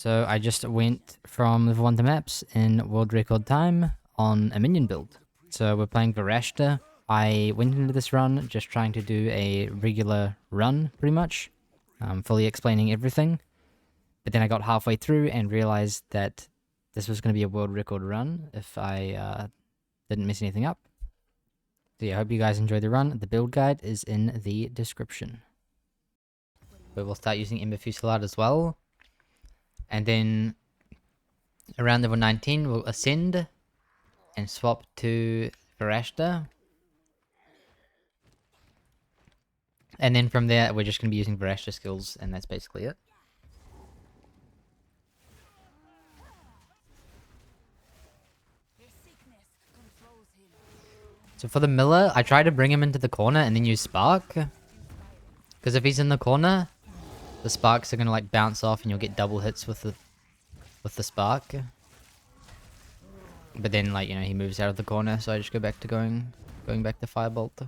So I just went from level 1 to maps in world record time on a minion build. So we're playing Varashta. I went into this run just trying to do a regular run, pretty much. Fully explaining everything. But then I got halfway through and realized that this was going to be a world record run if I didn't mess anything up. So yeah, I hope you guys enjoy the run. The build guide is in the description. We will start using Ember Fusillade as well. And then around level 19 we'll ascend and swap to Varashta. And then from there we're just going to be using Varashta skills, and that's basically it. So for the Miller, I try to bring him into the corner and then use Spark. Because if he's in the corner, the Sparks are going to like bounce off and you'll get double hits with the Spark. But then, like, you know, he moves out of the corner, so I just go back to going back to Firebolt.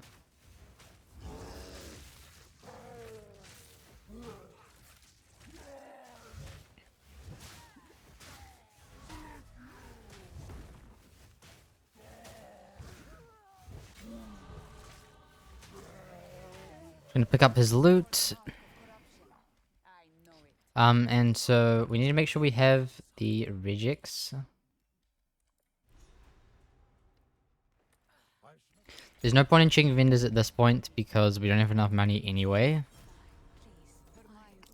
Gonna pick up his loot. And so we need to make sure we have the regex. There's no point in checking vendors at this point because we don't have enough money anyway.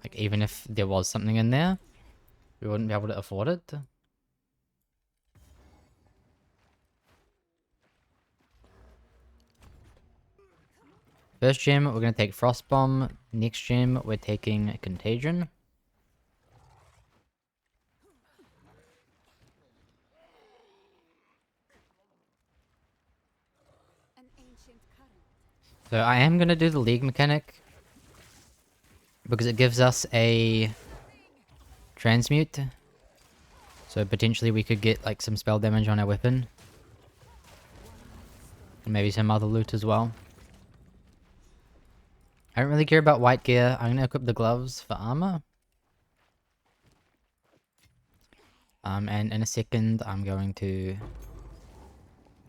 Like, even if there was something in there, we wouldn't be able to afford it. First gem, we're going to take Frost Bomb. Next gem, we're taking Contagion. So I am going to do the League mechanic because it gives us a transmute. So potentially we could get like some spell damage on our weapon. And maybe some other loot as well. I don't really care about white gear. I'm going to equip the gloves for armor. And in a second I'm going to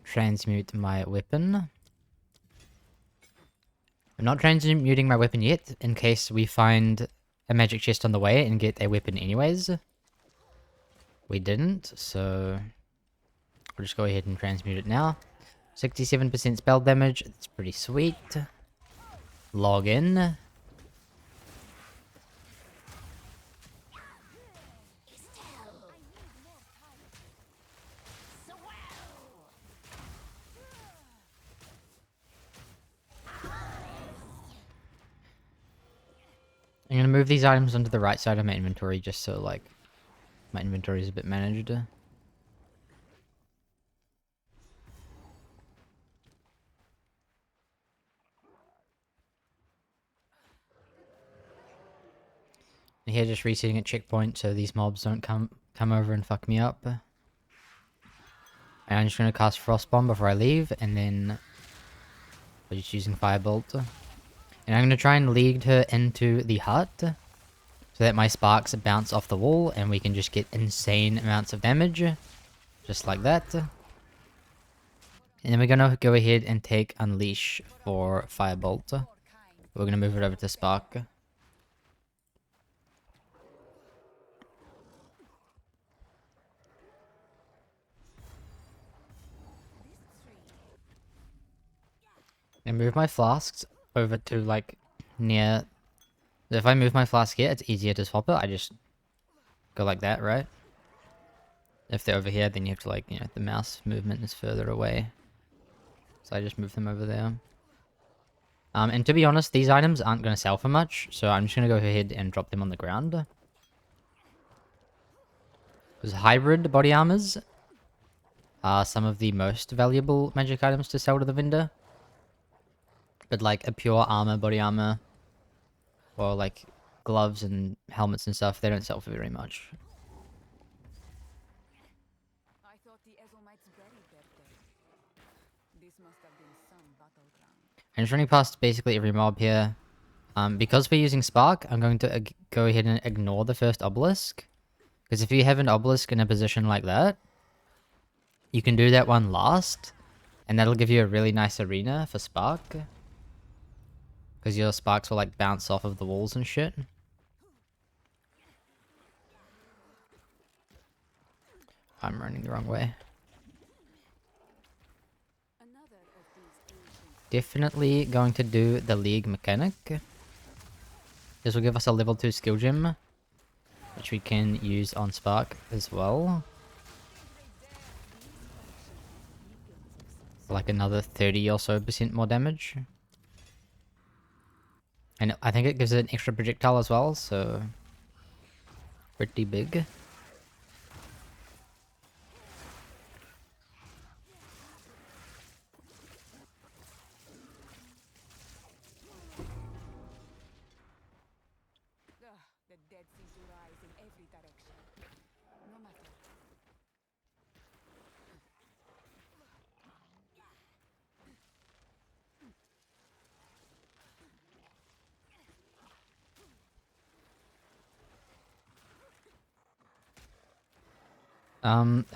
transmute my weapon. I'm not transmuting my weapon yet, in case we find a magic chest on the way and get a weapon anyways. We didn't, so we'll just go ahead and transmute it now. 67% spell damage, that's pretty sweet. Log in. I'm gonna move these items onto the right side of my inventory just so, like, my inventory is a bit managed. And here, just resetting at checkpoint so these mobs don't come over and fuck me up. And I'm just gonna cast Frost Bomb before I leave, and then we're just using Firebolt. And I'm gonna try and lead her into the hut, so that my sparks bounce off the wall and we can just get insane amounts of damage. Just like that. And then we're gonna go ahead and take Unleash for Firebolt. We're gonna move it over to Spark. And move my flasks over to, like, near... If I move my flask here, it's easier to swap it. I just go like that, right? If they're over here, then you have to, like, you know, the mouse movement is further away. So I just move them over there. And to be honest, these items aren't going to sell for much, so I'm just going to go ahead and drop them on the ground. Because hybrid body armors are some of the most valuable magic items to sell to the vendor. But like a pure armor, body armor, or like gloves and helmets and stuff, they don't sell for very much. I'm just running past basically every mob here. Because we're using Spark, I'm going to go ahead and ignore the first obelisk. Because if you have an obelisk in a position like that, you can do that one last, and that'll give you a really nice arena for spark. Because your sparks will like bounce off of the walls and shit. I'm running the wrong way. Definitely going to do the League mechanic. This will give us a level 2 skill gem, which we can use on Spark as well. For like another 30 or so % more damage. And I think it gives it an extra projectile as well, so pretty big.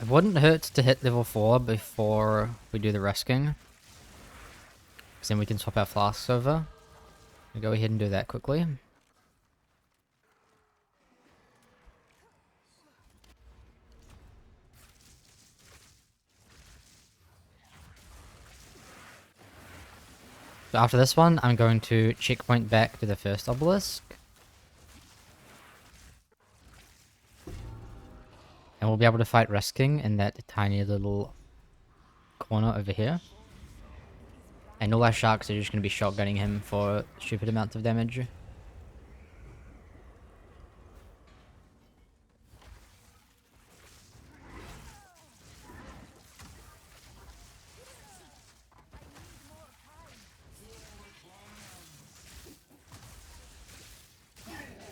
It wouldn't hurt to hit level 4 before we do the resking. Because then we can swap our flasks over. We'll go ahead and do that quickly. So after this one, I'm going to checkpoint back to the first obelisk. And we'll be able to fight Resking in that tiny little corner over here. And all our sharks are just going to be shotgunning him for stupid amounts of damage.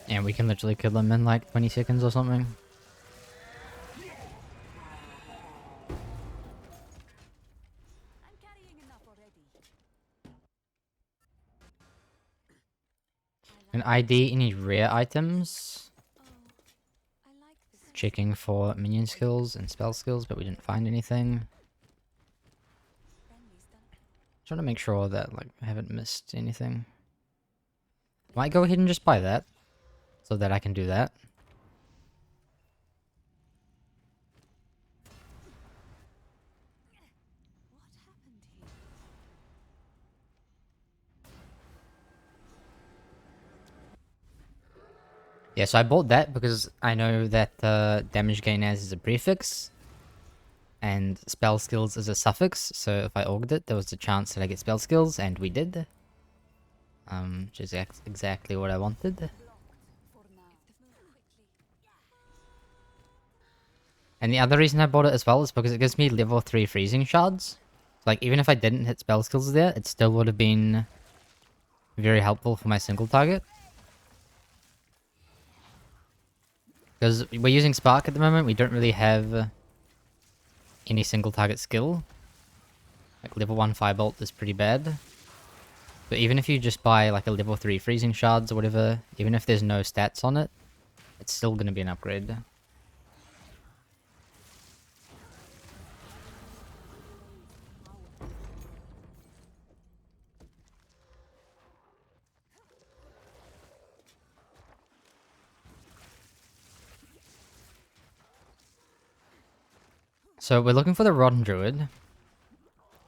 And we can literally kill him in like 20 seconds or something. And ID any rare items. Checking for minion skills and spell skills, but we didn't find anything. Trying to make sure that like I haven't missed anything. Might go ahead and just buy that, so that I can do that. Yeah, so I bought that because I know that damage gain as is a prefix, and spell skills is a suffix, so if I augured it, there was a chance that I get spell skills, and we did. Which is exactly what I wanted. And the other reason I bought it as well is because it gives me level 3 freezing shards. Like, even if I didn't hit spell skills there, it still would have been very helpful for my single target. Because we're using Spark at the moment, we don't really have any single target skill. Like, level 1 Firebolt is pretty bad. But even if you just buy like a level 3 freezing shards or whatever, even if there's no stats on it, it's still going to be an upgrade. So we're looking for the Rotten Druid.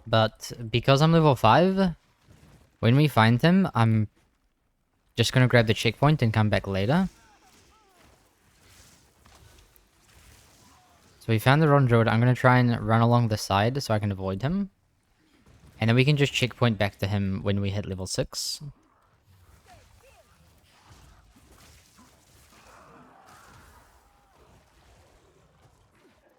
But because I'm level 5, when we find him, I'm just going to grab the checkpoint and come back later. So we found the Rotten Druid. I'm going to try and run along the side so I can avoid him. And then we can just checkpoint back to him when we hit level 6.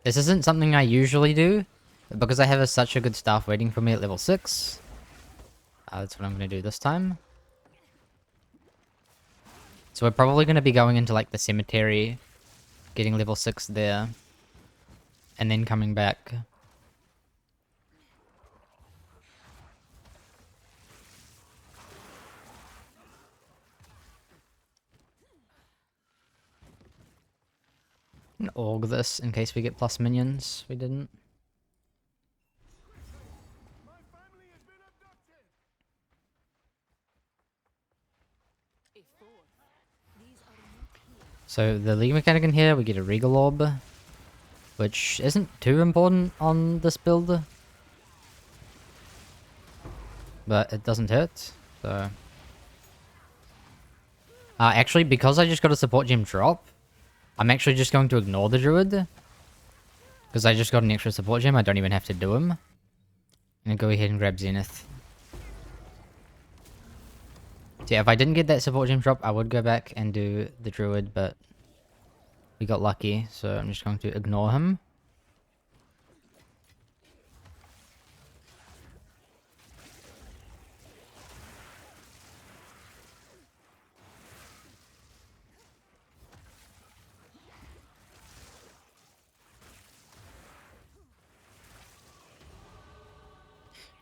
This isn't something I usually do, but because I have such a good staff waiting for me at level 6, that's what I'm going to do this time. So we're probably going to be going into like the cemetery, getting level 6 there, and then coming back. org this in case we get plus minions. We didn't. So the League mechanic in here, we get a Regal Orb, which isn't too important on this build, but it doesn't hurt, so... actually, because I just got a support gem drop, I'm actually just going to ignore the Druid, because I just got an extra support gem, I don't even have to do him. I'm gonna go ahead and grab Zenith. So yeah, if I didn't get that support gem drop, I would go back and do the Druid, but we got lucky, so I'm just going to ignore him.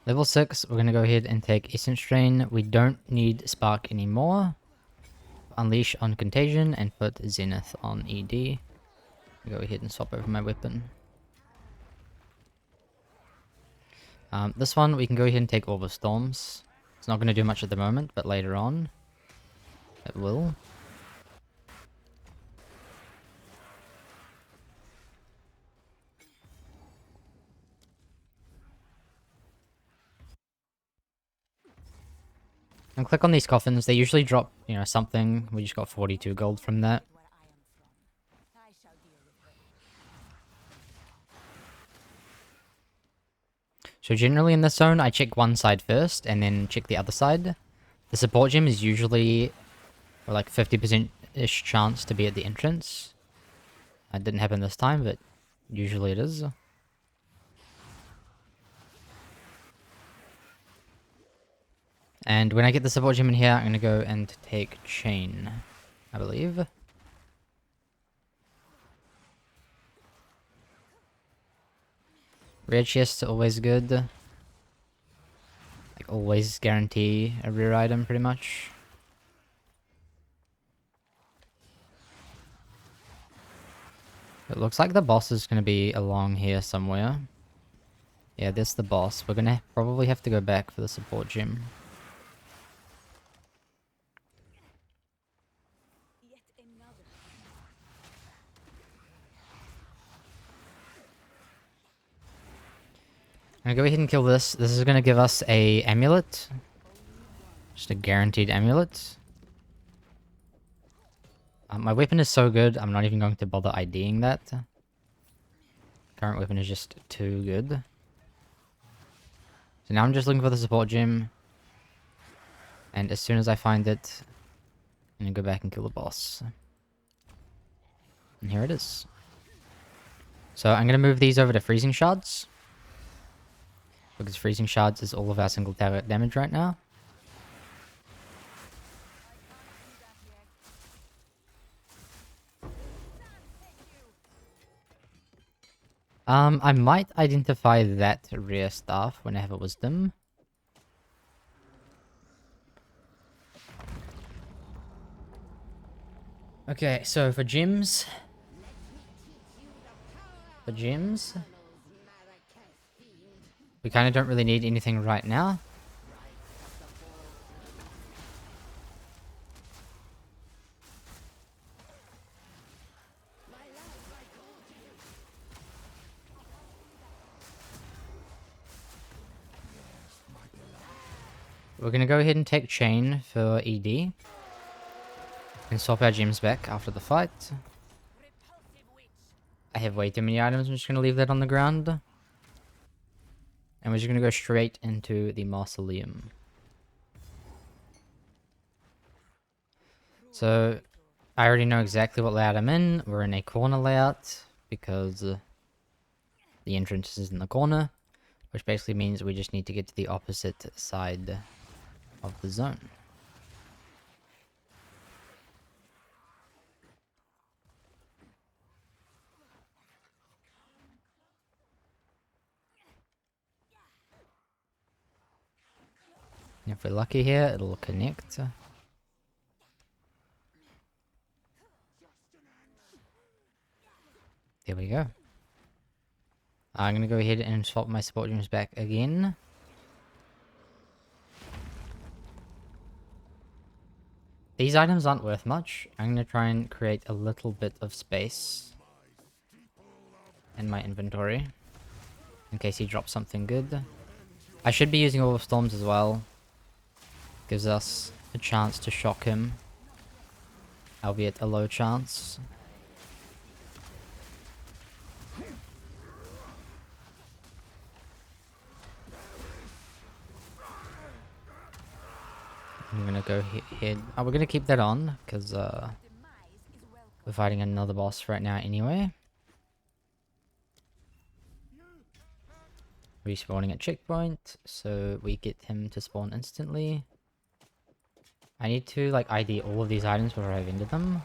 Level 6, we're going to go ahead and take Essence Drain. We don't need Spark anymore. Unleash on Contagion and put Zenith on ED. Go ahead and swap over my weapon. This one, we can go ahead and take Orb of Storms. It's not going to do much at the moment, but later on, it will. And click on these coffins. They usually drop, you know, something. We just got 42 gold from that. So generally in this zone, I check one side first, and then check the other side. The support gem is usually like 50%-ish chance to be at the entrance. It didn't happen this time, but usually it is. And when I get the support gem in here, I'm going to go and take Chain, I believe. Rare chests are always good. Like, always guarantee a rare item, pretty much. It looks like the boss is going to be along here somewhere. Yeah, there's the boss. We're going to probably have to go back for the support gem. I'm gonna go ahead and kill this. This is gonna give us a amulet. Just a guaranteed amulet. My weapon is so good, I'm not even going to bother IDing that. Current weapon is just too good. So now I'm just looking for the support gem. And as soon as I find it, I'm gonna go back and kill the boss. And here it is. So I'm gonna move these over to freezing shards. Because freezing shards is all of our single target damage right now. I might identify that rare staff when I have a wisdom. Okay, so for gems... we kind of don't really need anything right now. We're gonna go ahead and take Chain for ED. And swap our gems back after the fight. I have way too many items, I'm just gonna leave that on the ground. And we're just gonna go straight into the Mausoleum. So, I already know exactly what layout I'm in. We're in a corner layout, because the entrance is in the corner. Which basically means we just need to get to the opposite side of the zone. If we're lucky here, it'll connect. There we go. I'm gonna go ahead and swap my support gems back again. These items aren't worth much. I'm gonna try and create a little bit of space in my inventory in case he drops something good. I should be using Orb of Storms as well. Gives us a chance to shock him, albeit a low chance. I'm gonna go ahead. Oh, we're gonna keep that on because we're fighting another boss right now anyway. Respawning at checkpoint, so we get him to spawn instantly. I need to like ID all of these items before I vendor them.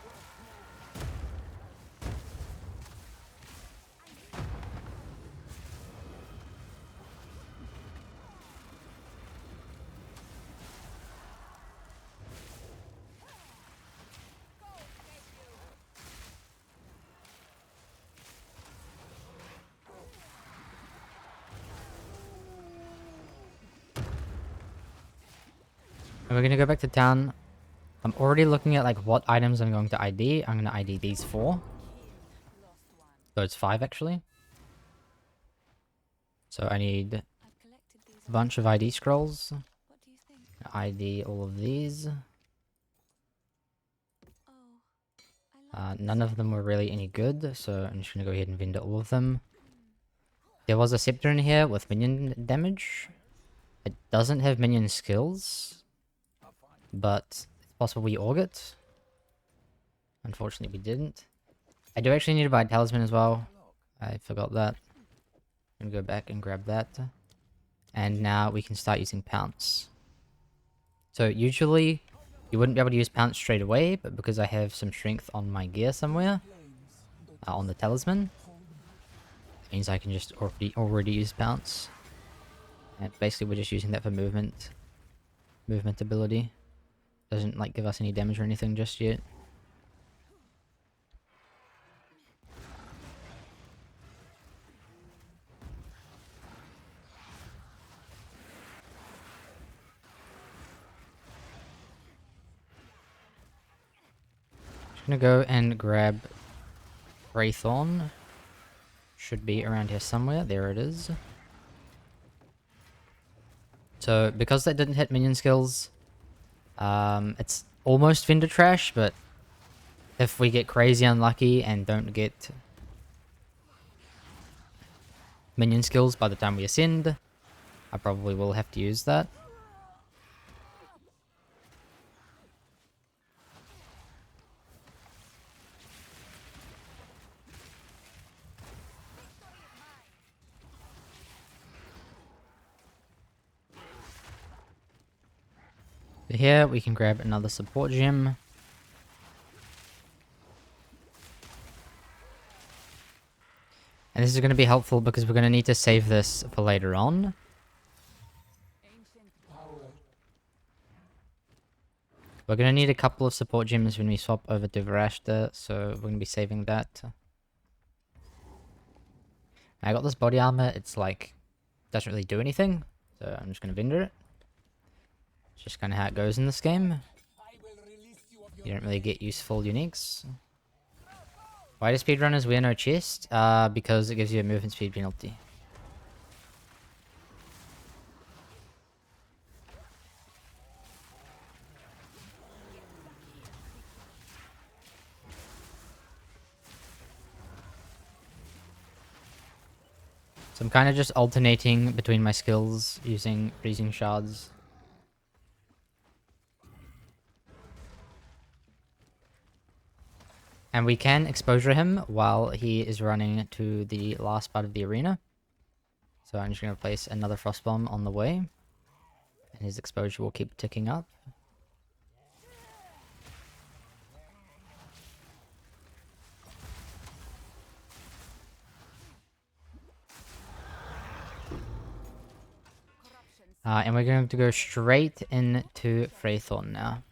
And we're gonna go back to town. I'm already looking at like what items I'm going to ID. I'm gonna ID these 4. So it's 5 actually. So I need a bunch of ID scrolls. ID all of these. None of them were really any good, so I'm just gonna go ahead and vendor all of them. There was a scepter in here with minion damage. It doesn't have minion skills, but it's possible we aug it. Unfortunately, we didn't. I do actually need to buy a talisman as well. I forgot that. I'm gonna go back and grab that. And now we can start using pounce. So usually you wouldn't be able to use pounce straight away, but because I have some strength on my gear somewhere, on the talisman, it means I can just already use pounce. And basically we're just using that for movement ability. Doesn't like give us any damage or anything just yet. Just gonna go and grab Wraithorn. Should be around here somewhere. There it is. So because that didn't hit minion skills, it's almost vendor trash, but if we get crazy unlucky and don't get minion skills by the time we ascend, I probably will have to use that. Here we can grab another support gem. And this is going to be helpful because we're going to need to save this for later on. We're going to need a couple of support gems when we swap over to Varashta, so we're going to be saving that. I got this body armor, it's like, doesn't really do anything, so I'm just going to vendor it. It's just kind of how it goes in this game. You don't really get useful uniques. Why do speedrunners wear no chest? Because it gives you a movement speed penalty. So I'm kind of just alternating between my skills using freezing shards. And we can exposure him while he is running to the last part of the arena. So I'm just going to place another frost bomb on the way. And his exposure will keep ticking up. And we're going to go straight into Wraithorn now.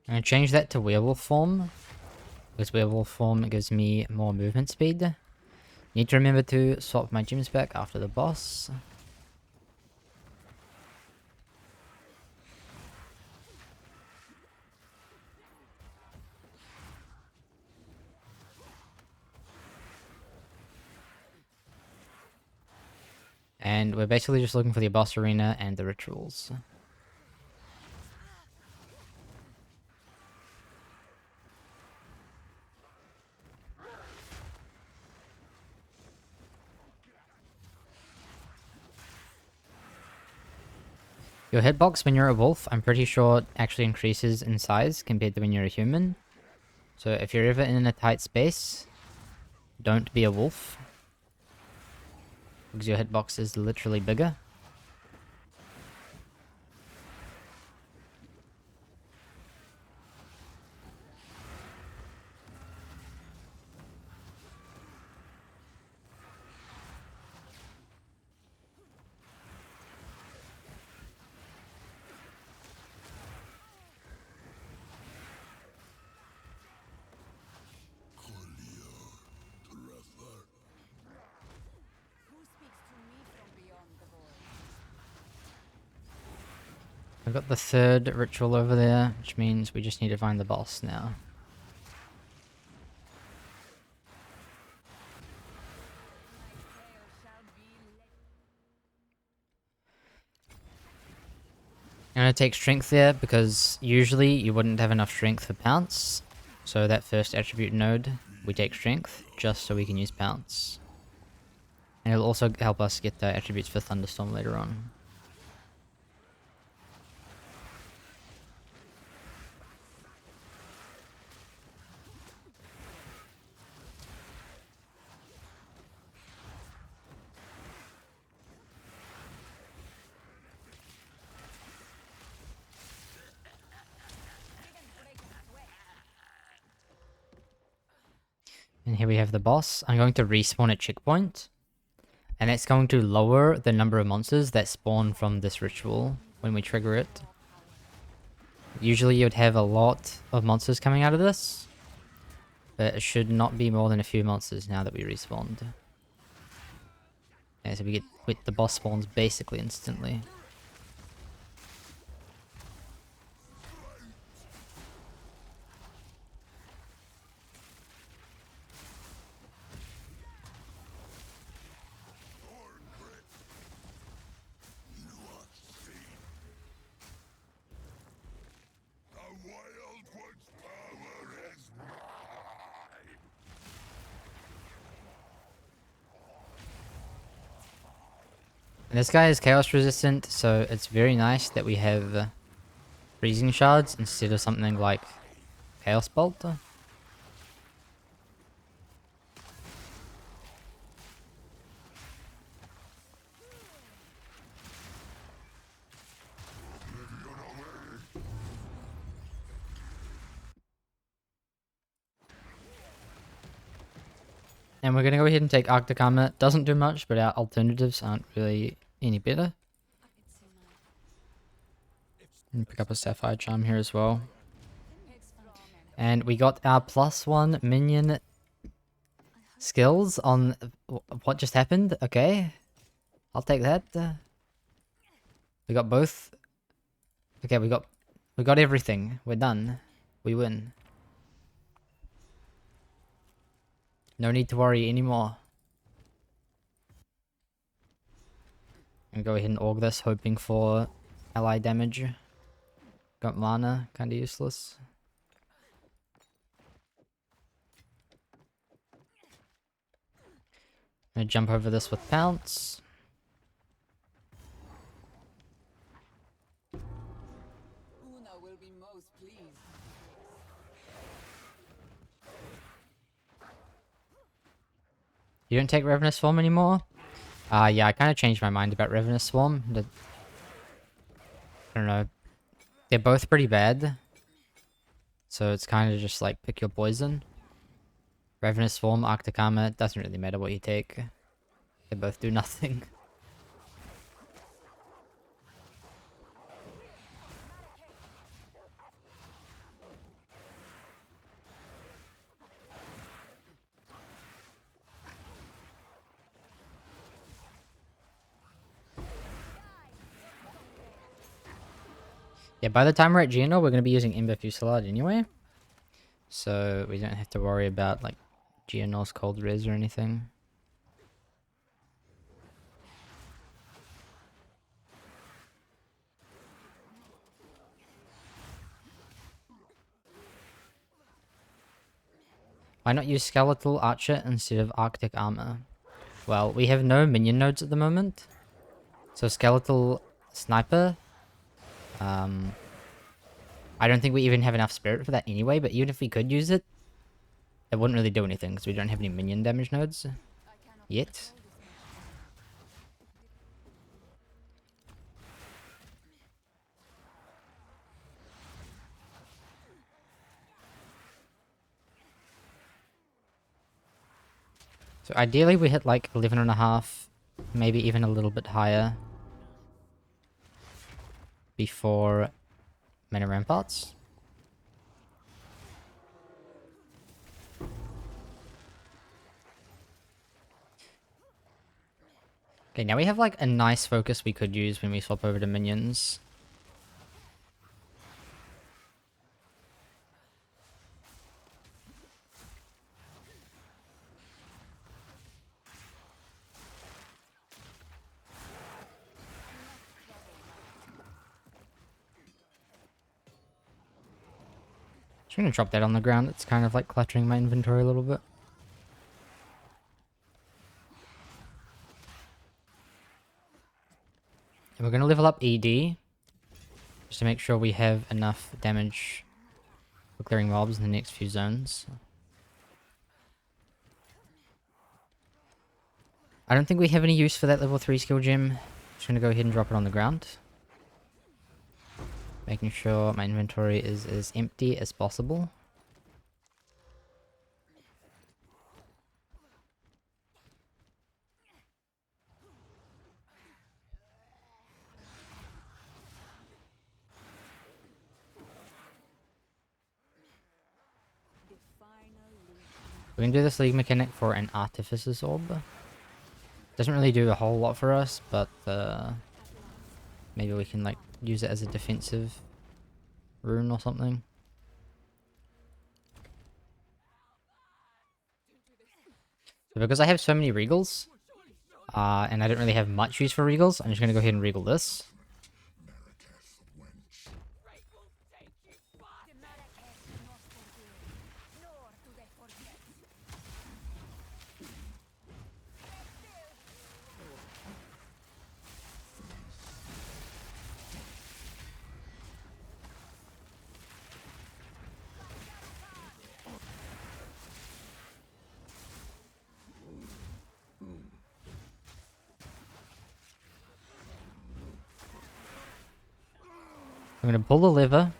I'm gonna change that to werewolf form, because werewolf form gives me more movement speed. Need to remember to swap my gems back after the boss. And we're basically just looking for the boss arena and the rituals. Your hitbox when you're a wolf, I'm pretty sure actually increases in size compared to when you're a human. So if you're ever in a tight space, don't be a wolf, because your hitbox is literally bigger. I've got the third ritual over there, which means we just need to find the boss now. I'm gonna take strength there because usually you wouldn't have enough strength for pounce. So that first attribute node, we take strength just so we can use pounce. And it'll also help us get the attributes for thunderstorm later on. And here we have the boss. I'm going to respawn at checkpoint. And it's going to lower the number of monsters that spawn from this ritual when we trigger it. Usually you would have a lot of monsters coming out of this. But it should not be more than a few monsters now that we respawned. Yeah, so we get the boss spawns basically instantly. And this guy is chaos resistant, so it's very nice that we have freezing shards instead of something like chaos bolt. And we're gonna go ahead and take Arctic Armor. Doesn't do much, but our alternatives aren't really any better. And pick up a Sapphire Charm here as well. And we got our +1 minion skills on what just happened. Okay, I'll take that. We got both. Okay, we got everything. We're done. We win. No need to worry anymore. And go ahead and org this, hoping for ally damage. Got mana, kinda useless. Gonna jump over this with pounce. You don't take Ravenous Swarm anymore? Yeah, I kind of changed my mind about Ravenous Swarm. I don't know. They're both pretty bad. So it's kind of just like pick your poison. Ravenous Swarm, Arctic Armor, it doesn't really matter what you take. They both do nothing. Yeah, by the time we're at Geonor, we're going to be using Ember Fusillade anyway. So we don't have to worry about, like, Geonor's cold res or anything. Why not use Skeletal Archer instead of Arctic Armor? Well, we have no minion nodes at the moment. So Skeletal Sniper... I don't think we even have enough spirit for that anyway, but even if we could use it, it wouldn't really do anything because we don't have any minion damage nodes yet. So ideally we hit like 11.5, maybe even a little bit higher before Mana Ramparts. Okay, now we have like a nice focus we could use when we swap over to minions. Just gonna drop that on the ground. It's kind of like cluttering my inventory a little bit. And we're gonna level up ED just to make sure we have enough damage for clearing mobs in the next few zones. I don't think we have any use for that level 3 skill gem. Just gonna go ahead and drop it on the ground. Making sure my inventory is as empty as possible. We can do this league mechanic for an Artificer's Orb. Doesn't really do a whole lot for us, but maybe we can like use it as a defensive rune or something. So because I have so many regals, and I don't really have much use for regals, I'm just gonna go ahead and regal this. I'm gonna pull the lever.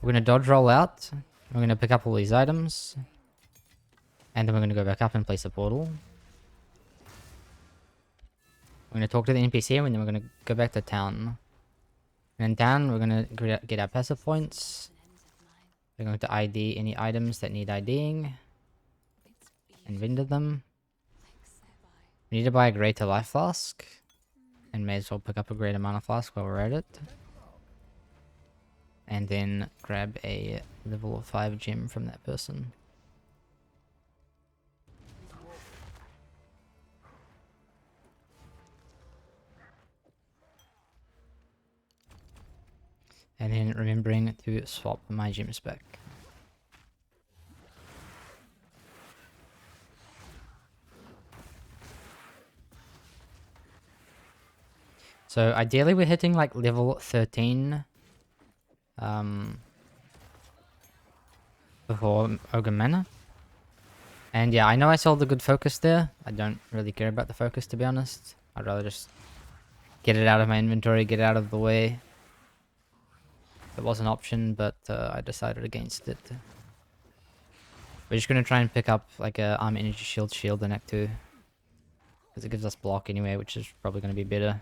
We're gonna dodge roll out. We're gonna pick up all these items. And then we're gonna go back up and place a portal. We're gonna talk to the NPC and then we're gonna go back to town. And in town, we're gonna get our passive points. We're going to ID any items that need IDing. And vendor them. We need to buy a greater life flask. And may as well pick up a greater mana flask while we're at it. And then grab a level 5 gem from that person. And then remembering to swap my gems back. So ideally we're hitting like level 13 before Ogre Mana. And yeah, I know I sold the good focus there. I don't really care about the focus, to be honest. I'd rather just get it out of my inventory, get it out of the way. It was an option, but I decided against it. We're just going to try and pick up like a Armor Energy Shield in Act 2. Because it gives us block anyway, which is probably going to be better.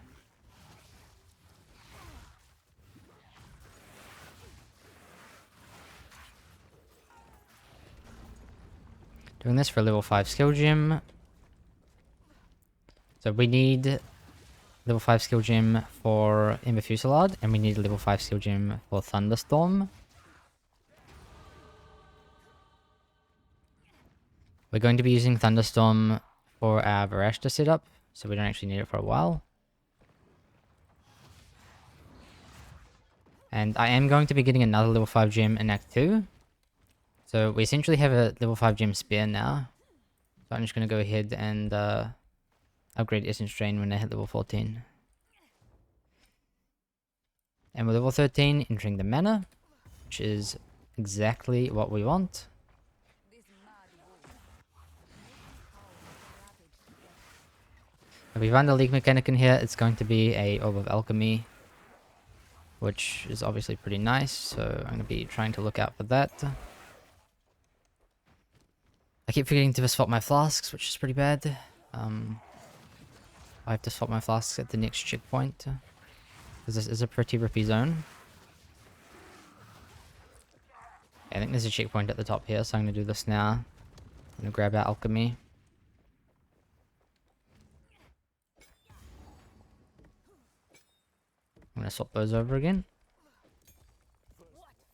Doing this for a level 5 skill gem. So we need level 5 skill gem for Ember Fusillade, and we need a level 5 skill gem for Thunderstorm. We're going to be using Thunderstorm for our Varashta setup, so we don't actually need it for a while. And I am going to be getting another level 5 gem in Act 2. So we essentially have a level 5 gem spear now. So I'm just going to go ahead and upgrade Essence Drain when I hit level 14. And with level 13, entering the mana, which is exactly what we want. If we find a League mechanic in here, it's going to be a Orb of Alchemy, which is obviously pretty nice, so I'm going to be trying to look out for that. I keep forgetting to swap my flasks, which is pretty bad. I have to swap my flasks at the next checkpoint, because this is a pretty rippy zone. I think there's a checkpoint at the top here, so I'm going to do this now. I'm going to grab our alchemy. I'm going to swap those over again.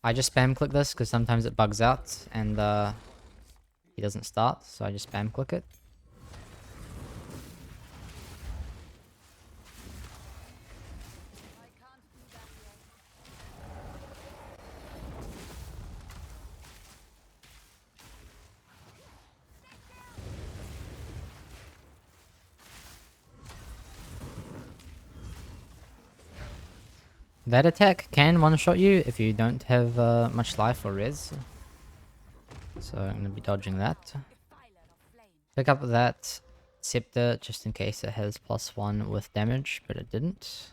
I just spam click this because sometimes it bugs out and he doesn't start, so I just spam click it. That attack can one-shot you if you don't have much life or res. So I'm going to be dodging that. Pick up that scepter just in case it has +1 with damage, but it didn't.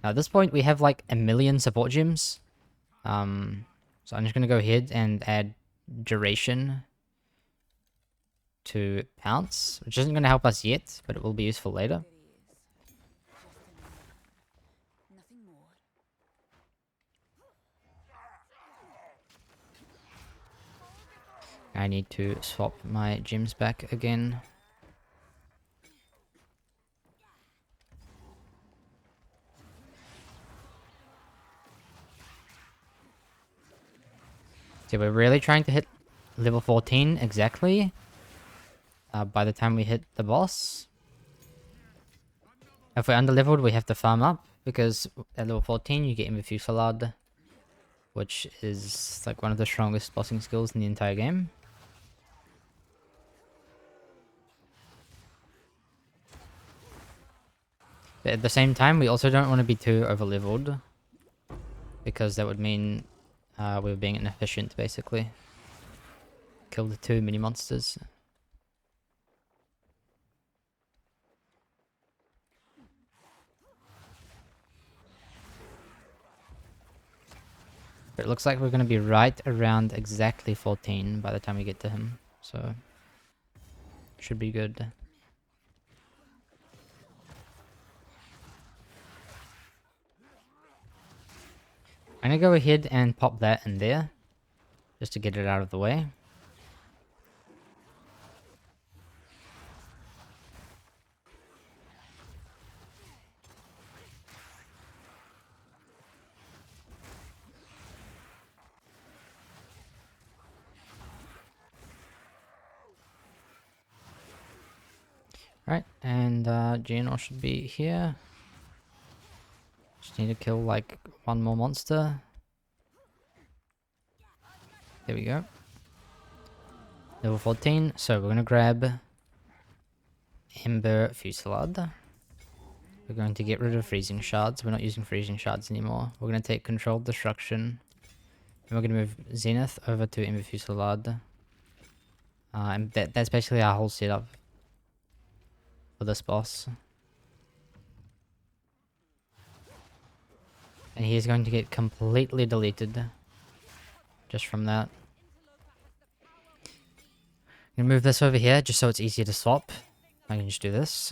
Now at this point we have like a million support gems. So I'm just going to go ahead and add duration to Pounce, which isn't going to help us yet, but it will be useful later. I need to swap my gems back again. So we're really trying to hit level 14 exactly by the time we hit the boss. If we're under-leveled, we have to farm up, because at level 14 you get Ember Fusillade, which is like one of the strongest bossing skills in the entire game. But at the same time, we also don't want to be too over-leveled, because that would mean we were being inefficient, basically. Kill the 2 mini-monsters. But it looks like we're going to be right around exactly 14 by the time we get to him, so should be good. I'm going to go ahead and pop that in there, just to get it out of the way. Right, and GNR should be here. Just need to kill like one more monster. There we go. Level 14, so we're gonna grab Ember Fusillade. We're going to get rid of Freezing Shards. We're not using Freezing Shards anymore. We're gonna take Controlled Destruction. And we're gonna move Zenith over to Ember Fusillade. And that's basically our whole setup for this boss. And he is going to get completely deleted just from that. I'm gonna move this over here just so it's easier to swap. I can just do this.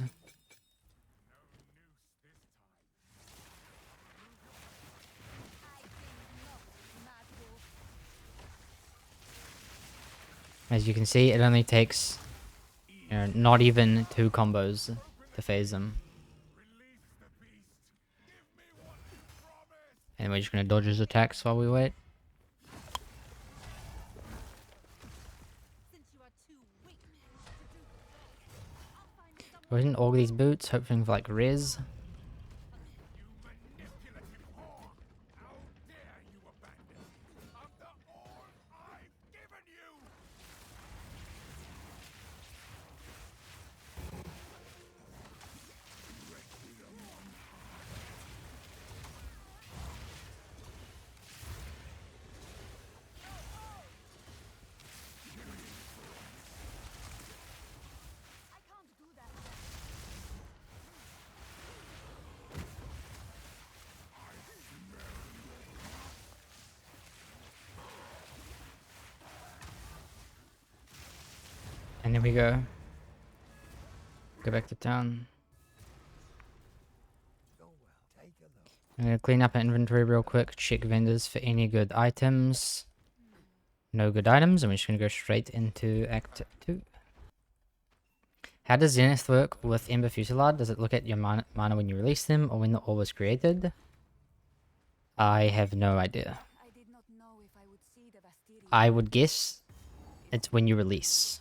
As you can see, it only takes, you know, not even 2 combos to to phase him. And we're just gonna dodge his attacks while we wait. Go ahead and all these boots, hoping for like res. And there we go. Go back to town. I'm gonna clean up our inventory real quick, check vendors for any good items. No good items, and we're just gonna go straight into Act 2. How does Zenith work with Ember Fusillade? Does it look at your mana when you release them, or when the ore was created? I have no idea. I would guess it's when you release.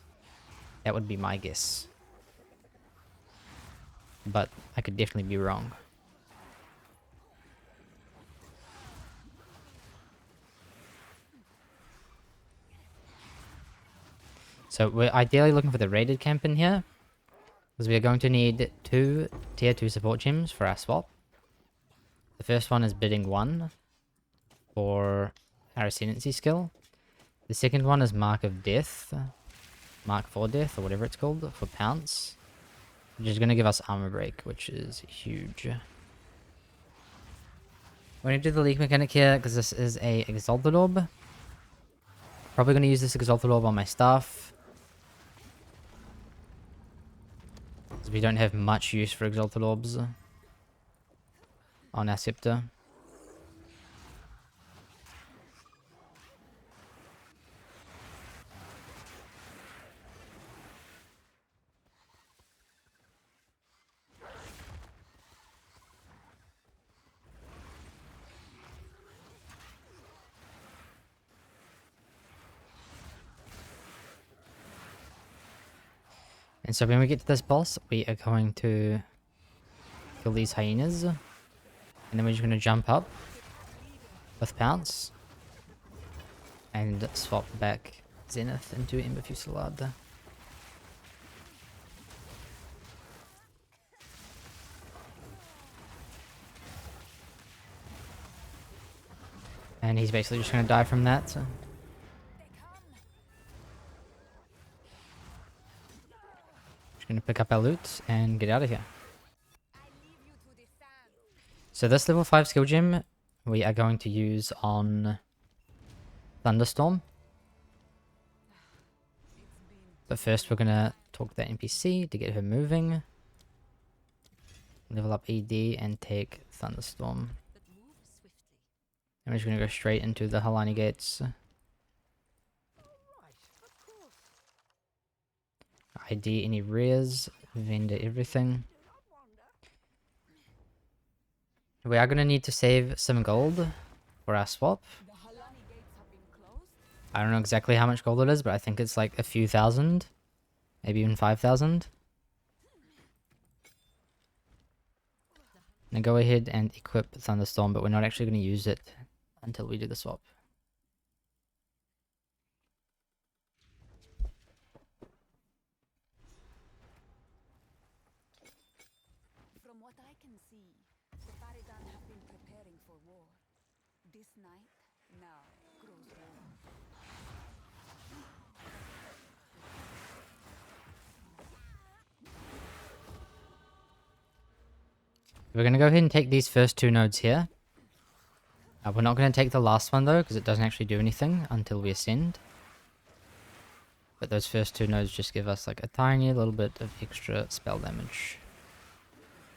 That would be my guess. But I could definitely be wrong. So we're ideally looking for the raided camp in here, because we are going to need 2 tier 2 support gems for our swap. The first one is bidding 1 for our ascendancy skill. The second one is Mark of Death, Mark for Death, or whatever it's called, for Pounce, which is going to give us armor break, which is huge. We're going to do the leak mechanic here, because this is a Exalted Orb. Probably going to use this Exalted Orb on my staff, because we don't have much use for Exalted Orbs on our scepter. And so when we get to this boss, we are going to kill these hyenas. And then we're just going to jump up with Pounce. And swap back Zenith into Ember Fusillade. And he's basically just going to die from that. So. Just going to pick up our loot and get out of here. So this level 5 skill gem we are going to use on Thunderstorm. But first we're going to talk to that NPC to get her moving. Level up ED and take Thunderstorm. And we're just going to go straight into the Halani gates. ID any rares, vendor everything. We are going to need to save some gold for our swap. I don't know exactly how much gold it is, but I think it's like a few thousand. Maybe even 5,000. Now go ahead and equip Thunderstorm, but we're not actually going to use it until we do the swap. From what I can see, the Baridan have been preparing for war. This night now grows warm. We're going to go ahead and take these first 2 nodes here. We're not going to take the last one though, because it doesn't actually do anything until we ascend. But those first 2 nodes just give us like a tiny little bit of extra spell damage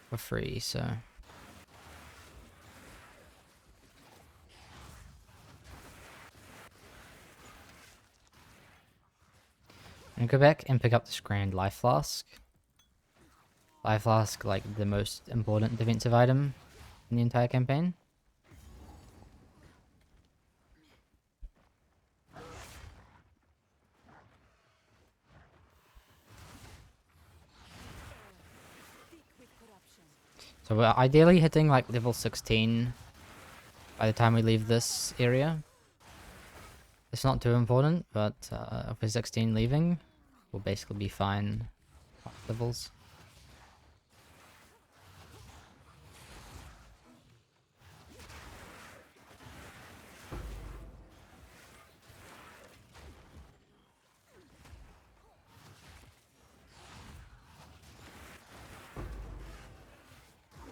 for free, so... I'm going to go back and pick up this Grand Life Flask. Life Flask, like, the most important defensive item in the entire campaign. So we're ideally hitting like level 16 by the time we leave this area. It's not too important, but if we're 16 leaving, we'll basically be fine off levels.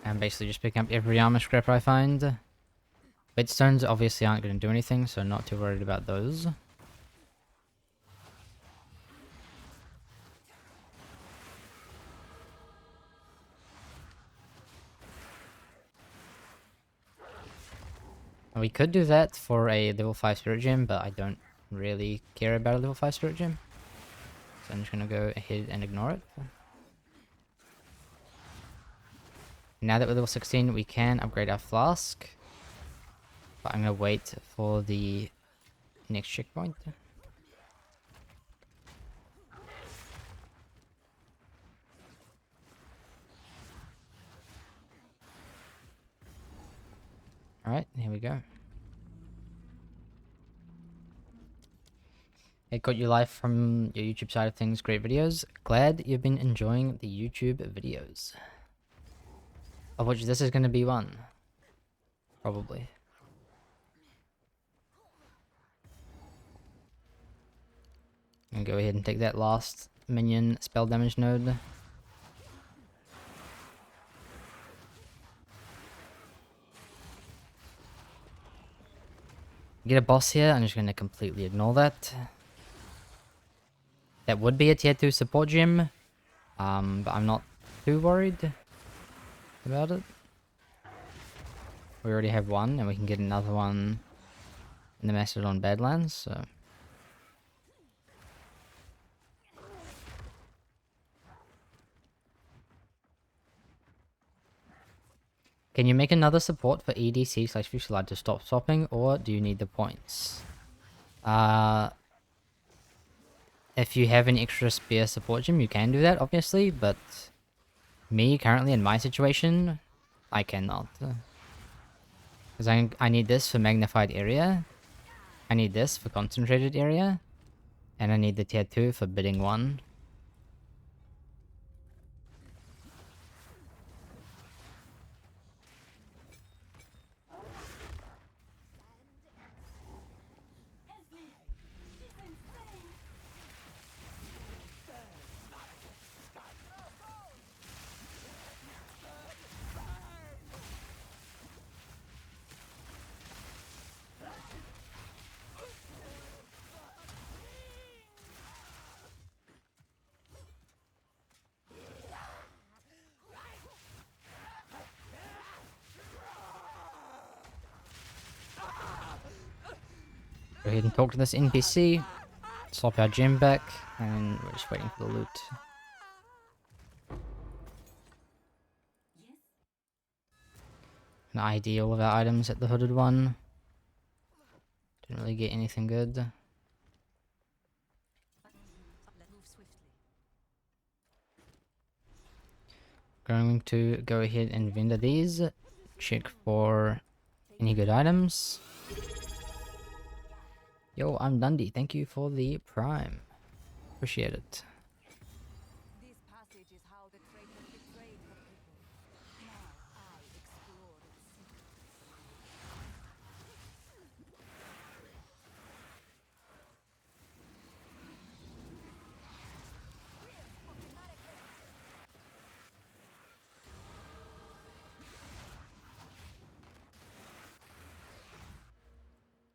And basically just picking up every armor scrap I find. Whetstones obviously aren't going to do anything, so not too worried about those. And we could do that for a level 5 spirit gem, but I don't really care about a level 5 spirit gem. So I'm just going to go ahead and ignore it. Now that we're level 16, we can upgrade our flask. But I'm going to wait for the next checkpoint. Alright, here we go. Hey, got you live from your YouTube side of things. Great videos. Glad you've been enjoying the YouTube videos. Of which this is going to be one. Probably. And go ahead and take that last minion spell damage node. Get a boss here, I'm just going to completely ignore that. That would be a tier 2 support gem, but I'm not too worried about it. We already have one, and we can get another one in the Mastodon Badlands, so... Can you make another support for EDC / Fusillade to stop swapping, or do you need the points? If you have an extra spear support gem, you can do that, obviously, but... Me, currently in my situation, I cannot. Because I need this for magnified area, I need this for concentrated area, and I need the tier 2 for bidding 1. Go ahead and talk to this NPC, swap our gem back, and we're just waiting for the loot. And ID all of our items at the hooded one. Didn't really get anything good. Going to go ahead and vendor these, check for any good items. Yo, I'm Dundee, thank you for the prime. Appreciate it. This passage is how the traitor betrayed her people. Now I explore its secrets.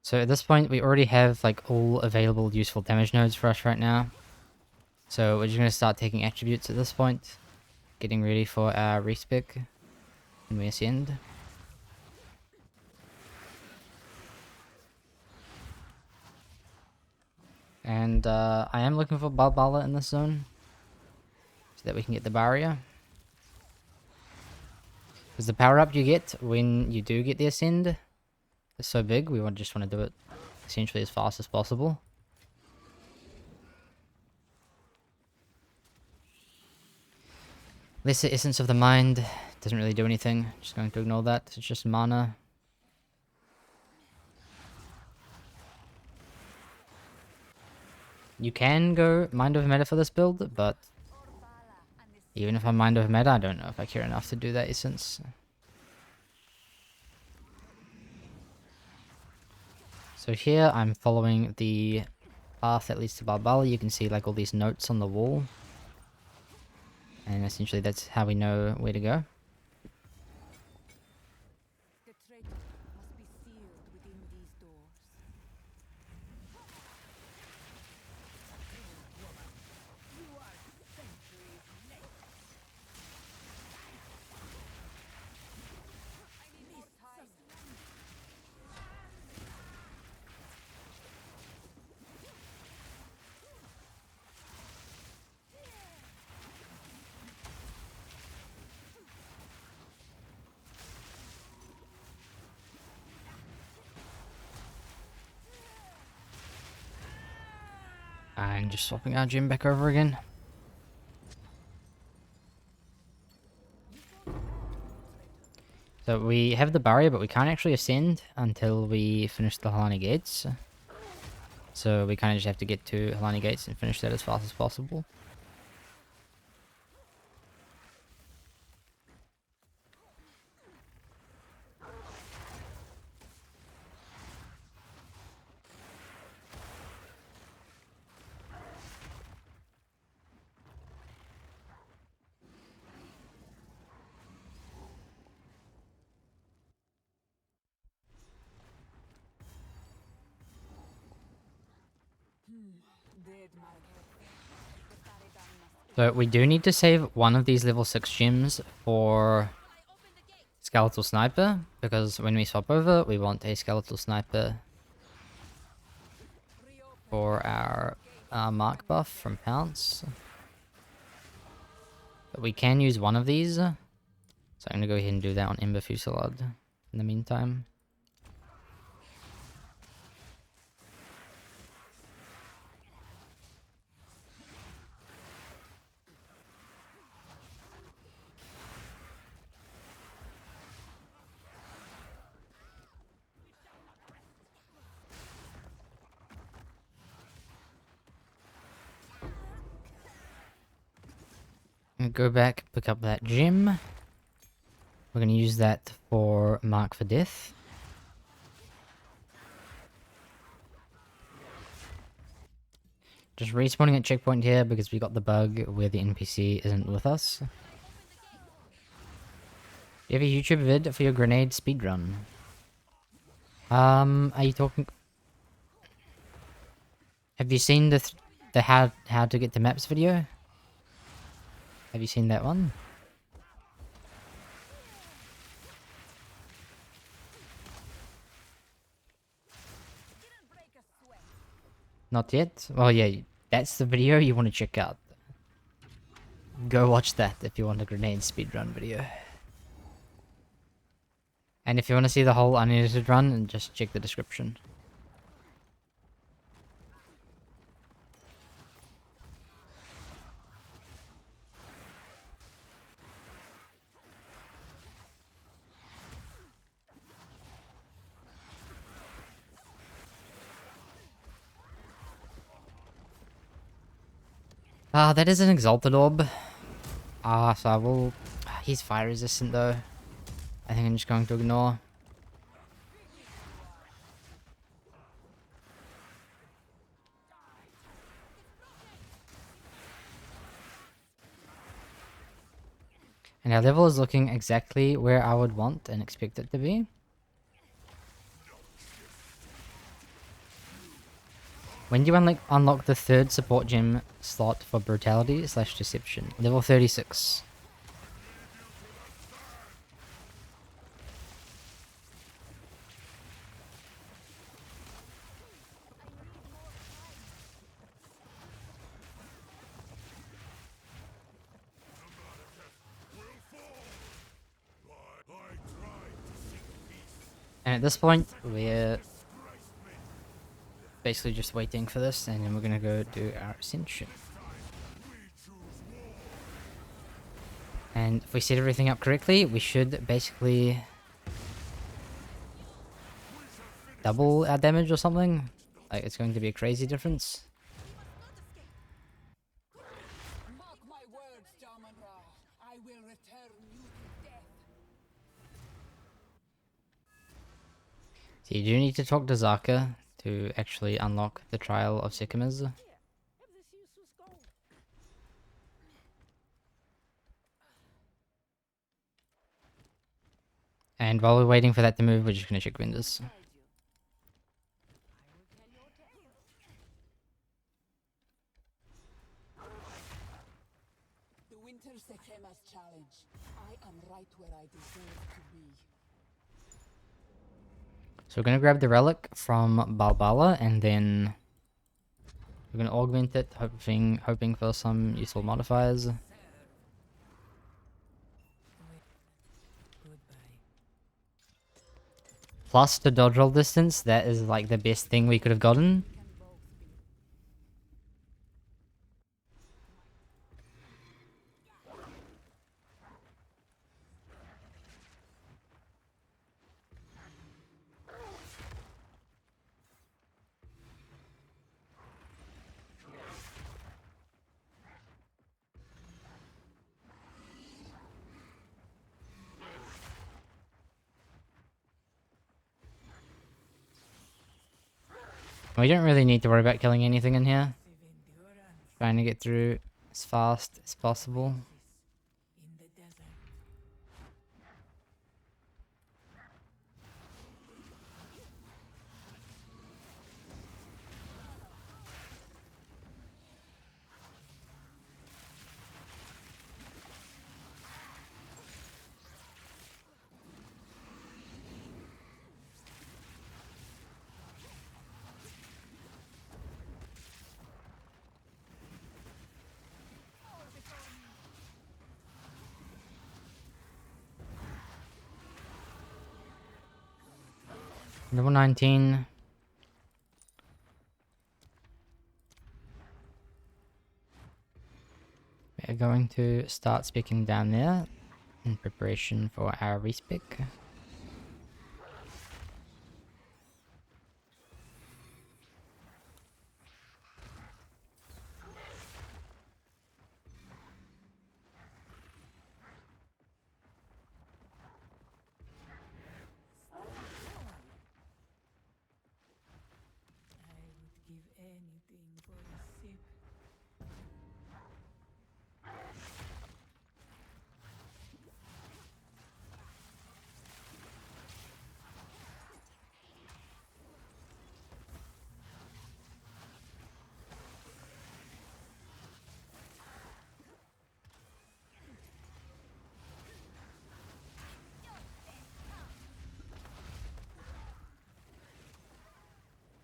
So at this point, we already have like all available useful damage nodes for us right now. So we're just going to start taking attributes at this point. Getting ready for our respec when we ascend. And I am looking for Balbala in this zone, so that we can get the barrier. Because the power up you get when you do get the Ascend is so big, we just want to do it essentially as fast as possible. Lesser Essence of the Mind doesn't really do anything. Just going to ignore that. It's just mana. You can go Mind over Meta for this build, but even if I Mind over Meta, I don't know if I care enough to do that Essence. So here I'm following the path that leads to Balbala. You can see like all these notes on the wall. And essentially that's how we know where to go. The traitor must be sealed within these doors. I need more time. And just swapping our gym back over again. So we have the barrier, but we can't actually ascend until we finish the Halani Gates. So we kind of just have to get to Halani Gates and finish that as fast as possible. Dead Margaret. The Paragon must So we do need to save one of these level 6 gyms for Skeletal Sniper, because when we swap over, we want a Skeletal Sniper for our Mark buff from Pounce. But we can use one of these, so I'm going to go ahead and do that on Ember Fusillade in the meantime. Go back, pick up that gem. We're going to use that for Mark for Death. Just respawning at checkpoint here because we got the bug where the NPC isn't with us. You have a YouTube vid for your grenade speedrun. Are you talking... Have you seen the how to get the maps video? Have you seen that one? Not yet? Well, yeah, that's the video you want to check out. Go watch that if you want a grenade speedrun video. And if you want to see the whole unedited run, just check the description. That is an Exalted Orb. So I will... He's fire resistant though. I think I'm just going to ignore. And our level is looking exactly where I would want and expect it to be. When do you unlock the third support gem slot for Brutality / Deception? Level 36. And at this point, we're basically just waiting for this, and then we're gonna go do our ascension. And if we set everything up correctly, we should basically double our damage or something. Like, it's going to be a crazy difference. Mark my words, Damanra. I will return you to death. So you do need to talk to Zaka to actually unlock the Trial of Sycamores. And while we're waiting for that to move, we're just gonna check windows. The winter Sekema's challenge. I am right where I deserve to be. So we're gonna grab the relic from Balbala, and then we're gonna augment it, hoping for some useful modifiers. Plus the dodge roll distance, that is like the best thing we could have gotten. We don't really need to worry about killing anything in here. Trying to get through as fast as possible. Level 19. We're going to start speaking down there in preparation for our respec.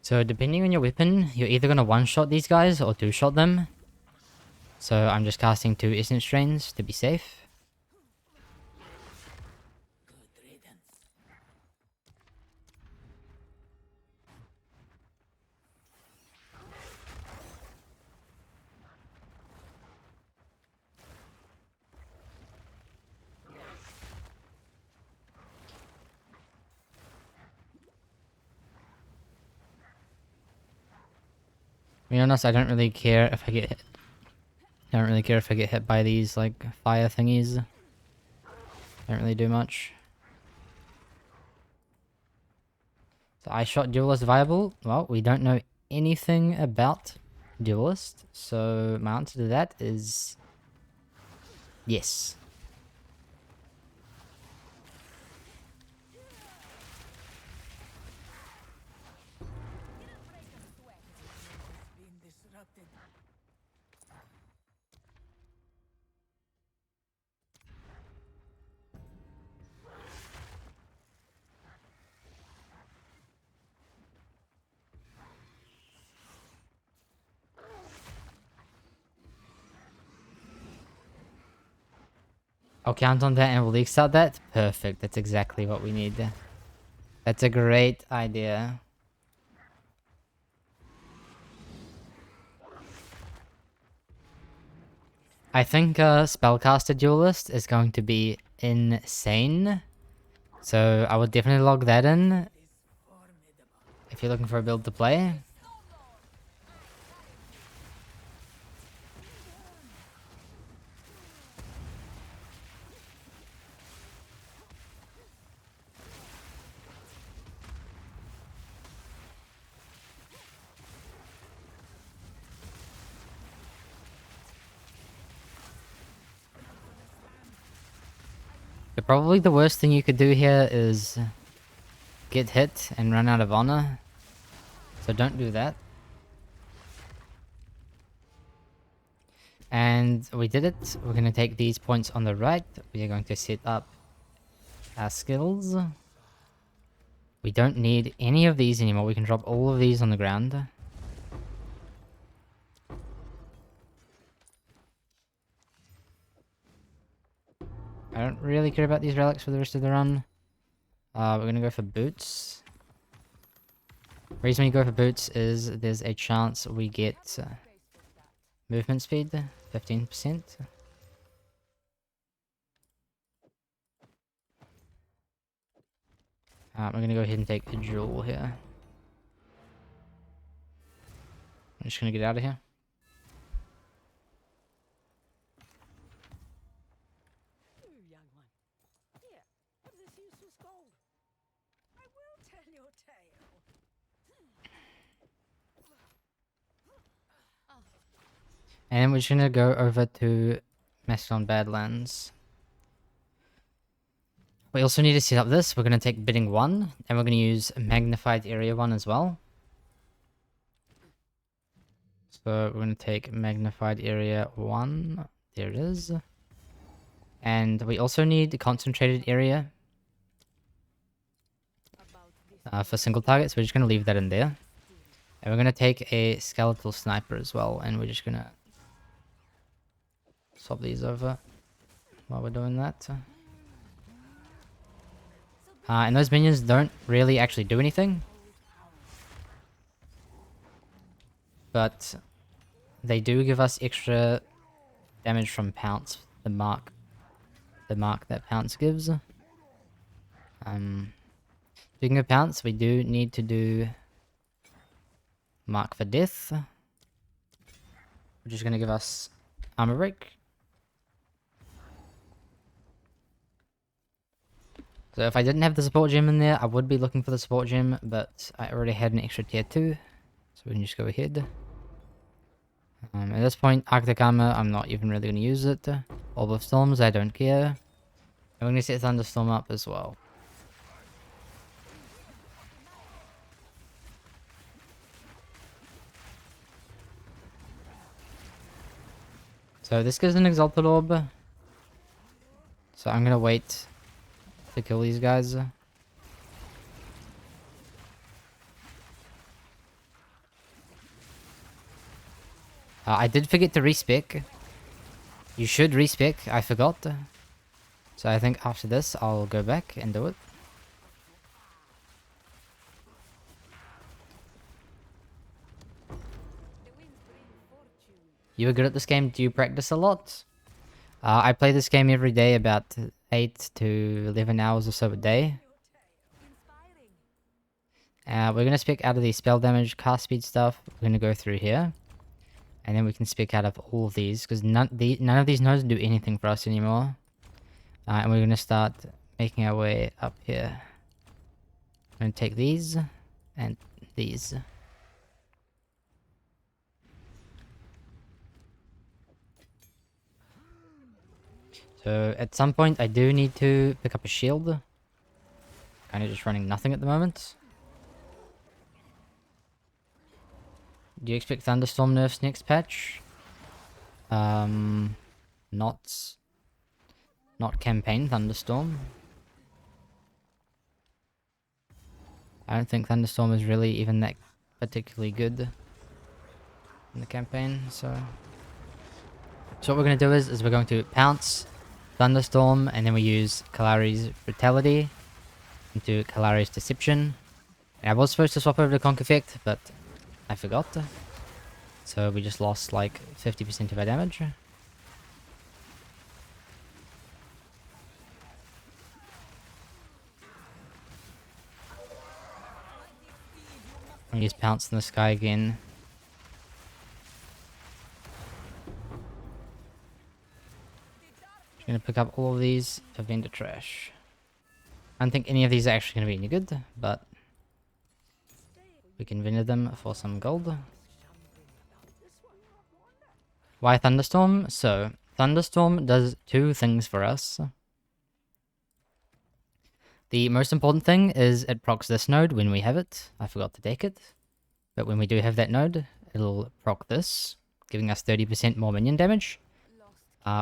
So depending on your weapon, you're either going to one-shot these guys or two-shot them. So I'm just casting 2 Essence Strains to be safe. To be honest, I don't really care if I get hit. I don't really care if I get hit by these, like, fire thingies. Don't really do much. So I shot Duelist viable. Well, we don't know anything about Duelist. So my answer to that is yes. I'll count on that and we'll leak out that. Perfect. That's exactly what we need. That's a great idea. I think Spellcaster Duelist is going to be insane. So I would definitely log that in if you're looking for a build to play. But probably the worst thing you could do here is get hit and run out of honor. So don't do that. And we did it. We're going to take these points on the right. We are going to set up our skills. We don't need any of these anymore. We can drop all of these on the ground. I don't really care about these relics for the rest of the run. We're going to go for boots. The reason we go for boots is there's a chance we get movement speed, 15%. We're going to go ahead and take a jewel here. I'm just going to get out of here. Young one. Here, have this useless gold. I will tell your tale. And we're just going to go over to Mastodon Badlands. We also need to set up this. We're going to take bidding 1, and we're going to use magnified area 1 as well. So we're going to take magnified area 1. There it is. And we also need concentrated area for single targets. We're just going to leave that in there. And we're going to take a skeletal sniper as well, and we're just going to swap these over while we're doing that. And those minions don't really actually do anything. But they do give us extra damage from Pounce, the mark that Pounce gives. Speaking of Pounce, we do need to do Mark for Death, which is going to give us armor break. So if I didn't have the support gem in there, I would be looking for the support gem, but I already had an extra tier 2, so we can just go ahead. At this point, Arctic Armor, I'm not even really going to use it. Orb of Storms, I don't care. And we're going to set Thunderstorm up as well. So this gives an Exalted Orb. So I'm going to wait to kill these guys. I did forget to respec. You should respec, I forgot. So I think after this, I'll go back and do it. You were good at this game, do you practice a lot? I play this game every day, about 8 to 11 hours or so a day. We're going to spec out of the spell damage, cast speed stuff. We're going to go through here. And then we can spec out of all of these, because none of these nodes do anything for us anymore. And we're going to start making our way up here. I'm going to take these and these. So at some point I do need to pick up a shield. Kind of just running nothing at the moment. Do you expect Thunderstorm nerfs next patch? Not campaign Thunderstorm. I don't think Thunderstorm is really even that particularly good in the campaign, so what we're going to do is we're going to Pounce, Thunderstorm, and then we use Kalari's Brutality. into Kalari's Deception. And I was supposed to swap over to Conk Effect, but I forgot. So we just lost like 50% of our damage. And use Pounce in the sky again. Just gonna pick up all of these for vendor trash. I don't think any of these are actually gonna be any good, but we can vendor them for some gold. Why Thunderstorm? So, Thunderstorm does two things for us. The most important thing is it procs this node when we have it. I forgot to deck it. But when we do have that node, it'll proc this, giving us 30% more minion damage.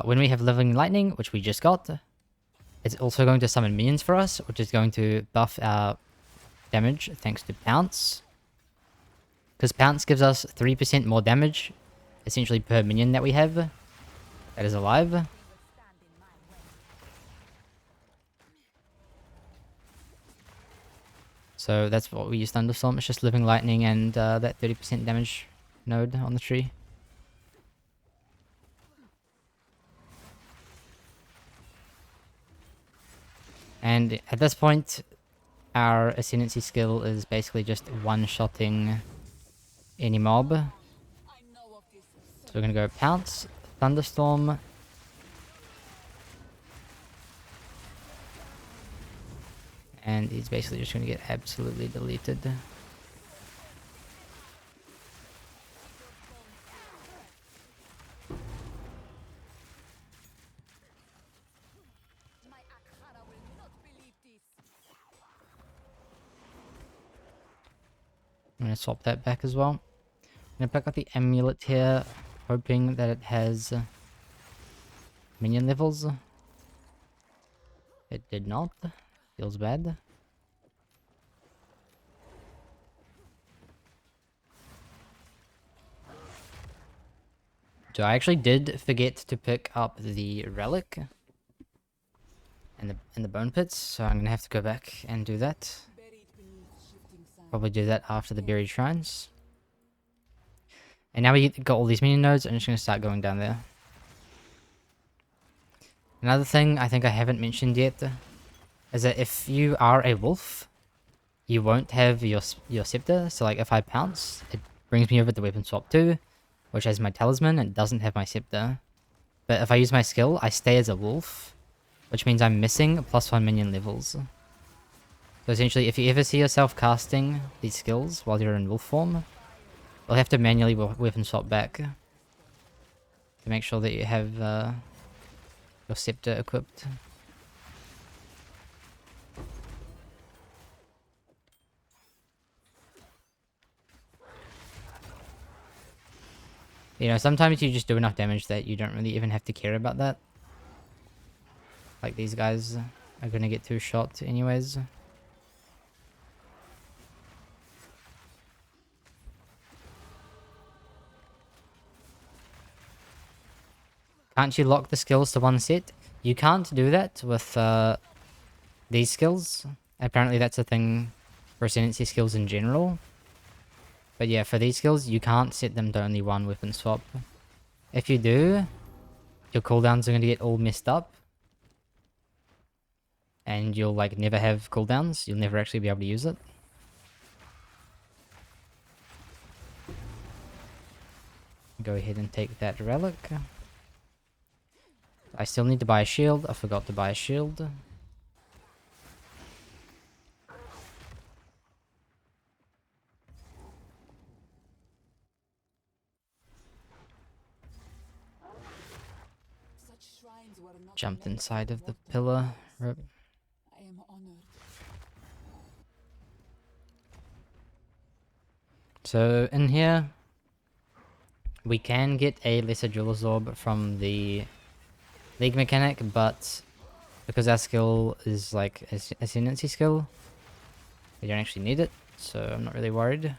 When we have Living Lightning, which we just got, it's also going to summon minions for us, which is going to buff our damage thanks to Pounce. Because Pounce gives us 3% more damage, essentially per minion that we have that is alive. So that's what we use Thunderstorm. It's just Living Lightning and that 30% damage node on the tree. And at this point, our Ascendancy skill is basically just one-shotting any mob. So we're going to go Pounce, Thunderstorm. And he's basically just going to get absolutely deleted. I'm going to swap that back as well. I'm going to pick up the amulet here, hoping that it has minion levels. It did not. Feels bad. So I actually did forget to pick up the relic and the bone pits, so I'm gonna have to go back and do that. Probably do that after the buried shrines. And now we got all these minion nodes, I'm just gonna start going down there. Another thing I think I haven't mentioned yet is that if you are a wolf, you won't have your scepter. So like if I pounce, it brings me over to weapon swap 2, which has my talisman and doesn't have my scepter. But if I use my skill, I stay as a wolf, which means I'm missing +1 minion levels. So essentially, if you ever see yourself casting these skills while you're in wolf form, you'll have to manually weapon swap back to make sure that you have your scepter equipped. You know, sometimes you just do enough damage that you don't really even have to care about that. Like these guys are gonna get 2 shot anyways. Can't you lock the skills to one set? You can't do that with these skills. Apparently that's a thing for Ascendancy skills in general. But yeah, for these skills, you can't set them to only one weapon swap. If you do, your cooldowns are going to get all messed up. And you'll like never have cooldowns. You'll never actually be able to use it. Go ahead and take that relic. I still need to buy a shield. I forgot to buy a shield. Jumped inside of the pillar. Rip. I am honored. So in here, we can get a lesser jeweler's orb from the league mechanic, but because our skill is like ascendancy skill, we don't actually need it, so I'm not really worried.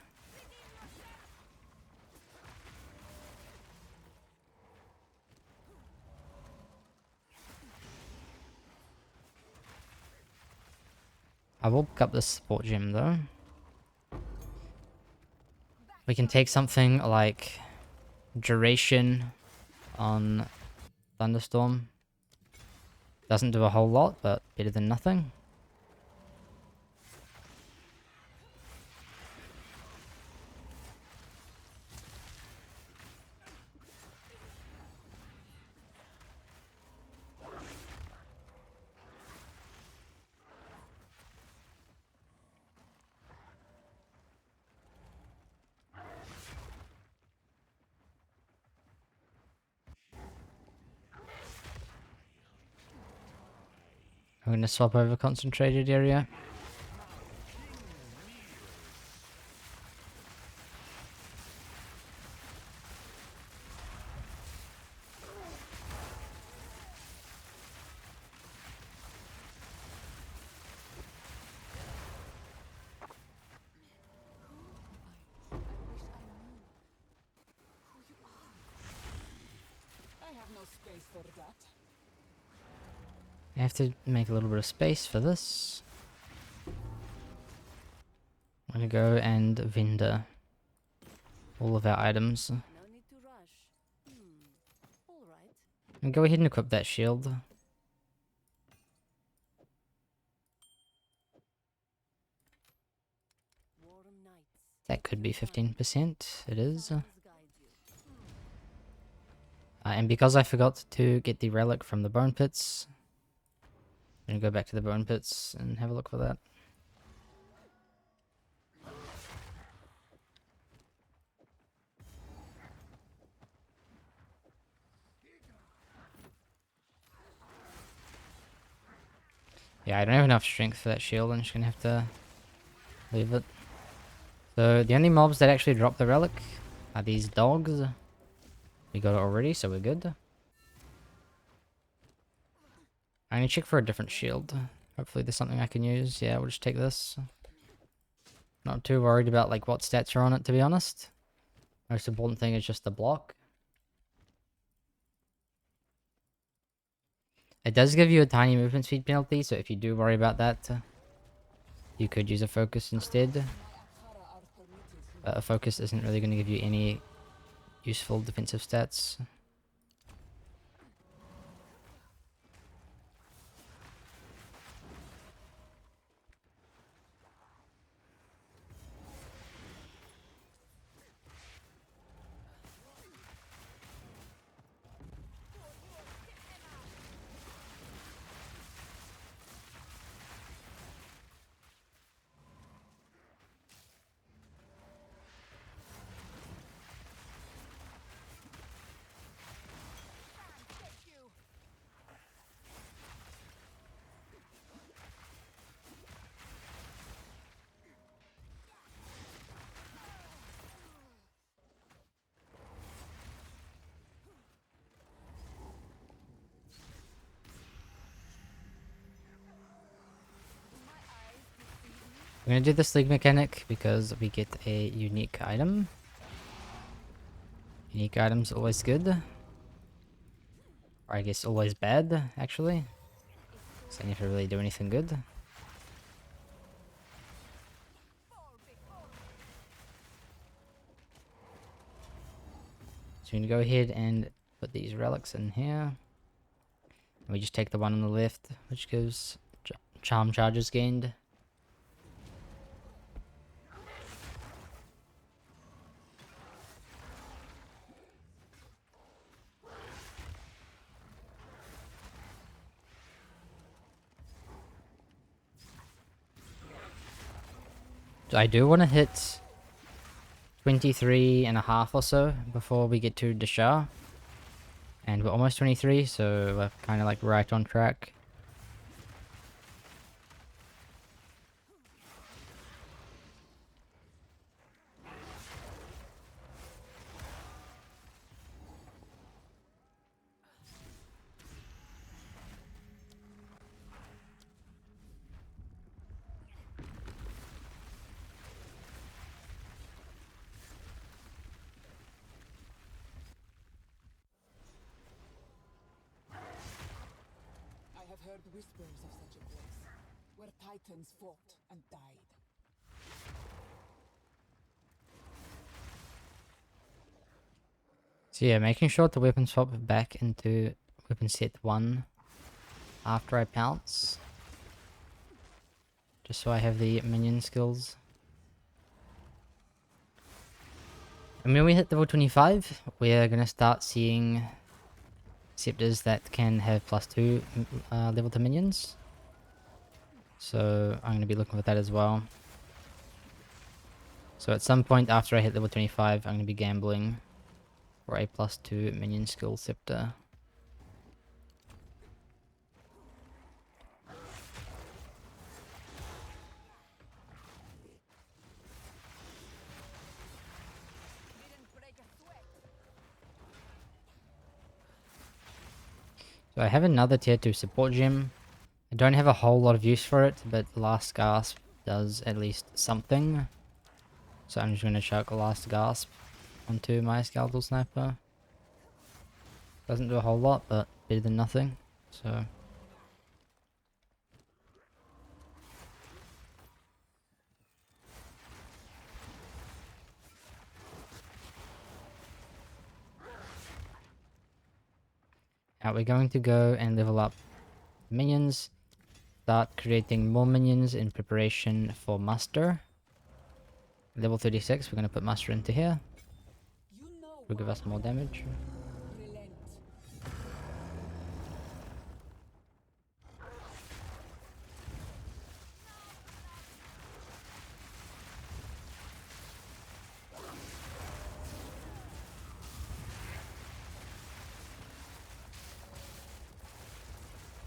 I will pick up this support gem though. We can take something like duration on Thunderstorm. Doesn't do a whole lot, but better than nothing. I'm gonna swap over concentrated area. I wish I knew who you are. I have no space for that. I have to make a little bit of space for this. I'm gonna go and vendor all of our items. No need to rush. All right. And go ahead and equip that shield. Warm nights. That could be 15%. It is. Shadows guide you. And because I forgot to get the relic from the bone pits, I'm gonna go back to the bone pits and have a look for that. Yeah, I don't have enough strength for that shield. I'm just gonna have to leave it. So the only mobs that actually drop the relic are these dogs. We got it already, so we're good. I need to check for a different shield. Hopefully there's something I can use. Yeah, we'll just take this. Not too worried about like what stats are on it, to be honest. Most important thing is just the block. It does give you a tiny movement speed penalty, so if you do worry about that, you could use a focus instead. But a focus isn't really going to give you any useful defensive stats. I'm gonna do this league mechanic because we get a unique item. Unique items always good. Or I guess always bad, actually. So I never really do anything good. So I'm gonna go ahead and put these relics in here. And we just take the one on the left, which gives charm charges gained. So I do want to hit 23.5 or so before we get to Deshar. And we're almost 23, so we're kind of like right on track. I have heard whispers of such a place. where titans fought and died. So yeah, making sure to weapon swap back into weapon set 1 after I pounce. Just so I have the minion skills. And when we hit level 25, we're gonna start seeing scepters that can have +2 level to minions. So I'm gonna be looking for that as well. So at some point after I hit level 25, I'm gonna be gambling for a +2 minion skill scepter. So I have another tier 2 support gem. I don't have a whole lot of use for it, but Last Gasp does at least something. So I'm just going to chuck Last Gasp onto my Skeletal Sniper. Doesn't do a whole lot, but better than nothing. So now we're going to go and level up minions. Start creating more minions in preparation for Muster. Level 36, we're going to put Muster into here. You know Will give us more damage. relent.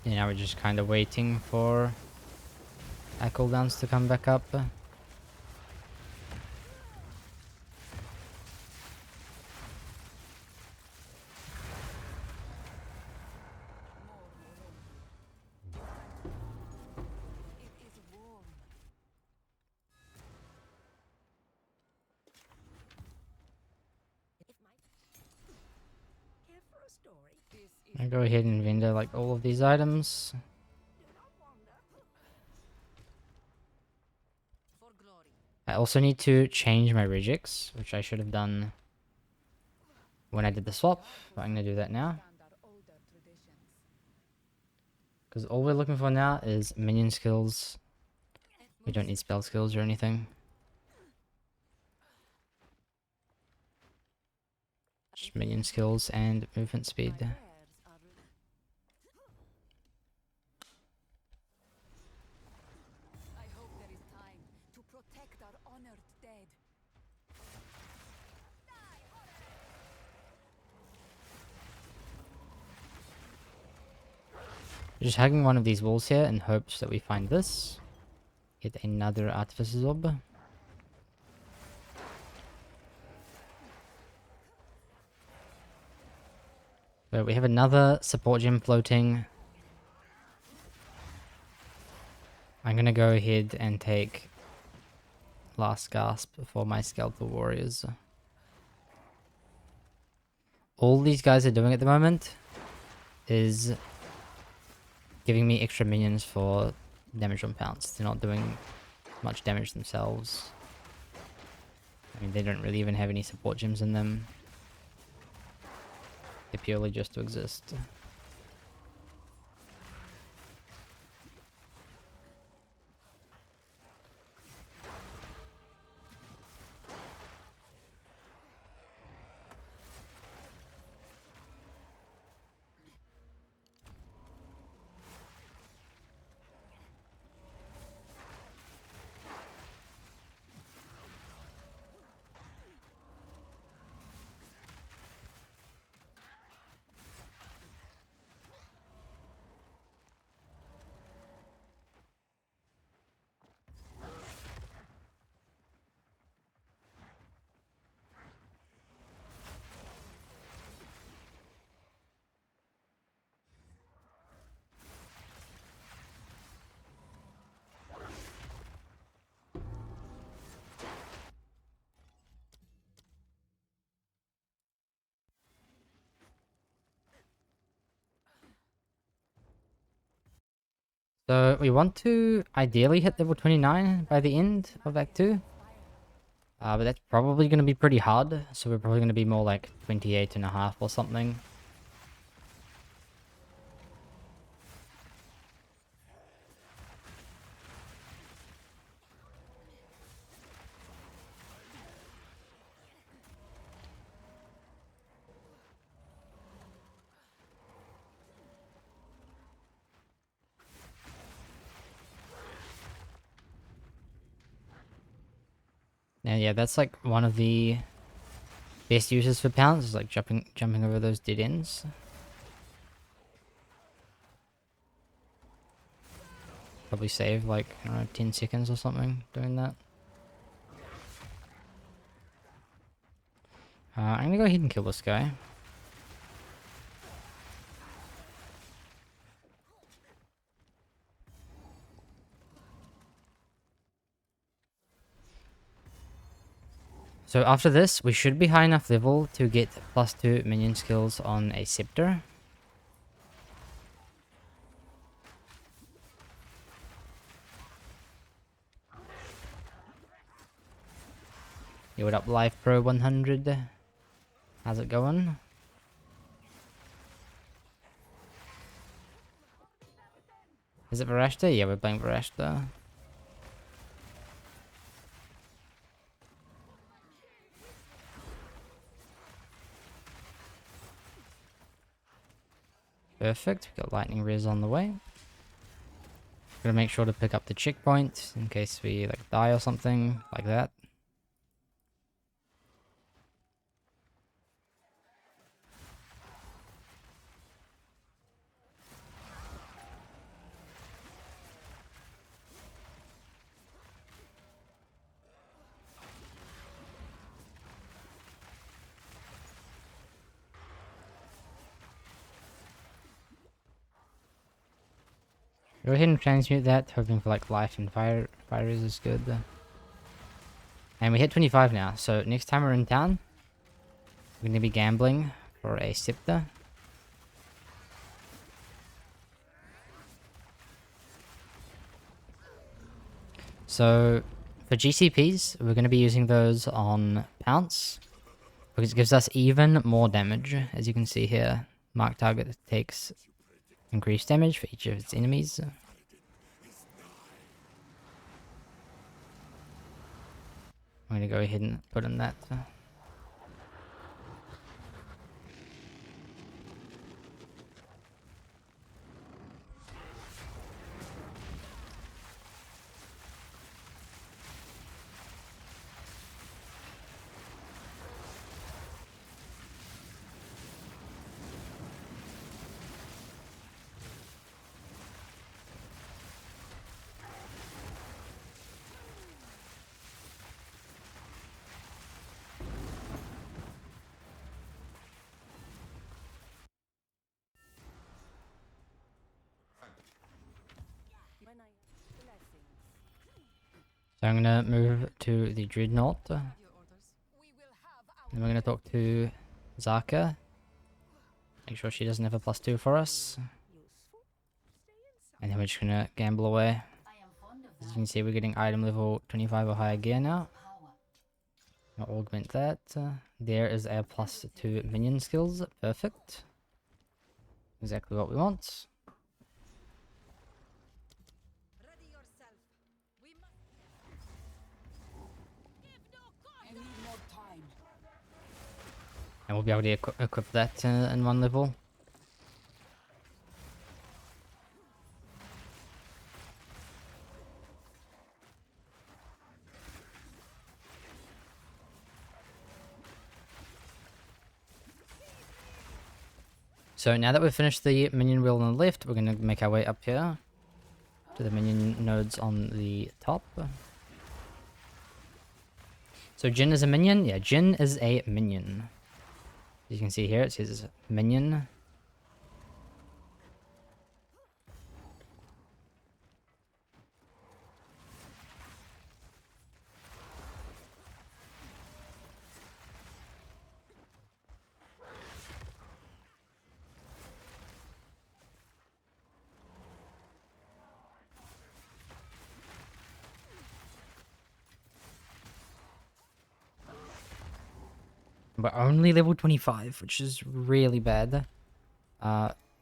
Yeah, now we're just kind of waiting for our cooldowns to come back up. It is warm. Care for a story? This is I go ahead and vendor like all of these items. Do not wander. for glory. I also need to change my regex, which I should have done when I did the swap, but I'm going to do that now. Stand our older traditions. Because all we're looking for now is minion skills. We don't need spell skills or anything. Just minion skills and movement speed. My wares are I hope there is time to protect our honored dead. Just hugging one of these walls here in hopes that we find this. Get another Artificer's Orb. So we have another support gem floating. I'm gonna go ahead and take Last Gasp for my Skeletal Warriors. All these guys are doing at the moment is giving me extra minions for damage on pounce. They're not doing much damage themselves. I mean, they don't really even have any support gems in them. They're purely just to exist. So we want to ideally hit level 29 by the end of Act 2. But that's probably going to be pretty hard, so we're probably going to be more like 28 and a half or something. And yeah, that's like one of the best uses for pounce, is like jumping over those dead ends. Probably save like, I don't know, 10 seconds or something doing that. I'm gonna go ahead and kill this guy. So after this, we should be high enough level to get +2 minion skills on a scepter. Yo, what up, Live Pro 100? How's it going? Is it Varashta? Yeah, we're playing Varashta. Perfect, we got lightning res on the way. Gotta make sure to pick up the checkpoint in case we like die or something like that. Go ahead and transmute that, hoping for like life and fire res is good. And we hit 25 now, so next time we're in town, we're gonna be gambling for a scepter. So for GCPs, we're going to be using those on Pounce, because it gives us even more damage. As you can see here, mark target takes increased damage for each of its enemies. I'm going to go ahead and put in that. When I blessings. So I'm going to move to the Dreadnought, and Your orders. We will have we're going to talk to Zaka. Make sure she doesn't have a +2 for us. Useful. Stay inside. And then we're just going to gamble away. As you can see, we're getting item level 25 or higher gear now. I'll augment that. There is our +2 minion skills. Perfect. Exactly what we want. ready yourself. We must give no cause. I need more time. And we'll be able to equip that in one level. So now that we've finished the minion wheel on the left, we're going to make our way up here to the minion nodes on the top. So Jin is a minion? Yeah, Jin is a minion. As you can see here, it says minion. We're only level 25, which is really bad.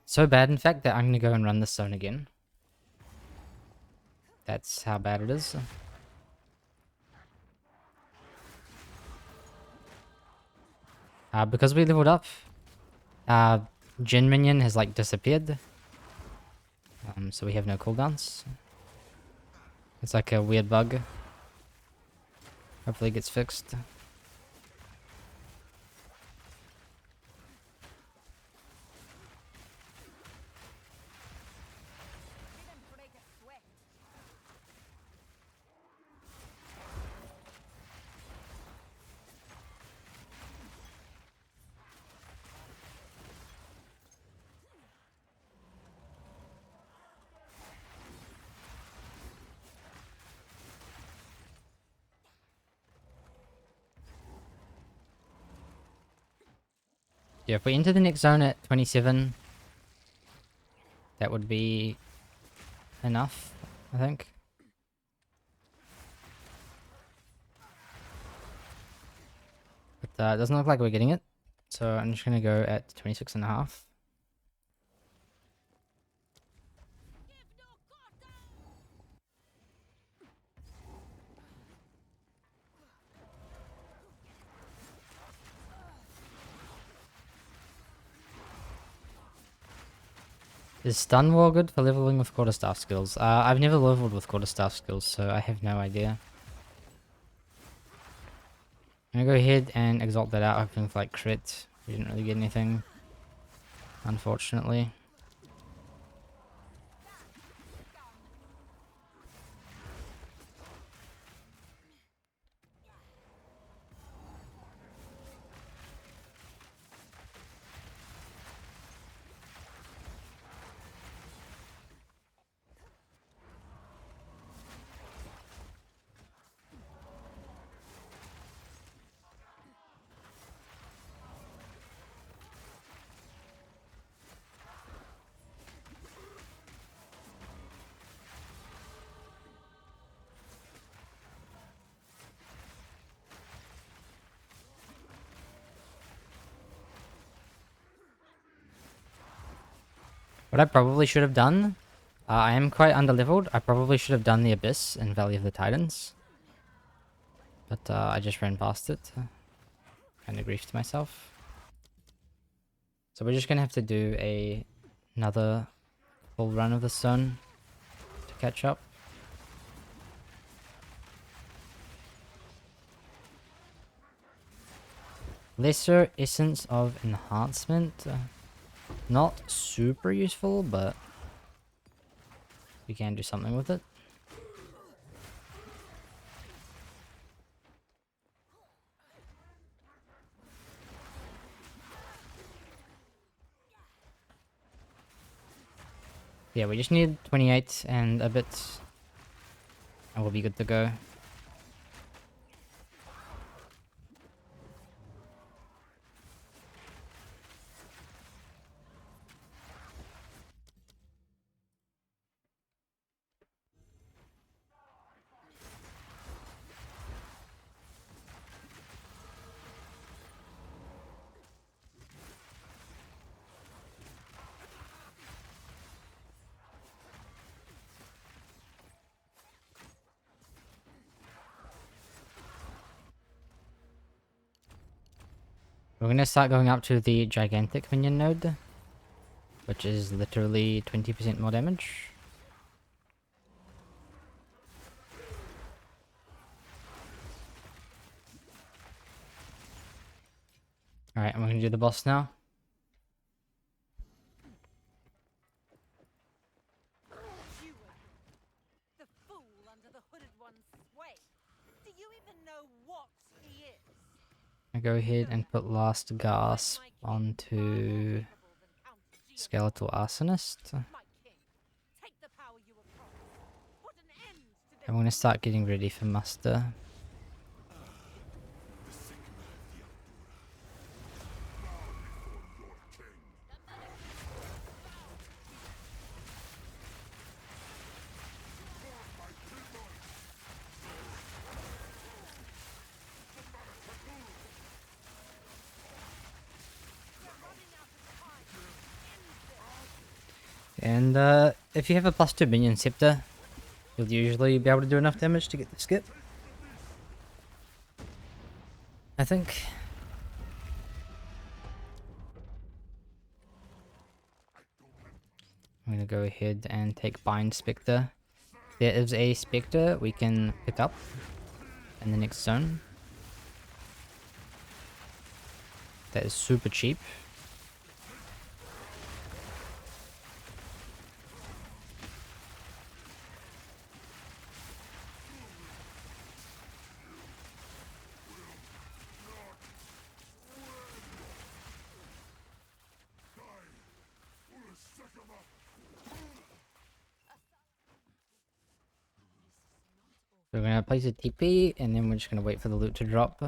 So bad, in fact, that I'm gonna go and run this zone again. That's how bad it is. Because we leveled up, Jin minion has like disappeared. So we have no cooldowns. It's like a weird bug. Hopefully it gets fixed. Didn't break a sweat. Yeah, if we enter the next zone at 27, that would be enough, I think. But it doesn't look like we're getting it. So I'm just gonna go at 26 and a half. Is stun wall good for leveling with quarterstaff skills? I've never leveled with quarterstaff skills, so I have no idea. I'm gonna go ahead and exalt that out, hoping for like crit. We didn't really get anything, unfortunately. What I probably should have done, I am quite underleveled. I probably should have done the Abyss in Valley of the Titans. But I just ran past it. Kind of griefed myself. So we're just gonna have to do another full run of the sun to catch up. Lesser Essence of Enhancement. Not super useful, but we can do something with it. Yeah, we just need 28 and a bit, and we'll be good to go. We're gonna start going up to the gigantic minion node, which is literally 20% more damage. Alright, I'm gonna do the boss now. You again. The fool under the hooded one's sway. Do you even know what he is? I go ahead and put Last Gasp My king, far more onto capable than Count Geo. Skeletal Arsonist. My king, take the power you have promised. Put an end to this. I'm gonna start getting ready for muster. And if you have a +2 minion scepter, you'll usually be able to do enough damage to get the skip. I think. I'm gonna go ahead and take Bind Spectre. There is a Spectre we can pick up in the next zone. That is super cheap. So we're gonna place a TP and then we're just gonna wait for the loot to drop.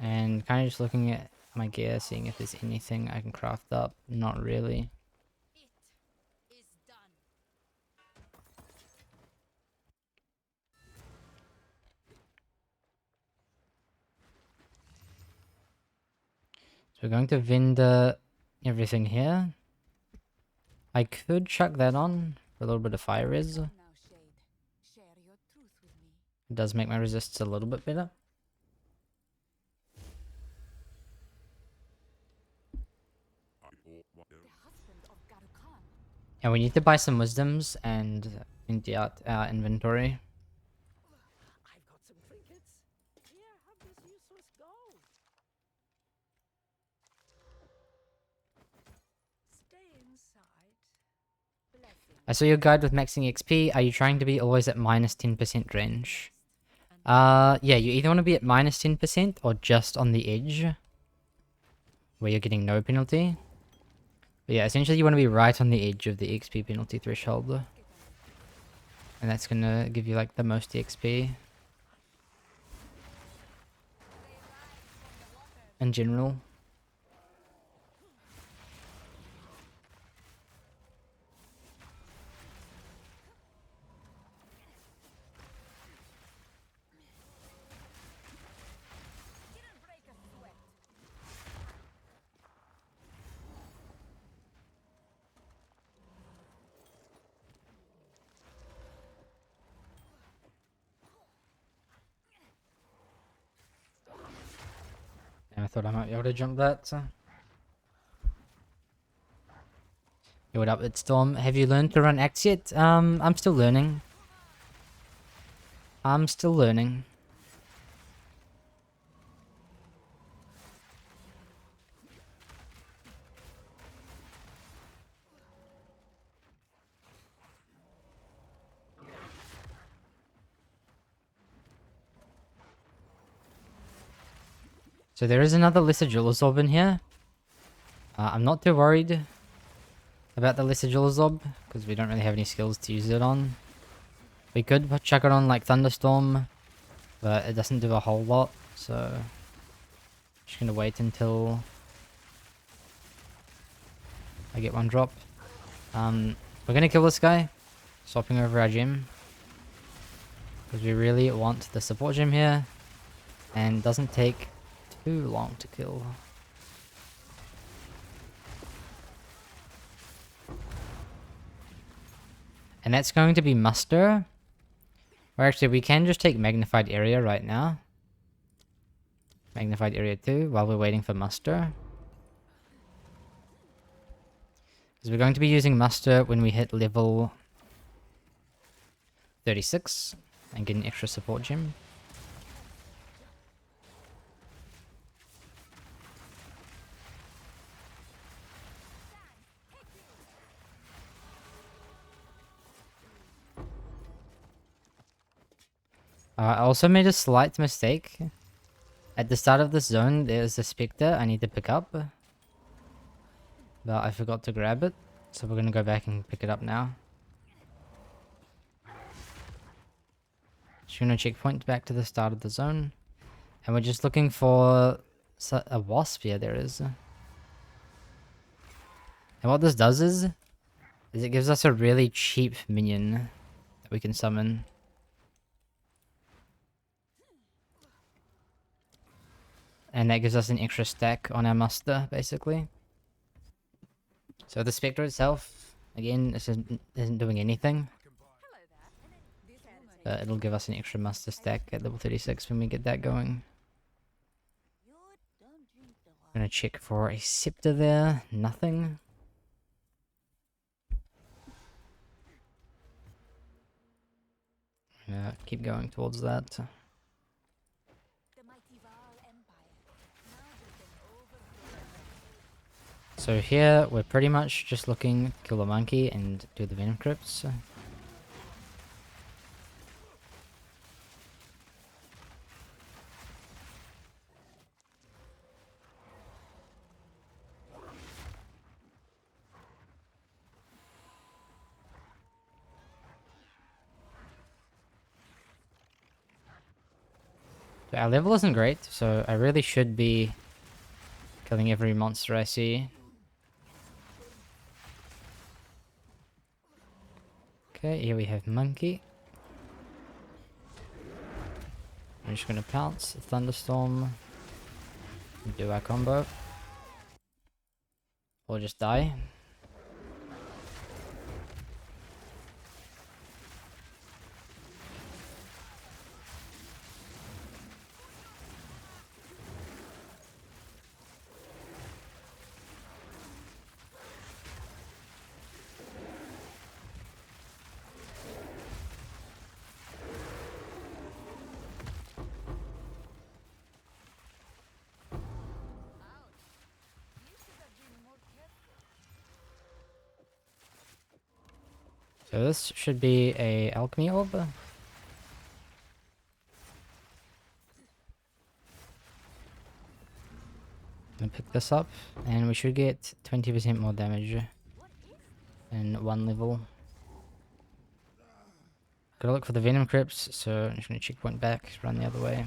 And kind of just looking at my gear, seeing if there's anything I can craft up. Not really. It is done. So we're going to vendor everything here. I could chuck that on for a little bit of fire res. It Now, Shade, share your truth with me. does make my resists a little bit better. The husband of Garukan. And we need to buy some wisdoms and empty out our inventory. I've got some trinkets. Here, have this useless gold. Stay inside. Blessing. I saw your guide with maxing XP. Are you trying to be always at minus 10% range? Yeah, you either want to be at minus 10% or just on the edge, where you're getting no penalty. But yeah, essentially you want to be right on the edge of the XP penalty threshold. And that's gonna give you like the most XP. In general. Didn't break a sweat. And I thought I might be able to jump that. So. Yo, what up, it's Storm. Have you learned to run Axe yet? I'm still learning. I'm still learning. So there is another Lesser Jeweler's Orb in here. I'm not too worried about the Lesser Jeweler's Orb, because we don't really have any skills to use it on. We could chuck it on like Thunderstorm, but it doesn't do a whole lot, so... Just gonna wait until I get one drop. We're gonna kill this guy, swapping over our gem. Because we really want the support gem here, and doesn't take too long to kill. And that's going to be muster. Or actually, we can just take magnified area right now. Magnified area 2 while we're waiting for muster. Because we're going to be using muster when we hit level 36 and get an extra support gem. I also made a slight mistake. At the start of this zone, there's a Spectre I need to pick up. But I forgot to grab it. So we're going to go back and pick it up now. Just going to checkpoint back to the start of the zone. And we're just looking for a wasp. Yeah, there is. And what this does is it gives us a really cheap minion that we can summon. And that gives us an extra stack on our muster, basically. So the Spectre itself, again, this isn't doing anything. But it'll give us an extra muster stack at level 36 when we get that going. I'm gonna check for a scepter there. Nothing. Keep going towards that. The mighty Val Empire. Now they've been overthrown. So here, we're pretty much just looking to kill the monkey and do the venom crypts. So our level isn't great, so I really should be killing every monster I see. Okay, here we have monkey. I'm just gonna pounce, thunderstorm, and do our combo. Or just die. So this should be a alchemy orb. Gonna pick this up, and we should get 20% more damage in one level. Gotta look for the venom crypts, so I'm just gonna checkpoint back, run the other way.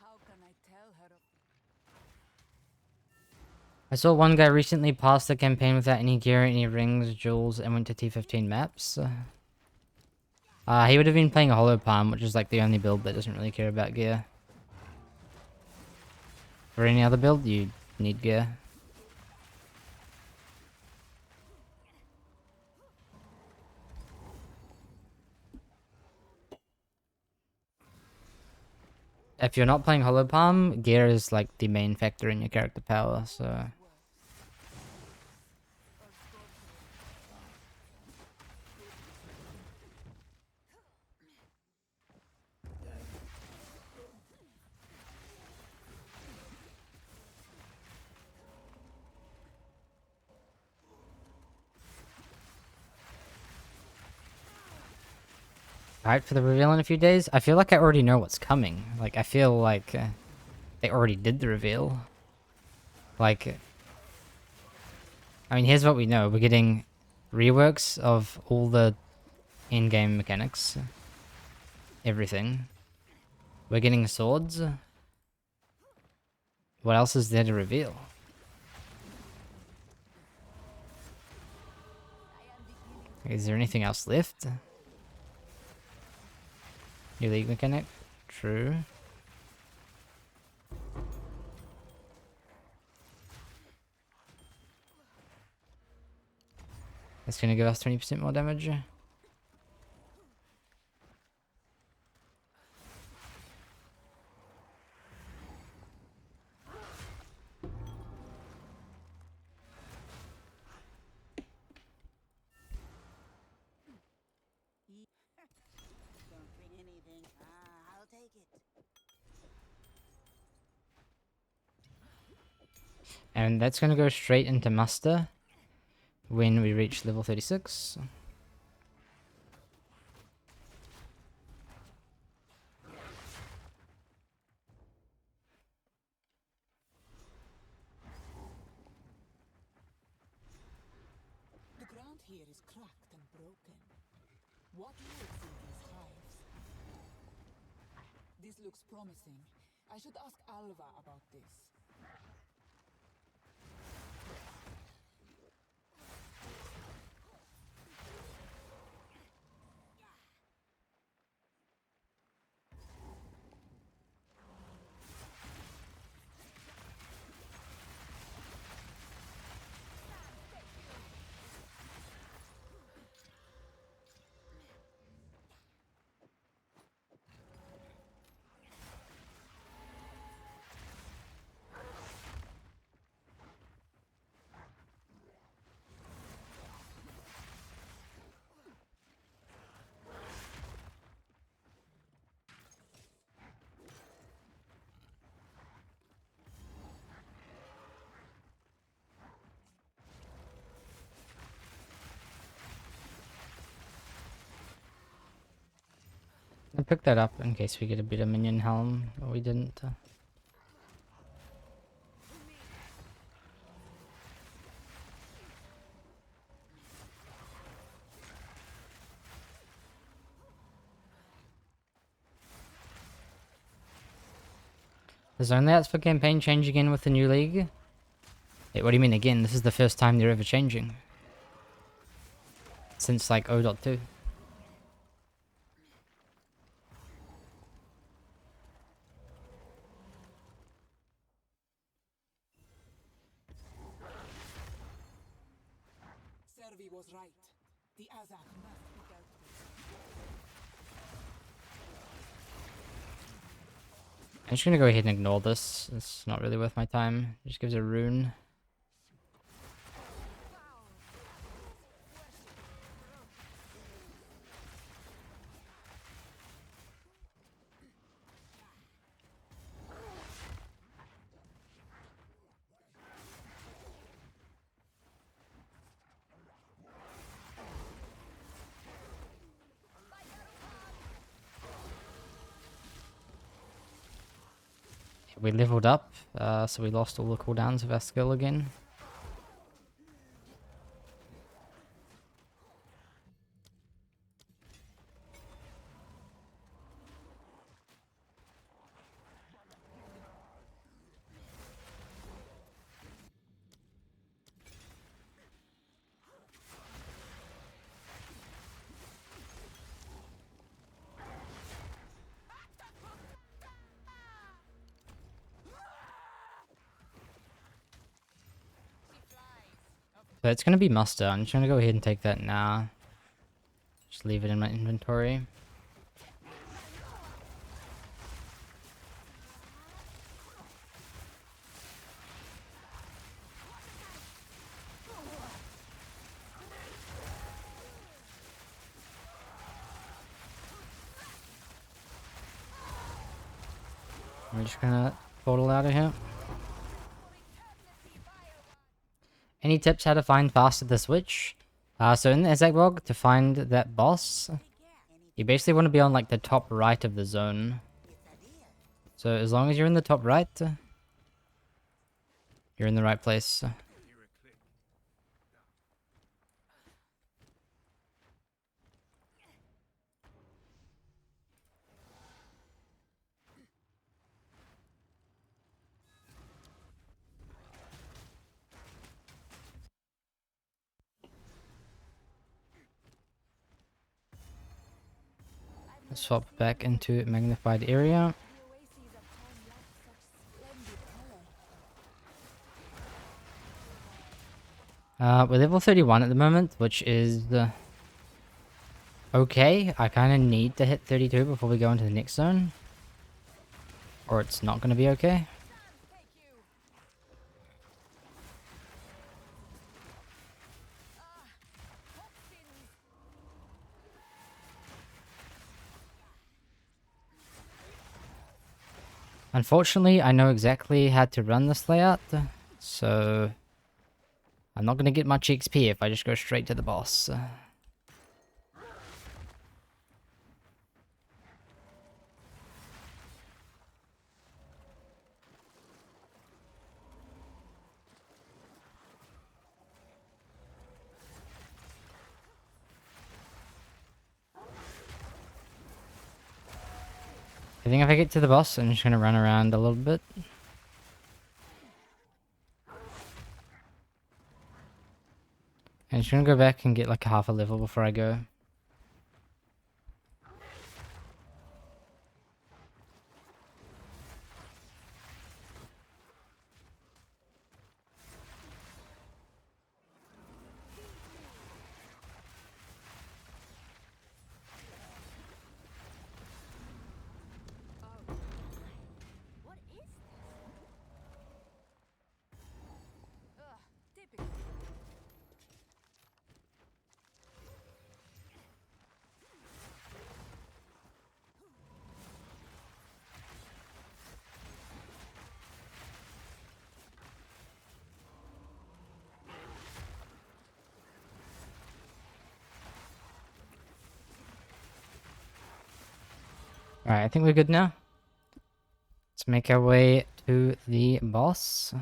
How can I tell her of I saw one guy recently pass the campaign without any gear, any rings, jewels, and went to T15 maps. He would have been playing a hollow palm, which is like the only build that doesn't really care about gear. For any other build, you need gear. If you're not playing hollow palm, gear is like the main factor in your character power, so... Alright, for the reveal in a few days? I feel like I already know what's coming. Like, I feel like they already did the reveal. Like, I mean, here's what we know. We're getting reworks of all the in-game mechanics. Everything. We're getting swords. What else is there to reveal? Is there anything else left? New league mechanic? True. That's gonna give us 20% more damage. Don't bring anything. I'll take it. And that's gonna go straight into muster when we reach level 36. The ground here is cracked and broken. What lives in these hives? This looks promising. I should ask Alva about this. I picked that up in case we get a bit of minion helm, but we didn't. The zone layouts for campaign change again with the new league? Wait, what do you mean again? This is the first time they're ever changing. Since like 0.2. Servi was right. The Azak must be dealt with. I'm just gonna go ahead and ignore this. It's not really worth my time. It just gives a rune. We leveled up, so we lost all the cooldowns of our skill again. So it's gonna be muster. I'm just gonna go ahead and take that now. Just leave it in my inventory. I'm just gonna total out of here. Any tips how to find faster the switch? So in the Exile log, to find that boss, you basically want to be on like the top right of the zone. So as long as you're in the top right, you're in the right place. Let's swap back into magnified area. The oases of time lack such splendid color. We're level 31 at the moment, which is okay. I kind of need to hit 32 before we go into the next zone, or it's not going to be okay. Unfortunately, I know exactly how to run this layout, so I'm not going to get much XP if I just go straight to the boss. think if I get to the boss, I'm just gonna run around a little bit. I'm just gonna go back and get like half a level before I go. What is this? Ugh, typical. Alright, I think we're good now. Let's make our way to the boss.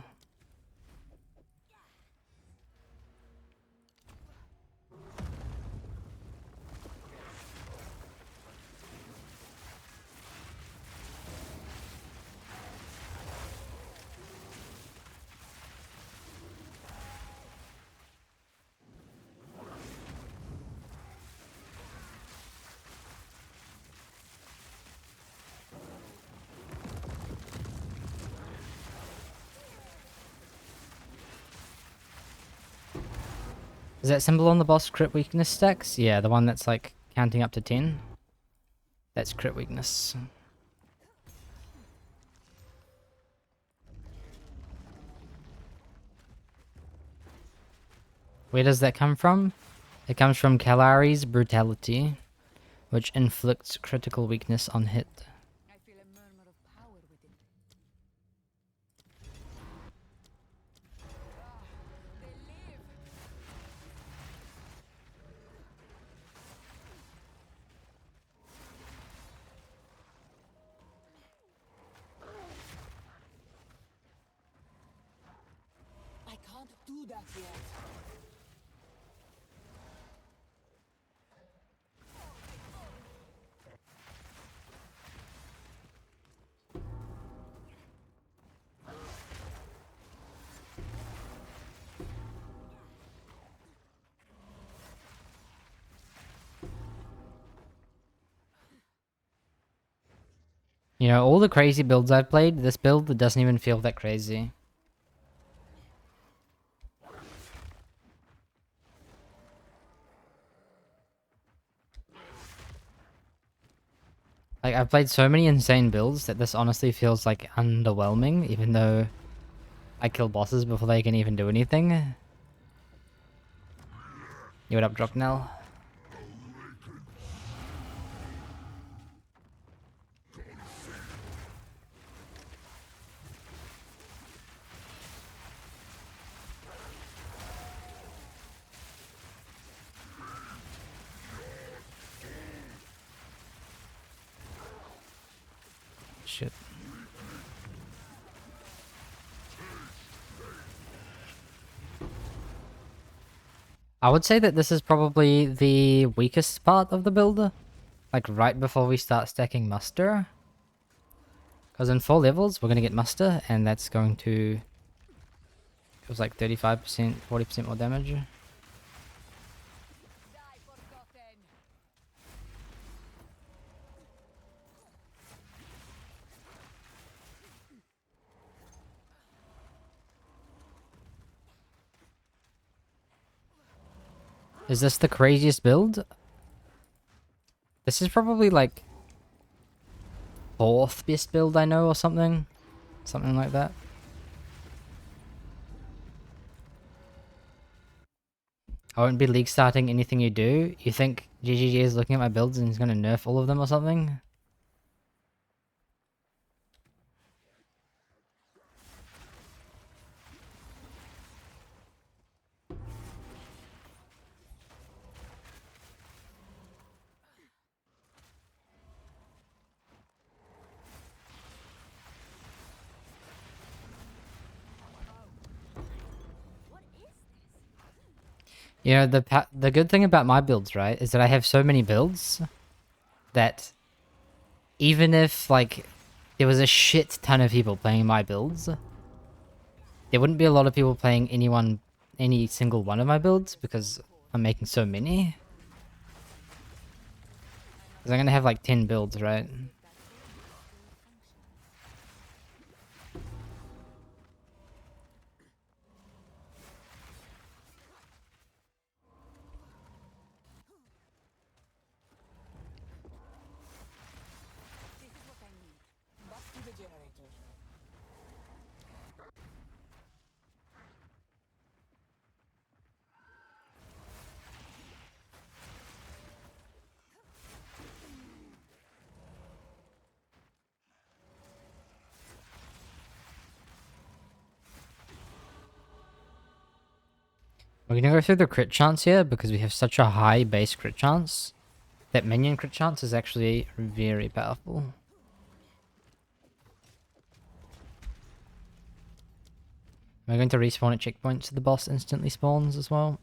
Is that symbol on the boss crit weakness stacks? Yeah, the one that's like counting up to 10. That's crit weakness. Where does that come from? It comes from Kalari's Brutality, which inflicts critical weakness on hit. I feel a murmur of power within. They live. I can't do that yet. You know, all the crazy builds I've played, this build doesn't even feel that crazy. Like, I've played so many insane builds that this honestly feels like underwhelming, even though I kill bosses before they can even do anything. You what up, Dropnell? Shit. I would say that this is probably the weakest part of the build. Like right before we start stacking muster. Because in 4 levels, we're going to get muster, and that's going to... It was like 35%, 40% more damage. Die forgotten. Is this the craziest build? This is probably like 4th best build I know or something. Something like that. I won't be league starting anything you do. You think GGG is looking at my builds and he's going to nerf all of them or something? What is this? You know, the good thing about my builds, right, is that I have so many builds that even if like there was a shit ton of people playing my builds, there wouldn't be a lot of people playing any single one of my builds because I'm making so many. Because I'm gonna have like 10 builds, right? This is what I need. Back to the generator. We're gonna go through the crit chance here because we have such a high base crit chance that minion crit chance is actually very powerful. We're going to respawn at checkpoints so the boss instantly spawns as well.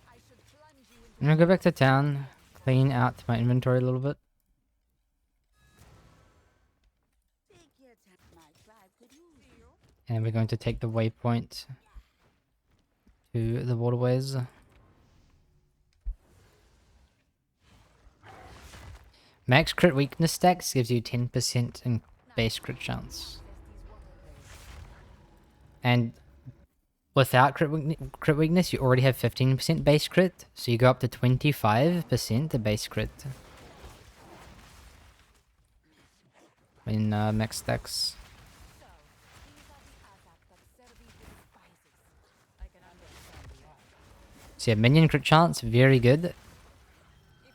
I should plunge you into I'm gonna go back to town, clean out my inventory a little bit. take your time. My tribe could use you. And we're going to take the waypoint to the waterways. Max crit weakness stacks gives you 10% in base crit chance. And without crit weakness, you already have 15% base crit, so you go up to 25% base crit in max stacks. So, these are the Azak that Servi despises. I can understand why. So yeah, minion crit chance, very good. If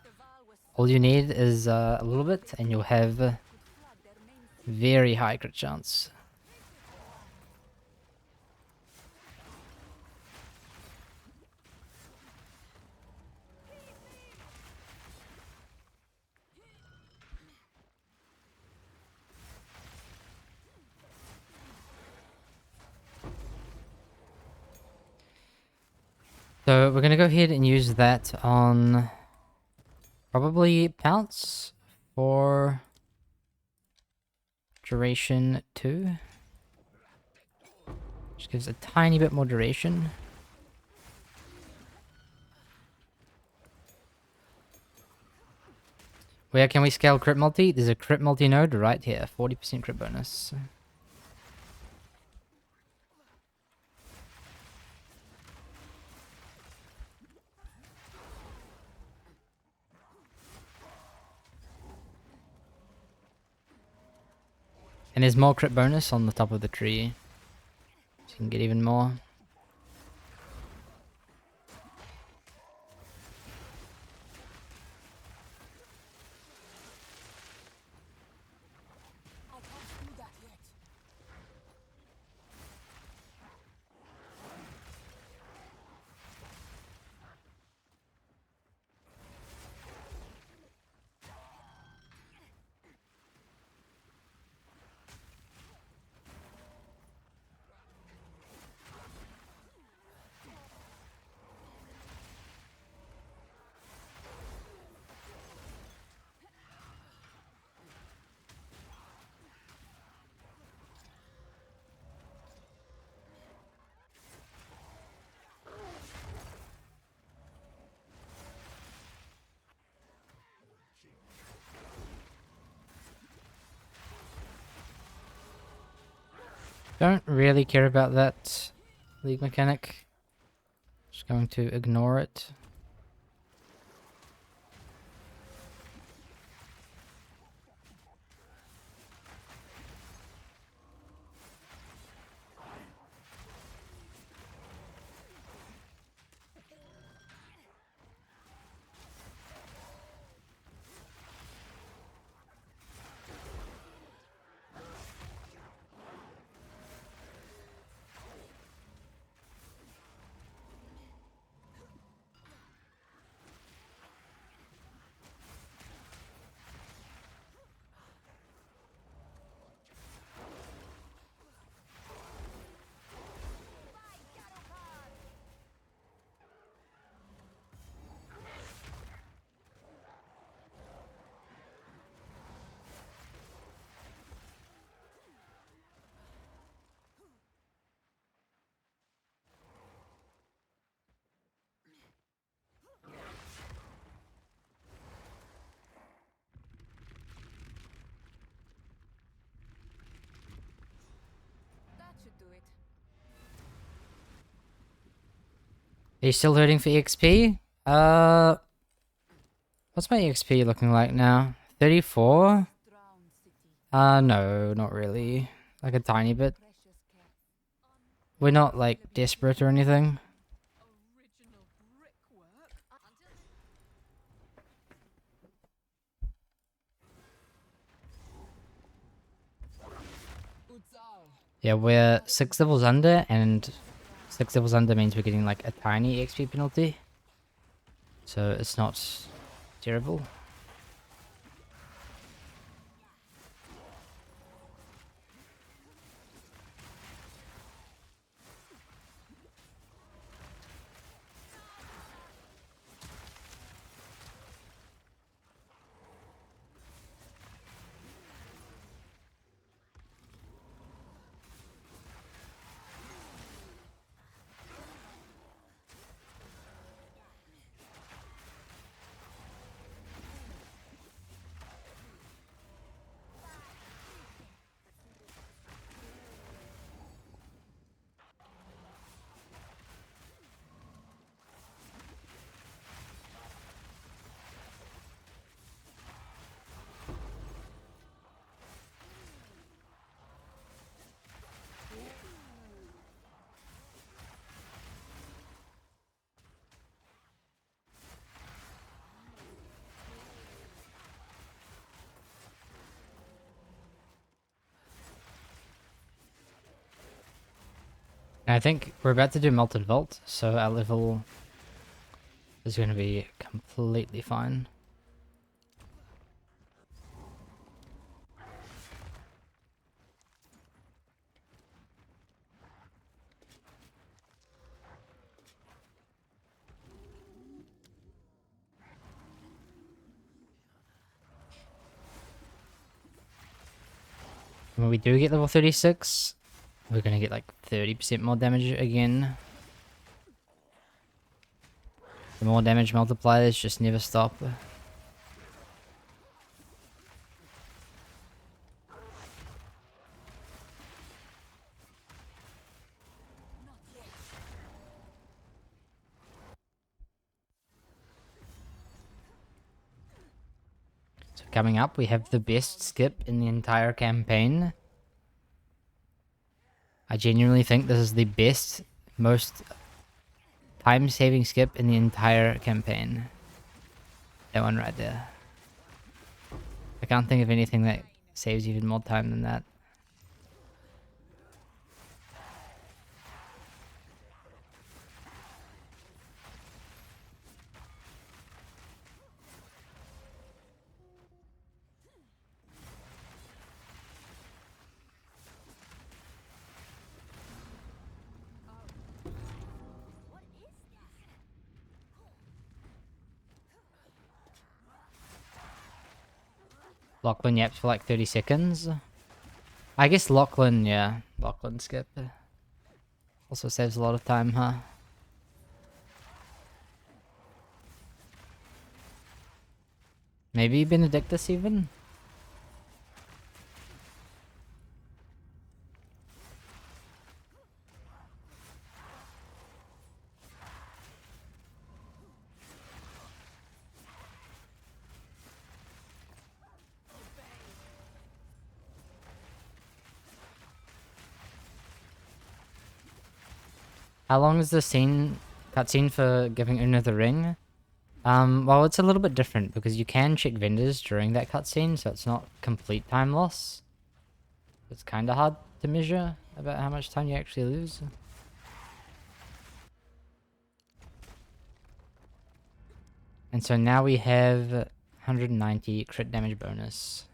the Val was All you need is a little bit, and you'll have could flood their main city, very high crit chance. So we're gonna go ahead and use that on probably Pounce for duration 2. Just gives a tiny bit more duration. Where can we scale crit multi? There's a crit multi node right here, 40% crit bonus. And there's more crit bonus on the top of the tree. So you can get even more. I can't do that yet. Don't really care about that league mechanic. Just going to ignore it. you still hurting for EXP? What's my EXP looking like now? 34? Drowned city, No, not really. Like a tiny bit. precious cat. We're not like desperate or anything. Original brickwork. Yeah, we're 6 levels under, and 6 levels under means we're getting like a tiny XP penalty. So it's not terrible. And I think we're about to do Melted Vault, so our level is going to be completely fine. When we do get level 36, we're going to get like 30% more damage again. The more damage multipliers just never stop. So coming up, we have the best skip in the entire campaign. I genuinely think this is the best, most time-saving skip in the entire campaign. That one right there. I can't think of anything that saves even more time than that. Lachlan yaps for like 30 seconds. I guess Lachlan, yeah. Lachlan skip. Also saves a lot of time, huh? Maybe Benedictus even? How long is the cutscene for giving Una the ring? Well, it's a little bit different because you can check vendors during that cutscene, so it's not complete time loss. It's kind of hard to measure about how much time you actually lose. And so now we have 190 crit damage bonus.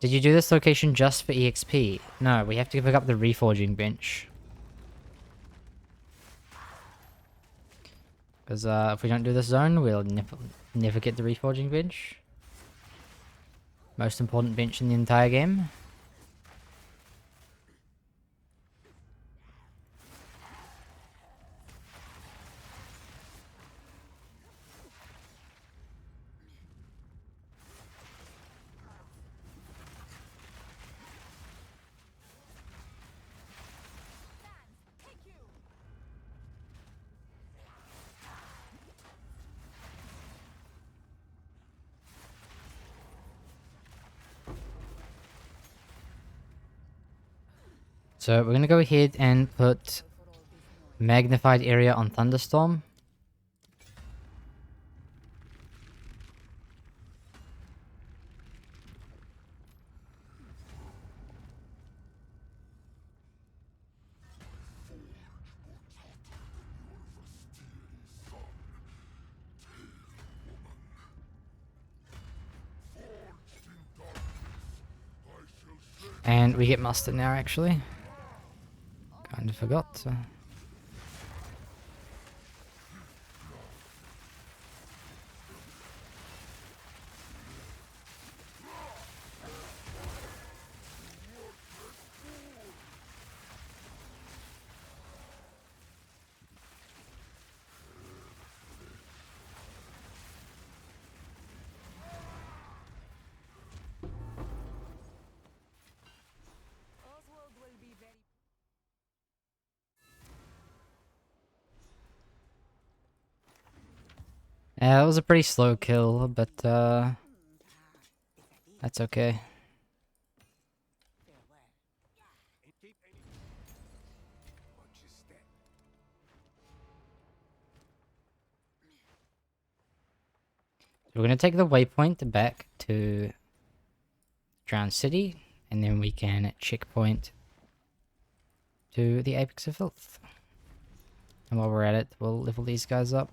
Did you do this location just for EXP? No, we have to pick up the reforging bench. Because if we don't do this zone, we'll never get the reforging bench. Most important bench in the entire game. So we're gonna go ahead and put magnified area on Thunderstorm. And we get mustard now, actually. Kind of forgot. Oswald will be very. Yeah, it was a pretty slow kill, but that's okay. So we're gonna take the waypoint back to Drowned City, and then we can checkpoint to the Apex of Filth. And while we're at it, we'll level these guys up.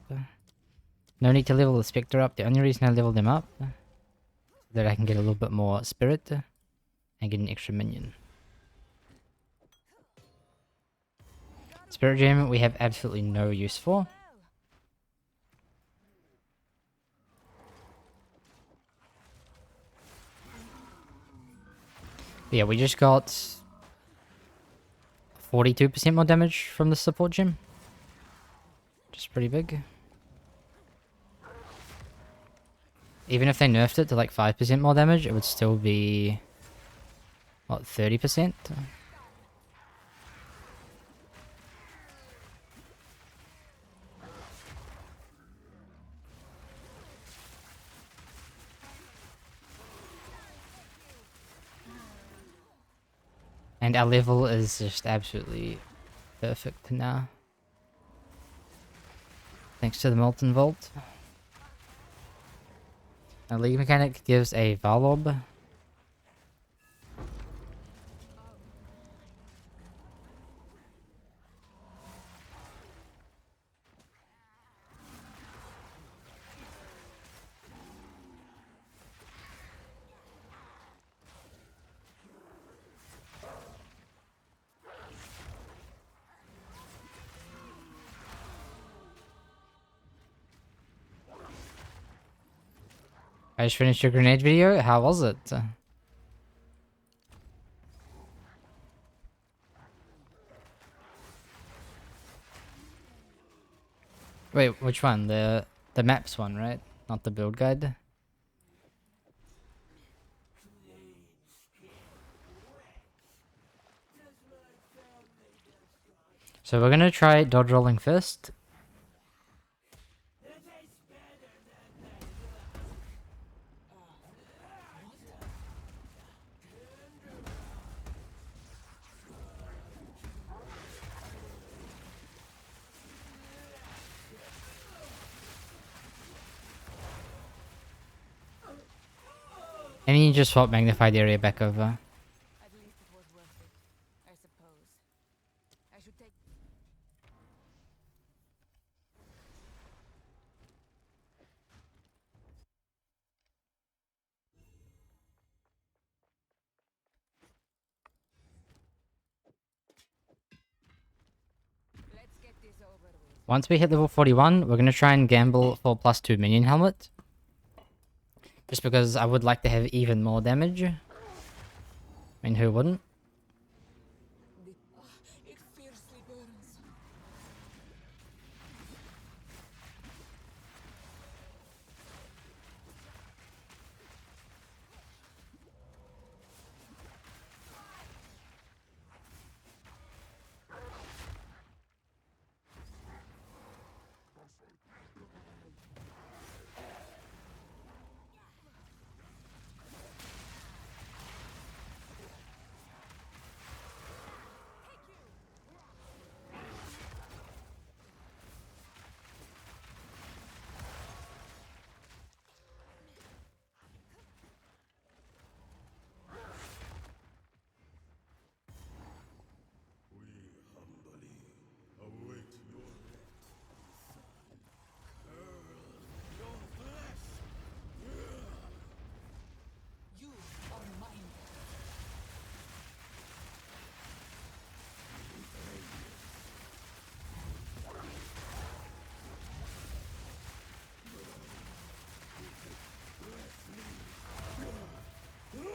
No need to level the Spectre up. The only reason I leveled them up so that I can get a little bit more spirit and get an extra minion. Spirit Gem we have absolutely no use for. Yeah, we just got 42% more damage from the support gem. Which is pretty big. Even if they nerfed it to like 5% more damage, it would still be, what, 30%? And our level is just absolutely perfect now. Thanks to the Molten Vault. Our League Mechanic gives a Valob. I just finished your grenade video. How was it? Wait, which one? The maps one, right? Not the build guide. So we're gonna try dodge rolling first. And then you just swap magnified area back over. At least it was worth it, I suppose. I should take. Let's get this over with. Once we hit level 41, we're gonna try and gamble for +2 minion helmet. Just because I would like to have even more damage. I mean, who wouldn't? It fiercely burns.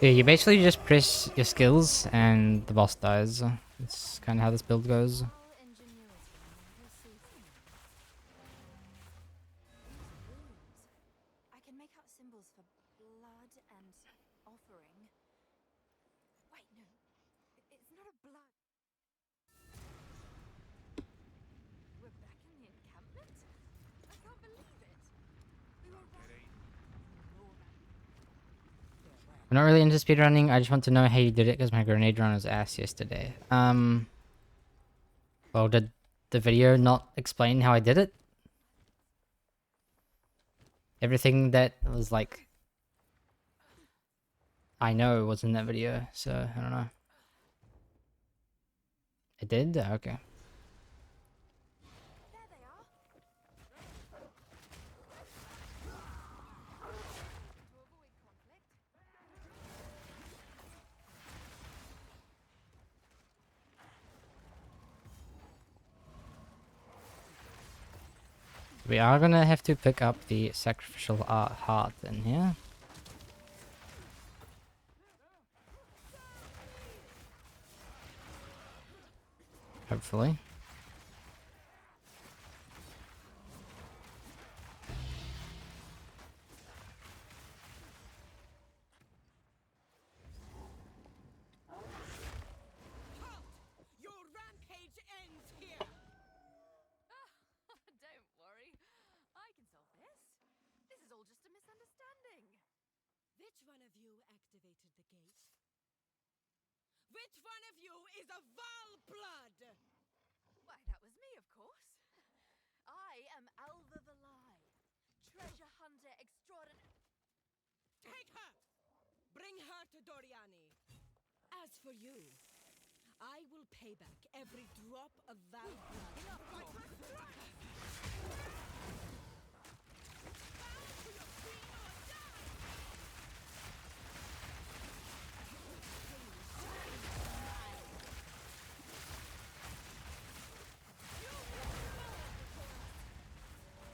Yeah, you basically just press your skills and the boss dies. It's kind of how this build goes. All ingenuity never ceases. These runes. I can make out symbols for blood and offering. Wait, no. It's not a blood. We're back in the encampment? I can't believe it. We were right. I'm not really into speedrunning. I just want to know how you did it because my grenade run was ass yesterday. Well, did the video not explain how I did it? Everything that was like I know was in that video, so I don't know. It did? Okay. There they are. To avoid conflict. We are gonna have to pick up the sacrificial heart in here. Hopefully. Your rampage ends here! Don't worry. I can solve this. This is all just a misunderstanding. Which one of you activated the gate? Which one of you is a Valblood? Why, that was me, of course. I am Alva the Lie, treasure hunter extraordinary. Take her! Bring her to Doriani. As for you, I will pay back every drop of Valblood.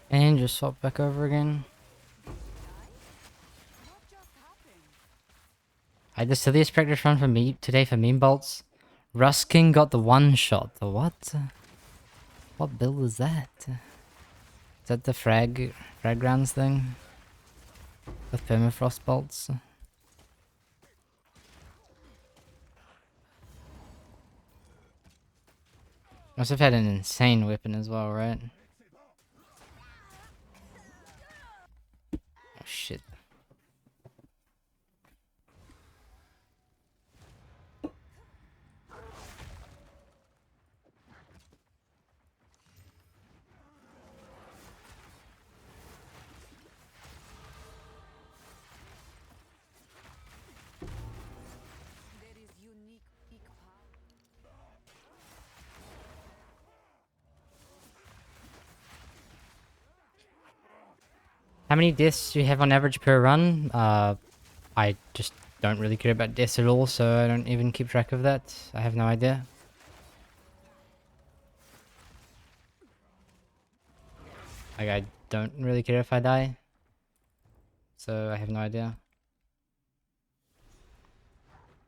And just swap back over again. What just happened? I had the silliest practice run for me today for meme bolts. Rusking got the one shot. The what? What build is that? Is that the frag grounds thing? With permafrost bolts? Must have had an insane weapon as well, right? Oh shit. There is unique power. How many deaths do you have on average per run? I just don't really care about deaths at all, so I don't even keep track of that. I have no idea. Like, I don't really care if I die. So I have no idea.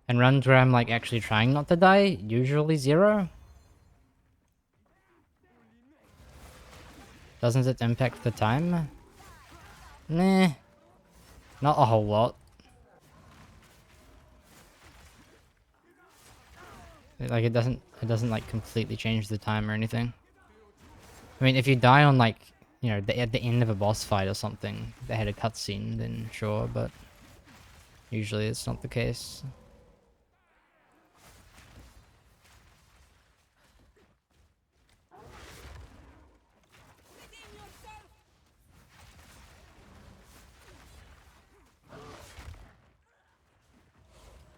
And runs where I'm like actually trying not to die, usually 0. Doesn't it impact the time? Nah. Not a whole lot. Like it doesn't like completely change the time or anything. I mean, if you die on like, you know, at the end of a boss fight or something that had a cutscene, then sure, but usually it's not the case.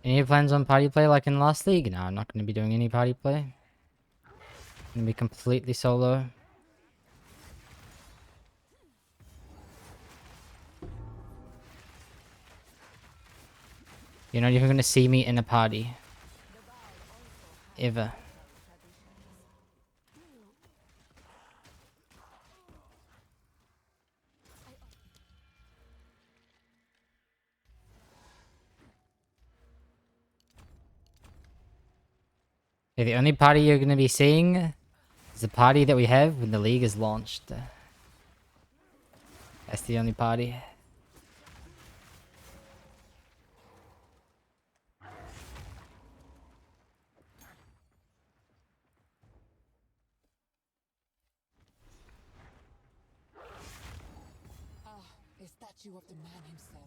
Any plans on party play like in last league? No, I'm not going to be doing any party play. I'm going to be completely solo. You're not even going to see me in a party. Ever. Yeah, the only party you're going to be seeing is the party that we have when the league is launched. That's the only party. A statue of the man himself.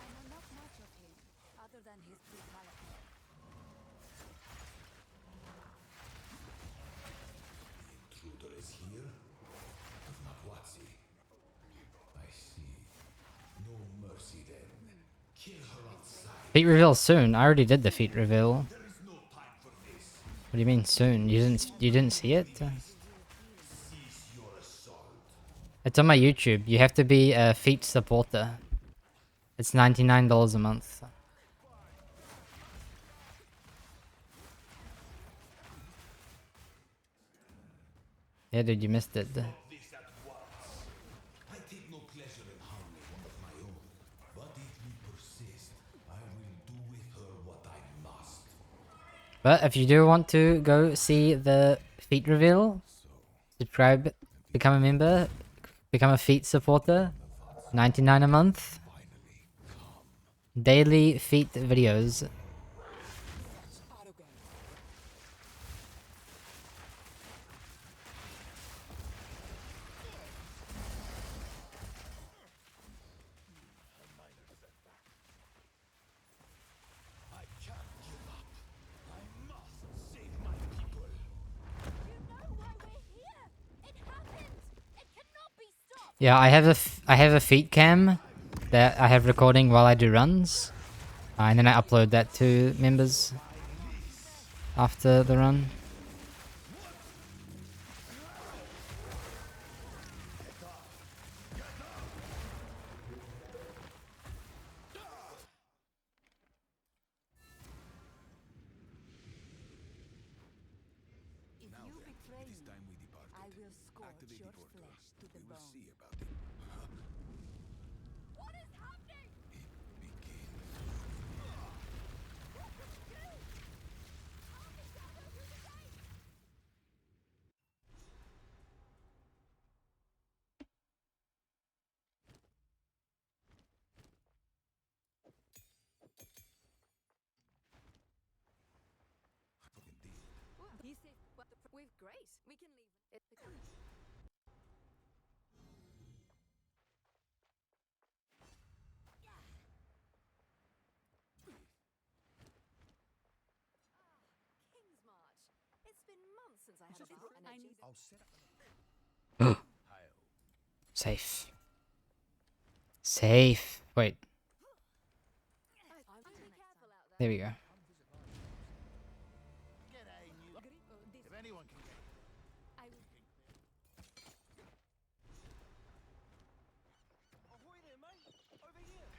I know not much of him, other than his brutality. Intruder is here? Makwatsi. I see. No mercy then. Kill her outside. Feat reveal soon. I already did the feat reveal. There is no time for this. What do you mean soon? You didn't see it? Cease your assault. It's on my YouTube. You have to be a feat supporter. It's $99 a month. Yeah, dude, you missed it. This at once. I take no pleasure in harming one of my own. But if you persist, I will do with her what I must. But if you do want to go see the feat reveal, subscribe, become a member, become a feat supporter. 99 a month. Daily feat videos. I can't give up. I must save my people. You know why we're here! It happened! It cannot be stopped! Yeah, I have a feat cam that I have recording while I do runs. And then I upload that to members after the run. If you betray me, I will scorch your flesh to the bone. What is happening? He said, "But we're great. We can leave it." King's March. It's been months since I had this energy. I'll set up. Safe. Safe. Wait, Be careful out there. there we go. If anyone can get I will.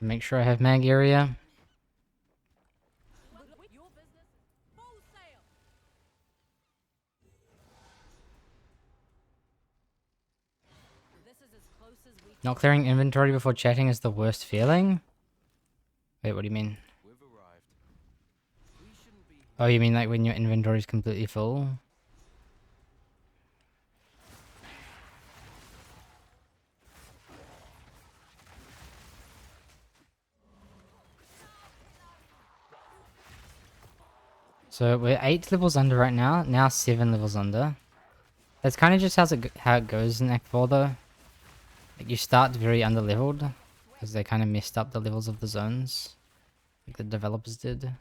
Make sure I have mag area. Your business. Full sail. This is as close as we Not clearing inventory before chatting is the worst feeling? Wait, what do you mean? We've arrived. We shouldn't be. Oh, you mean like when your inventory is completely full? So we're 8 levels under right now. Now 7 levels under. That's kind of just how it goes in Act 4 though. Like you start very under leveled because they kind of messed up the levels of the zones, like the developers did.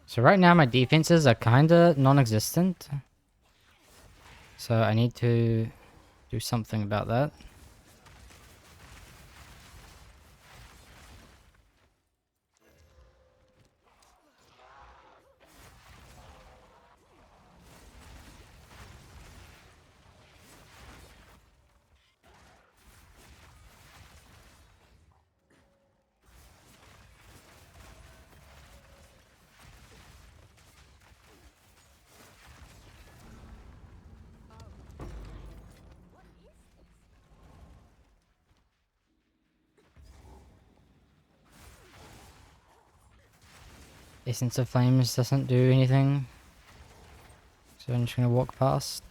So right now my defenses are kinda non-existent. So I need to do something about that. Essence of Flames doesn't do anything. So I'm just gonna walk past.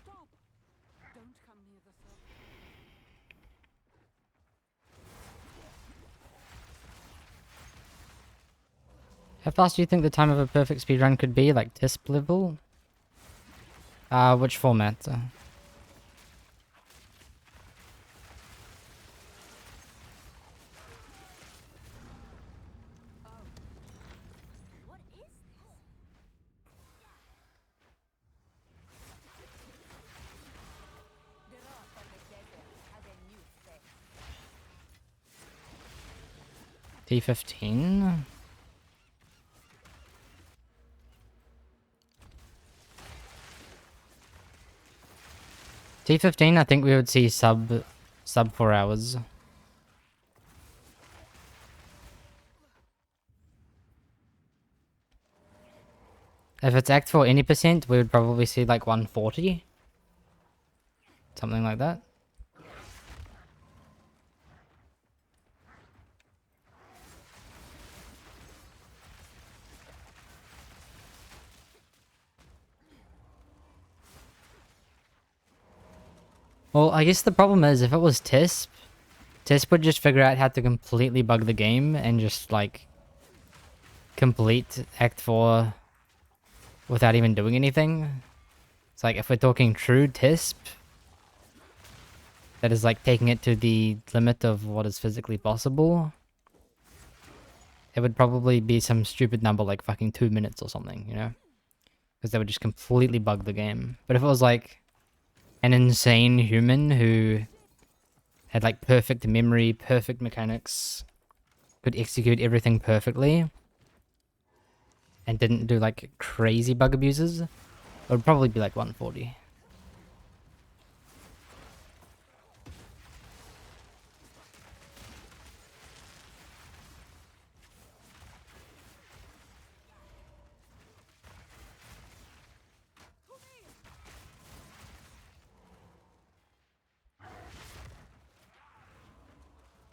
Stop! Don't come near the circle. How fast do you think the time of a perfect speedrun could be? Like TISP level? Which format? What is this? The rock on the desert has a new face. T15? T15, I think we would see sub 4 hours. If it's Act 4 any percent, we would probably see like 140. Something like that. Well, I guess the problem is if it was TISP would just figure out how to completely bug the game and just like complete Act 4 without even doing anything. It's like if we're talking true TISP, that is like taking it to the limit of what is physically possible, it would probably be some stupid number like fucking 2 minutes or something, you know? Because they would just completely bug the game. But if it was like an insane human who had like perfect memory, perfect mechanics, could execute everything perfectly, and didn't do like crazy bug abuses, it would probably be like 140.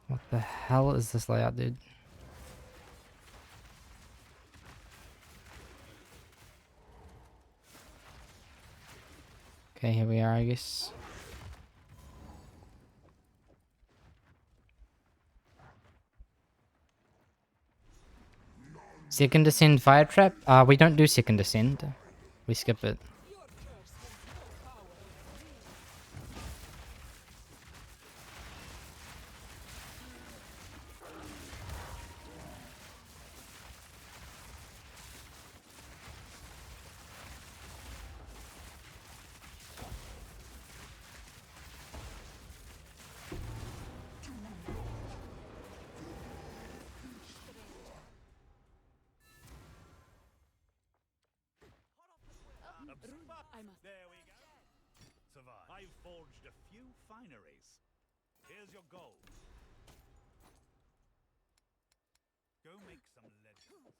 What the hell is this layout, dude? Okay, here we are, I guess. Second Ascend Fire Trap? We don't do Second Ascend. We skip it. Your curse has no power over me. I must. There we go. Survive. I've forged a few fineries. Here's your gold. Go make some legends.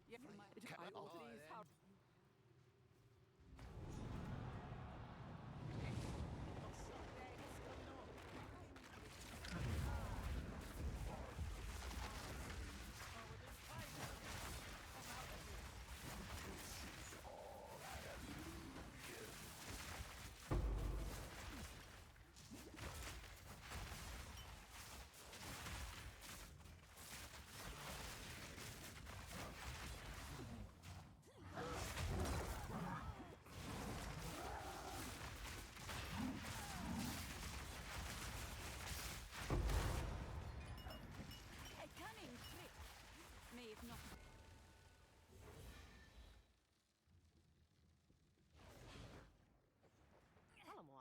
Yeah, oh, please, how? A cunning trick. May it not.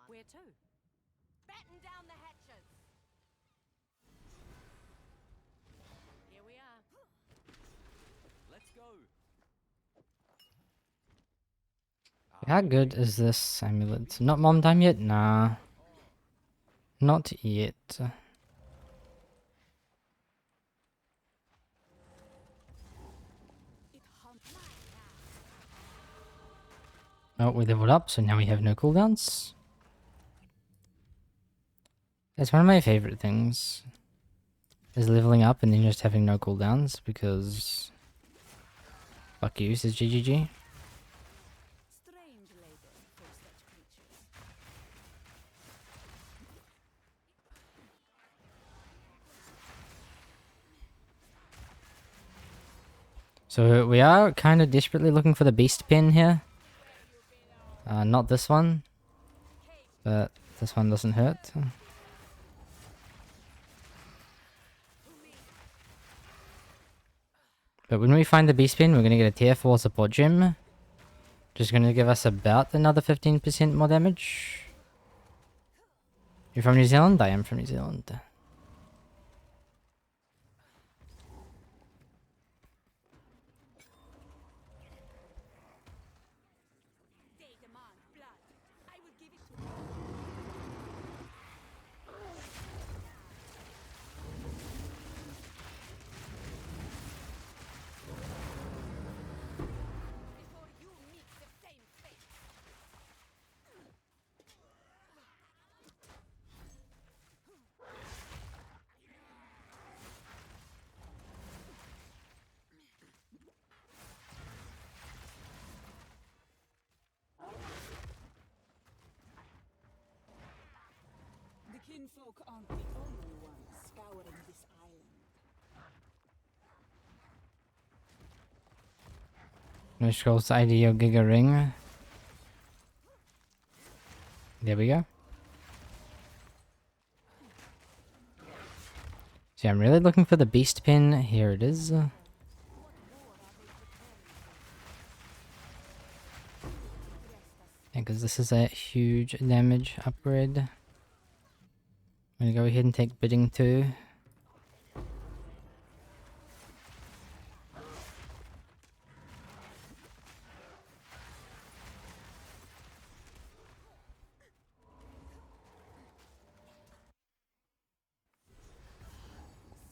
Where to? Batten down the hatches. Here we are. Let's go. How good is this amulet? Not mom time yet? Nah. Not yet. Oh, we leveled up, so now we have no cooldowns. That's one of my favorite things. Is leveling up and then just having no cooldowns, because fuck you, says GGG. Strange labor for such creatures. So we are kind of desperately looking for the beast pin here. Not this one, but this one doesn't hurt. But when we find the beast pin, we're gonna get a tier 4 support gem. Just gonna give us about another 15% more damage. You're from New Zealand? I am from New Zealand. They demand blood. I will give it to them. Before you meet the same fate. The kinfolk aren't the only ones scouring this island. No scrolls IDO Giga Ring. There we go. See, I'm really looking for the beast pin. Here it is. Yeah, because this is a huge damage upgrade. I'm gonna go ahead and take bidding too.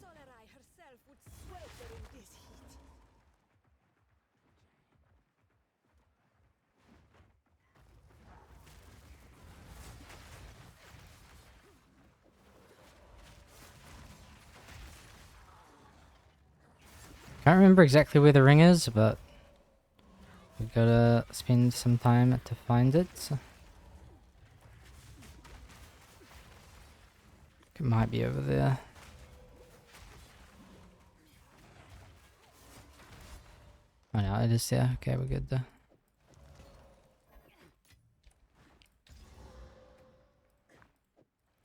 Solerai herself would swelter in this heat. Can't remember exactly where the ring is, but we gotta spend some time to find it. It might be over there. Oh no, it is there. Okay, we're good there.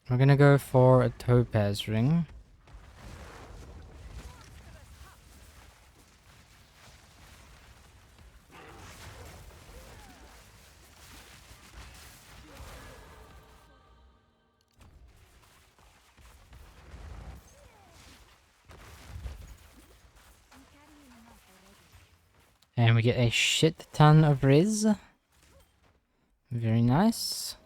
We're gonna go for a topaz ring. And we get a shit ton of res. Very nice.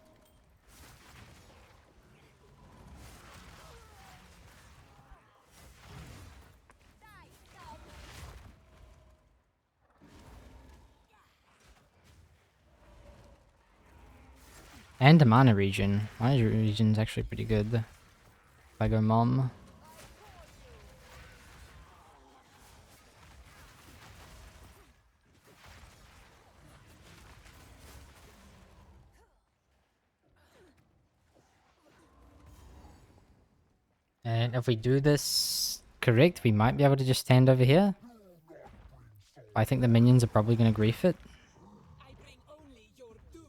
And a mana region. Mana region's actually pretty good. If I go mom. And if we do this correct, we might be able to just stand over here. I think the minions are probably going to grief it. I bring only your doom.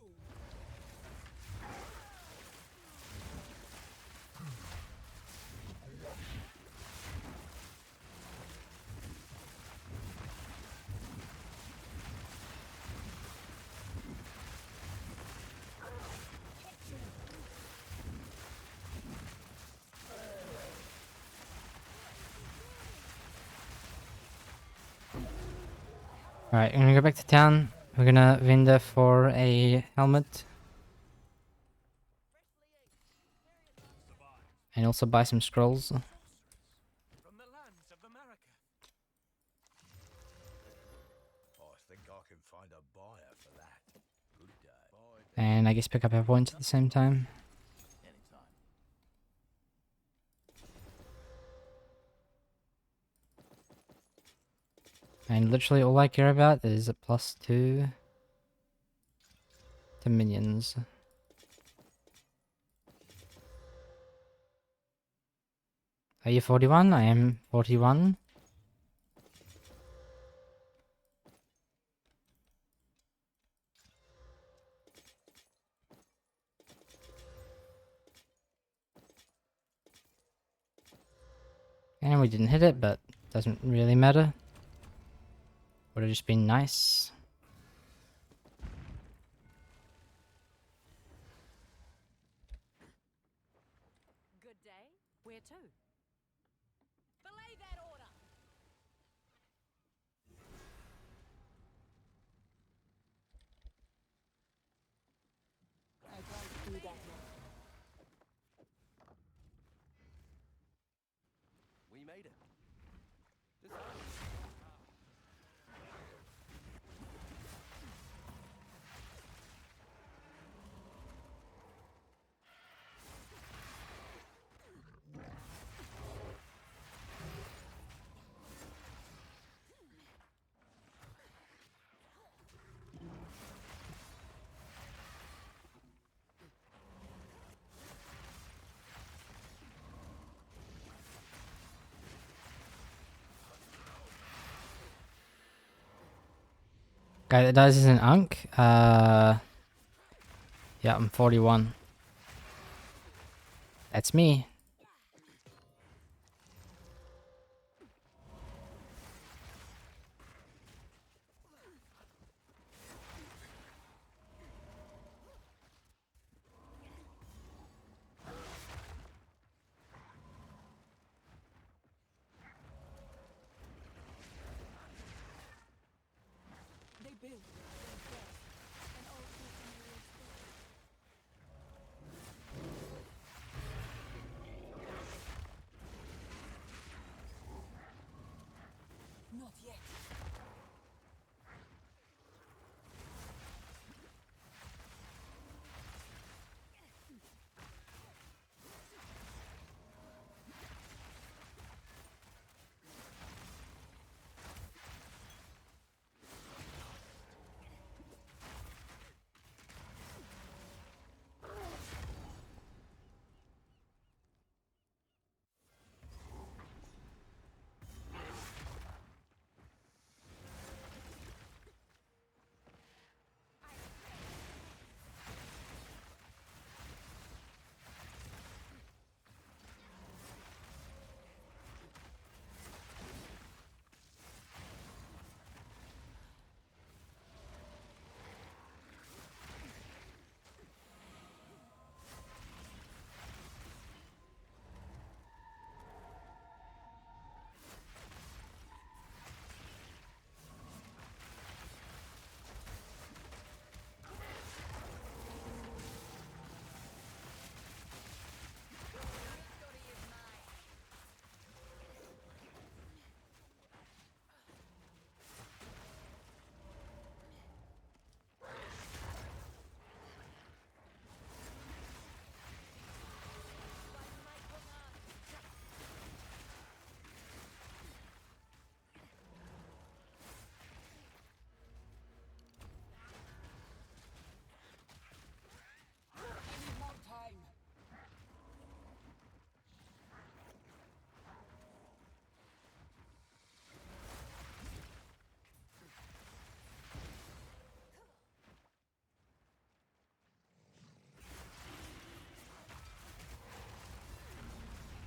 Alright, I'm going to go back to town. We're going to vendor for a helmet. And also buy some scrolls. From the lands of America. I think I can find a buyer for that. Good day. Bye. And I guess pick up our points at the same time. Anytime. And literally all I care about is a +2 to minions. Are you 41? I am 41. And we didn't hit it, but doesn't really matter. Would have just been nice. Good day. Where to? Belay that order! I don't do that now. We made it. This Guy that dies is an Unk. Yeah, I'm 41. That's me. They build. And all people Not yet.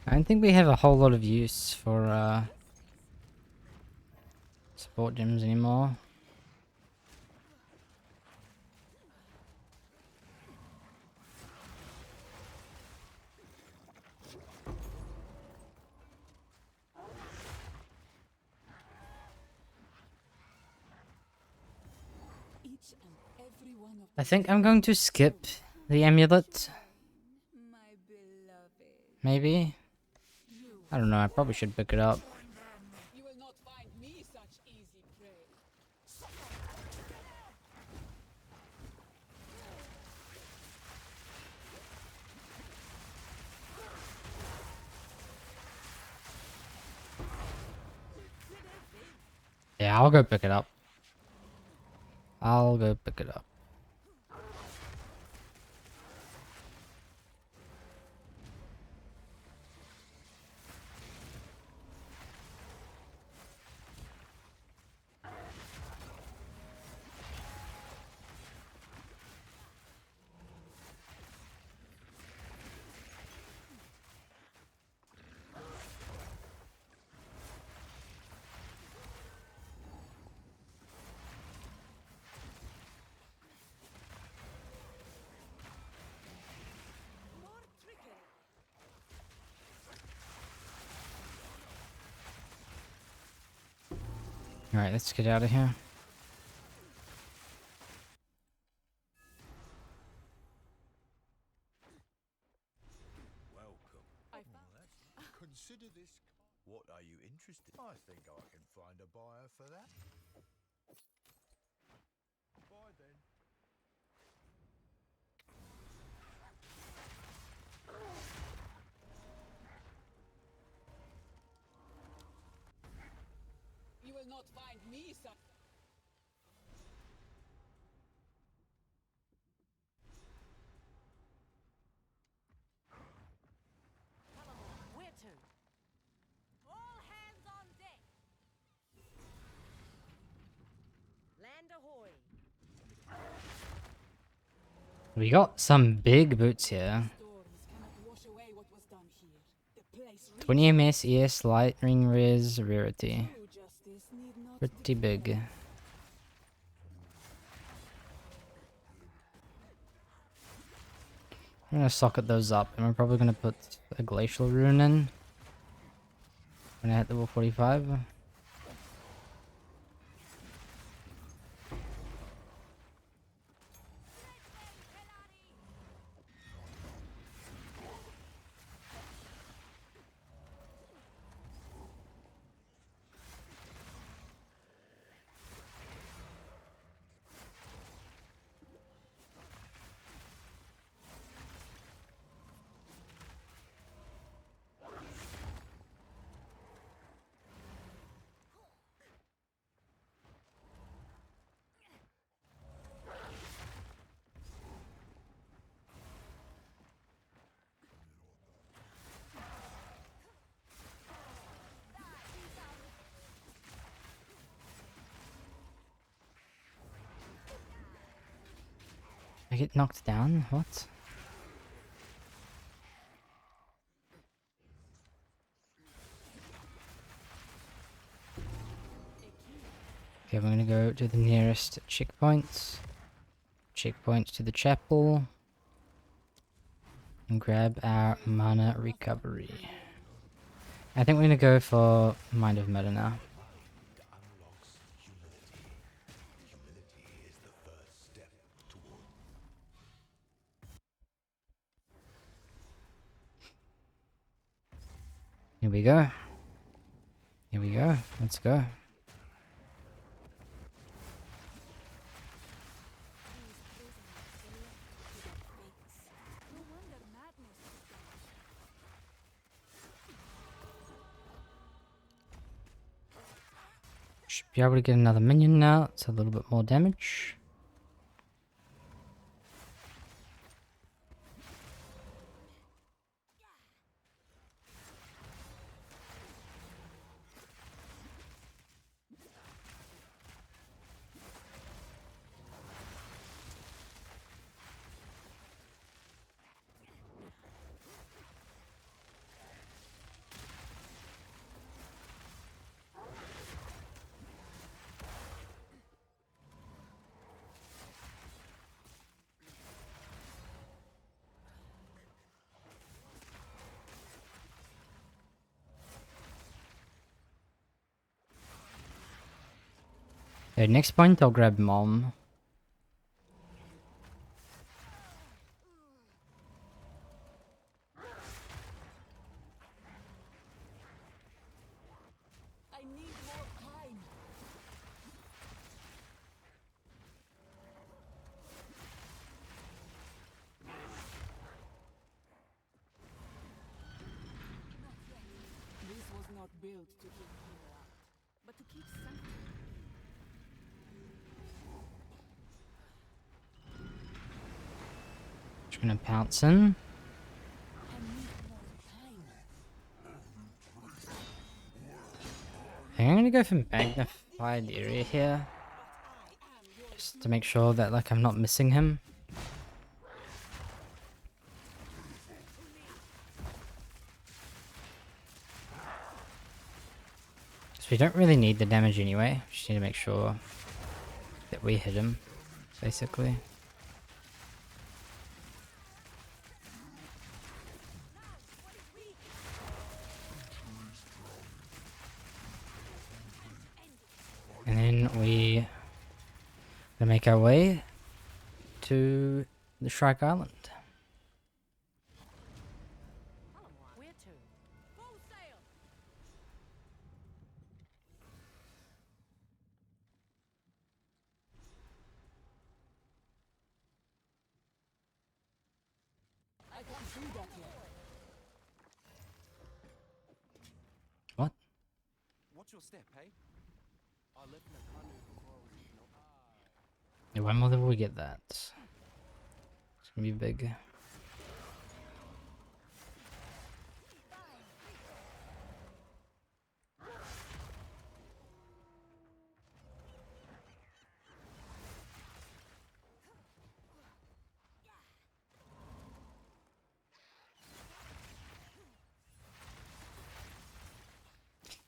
I don't think we have a whole lot of use for support gems anymore. Each and every one of I think I'm going to skip the amulet. My beloved. maybe? I don't know, I probably should pick it up. You will not find me such easy prey. Yeah, I'll go pick it up. I'll go pick it up. More trickery. Alright, let's get out of here. Welcome. I found Consider this. What are you interested? I think I can find a buyer for that. Bye then. you will not find me such. Where to? All hands on deck. Land ahoy. We got some big boots here. Storms cannot wash away what was done here. The place 20 MS, ES, lightning, res, rarity. true justice need not Pretty big. I'm gonna socket those up, and we're probably gonna put a glacial rune in when I hit level 45. I get knocked down? What? Okay, we're gonna go to the nearest checkpoints. Checkpoints to the chapel. And grab our mana recovery. I think we're gonna go for Mind of Meta now. Unlocks humility. Humility is the first step toward Here we go. Here we go. Let's go. No wonder madness is done. Should be able to get another minion now. It's a little bit more damage. Okay, next point I'll grab Mom. difficult to keep people out, but to keep something. Just gonna pounce in. I need more time. I think I'm gonna go for magnified area here, just to make sure that like I'm not missing him. So we don't really need the damage anyway. Just need to make sure that we hit him, basically. And then we gonna make our way to the Shrike Island. Where to? Full sail! I can't do that yet. What? What's your step, hey? I left in a canoe before I was even up. Yeah, when will we get that? It's gonna be big.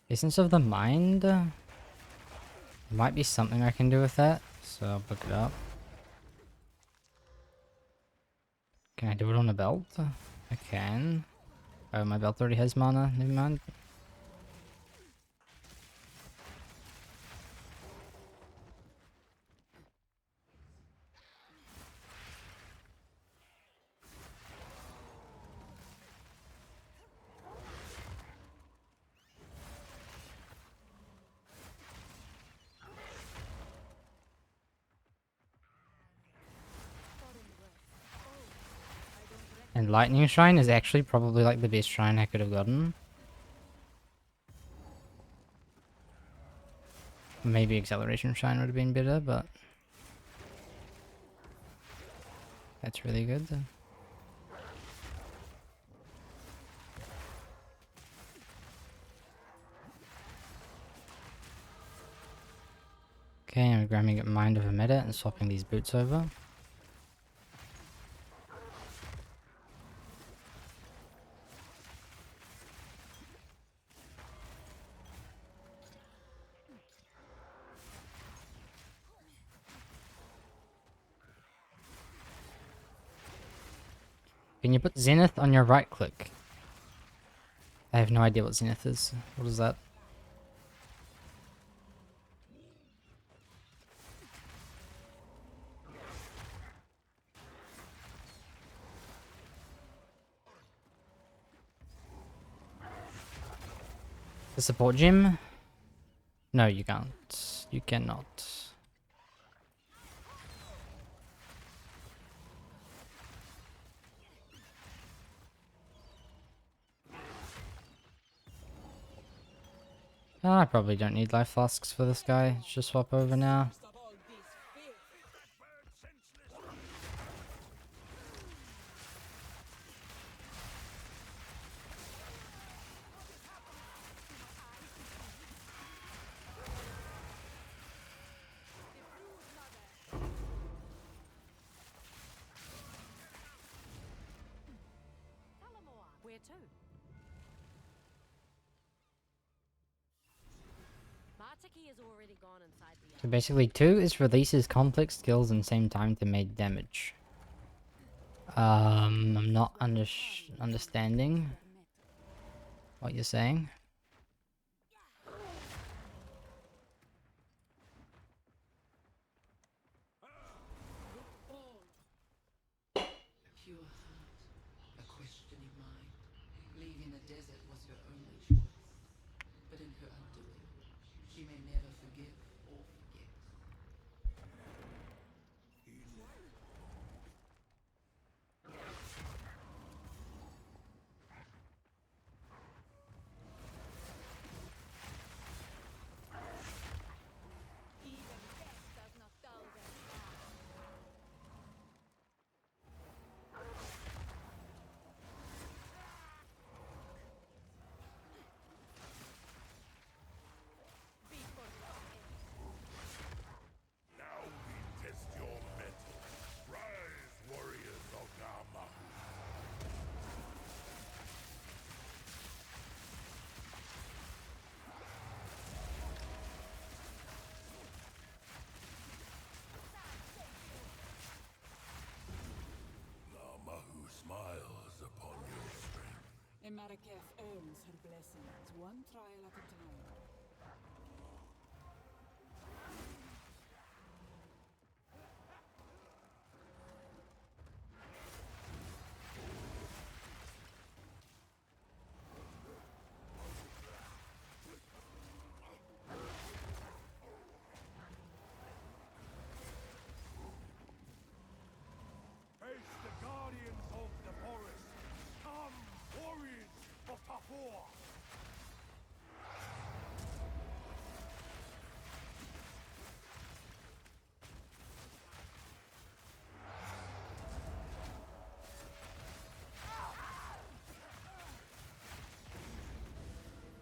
Essence of the Mind? There might be something I can do with that, so I'll look it up. Can I do it on a belt? I can. Oh, my belt already has mana, never mind. And Lightning Shrine is actually probably like the best shrine I could have gotten. Maybe Acceleration Shrine would have been better, but that's really good. Okay, I'm grabbing Mind of a Meta and swapping these boots over. Can you put Zenith on your right click? I have no idea what Zenith is. What is that? The support gym? No, you can't. You cannot. I probably don't need life flasks for this guy. Let's just swap over now. First of all, this filth. Where to? Bartiki has already gone inside the So basically 2 is releases complex skills in same time to make damage. I'm not understanding what you're saying. Pure heart, a questioning mind. Leaving the desert was her only choice. But in her undoing, she may never forgive or forget. Hekef earns her blessings, one trial at a time. Face the guardians of the forest. Come, warriors of Tahor.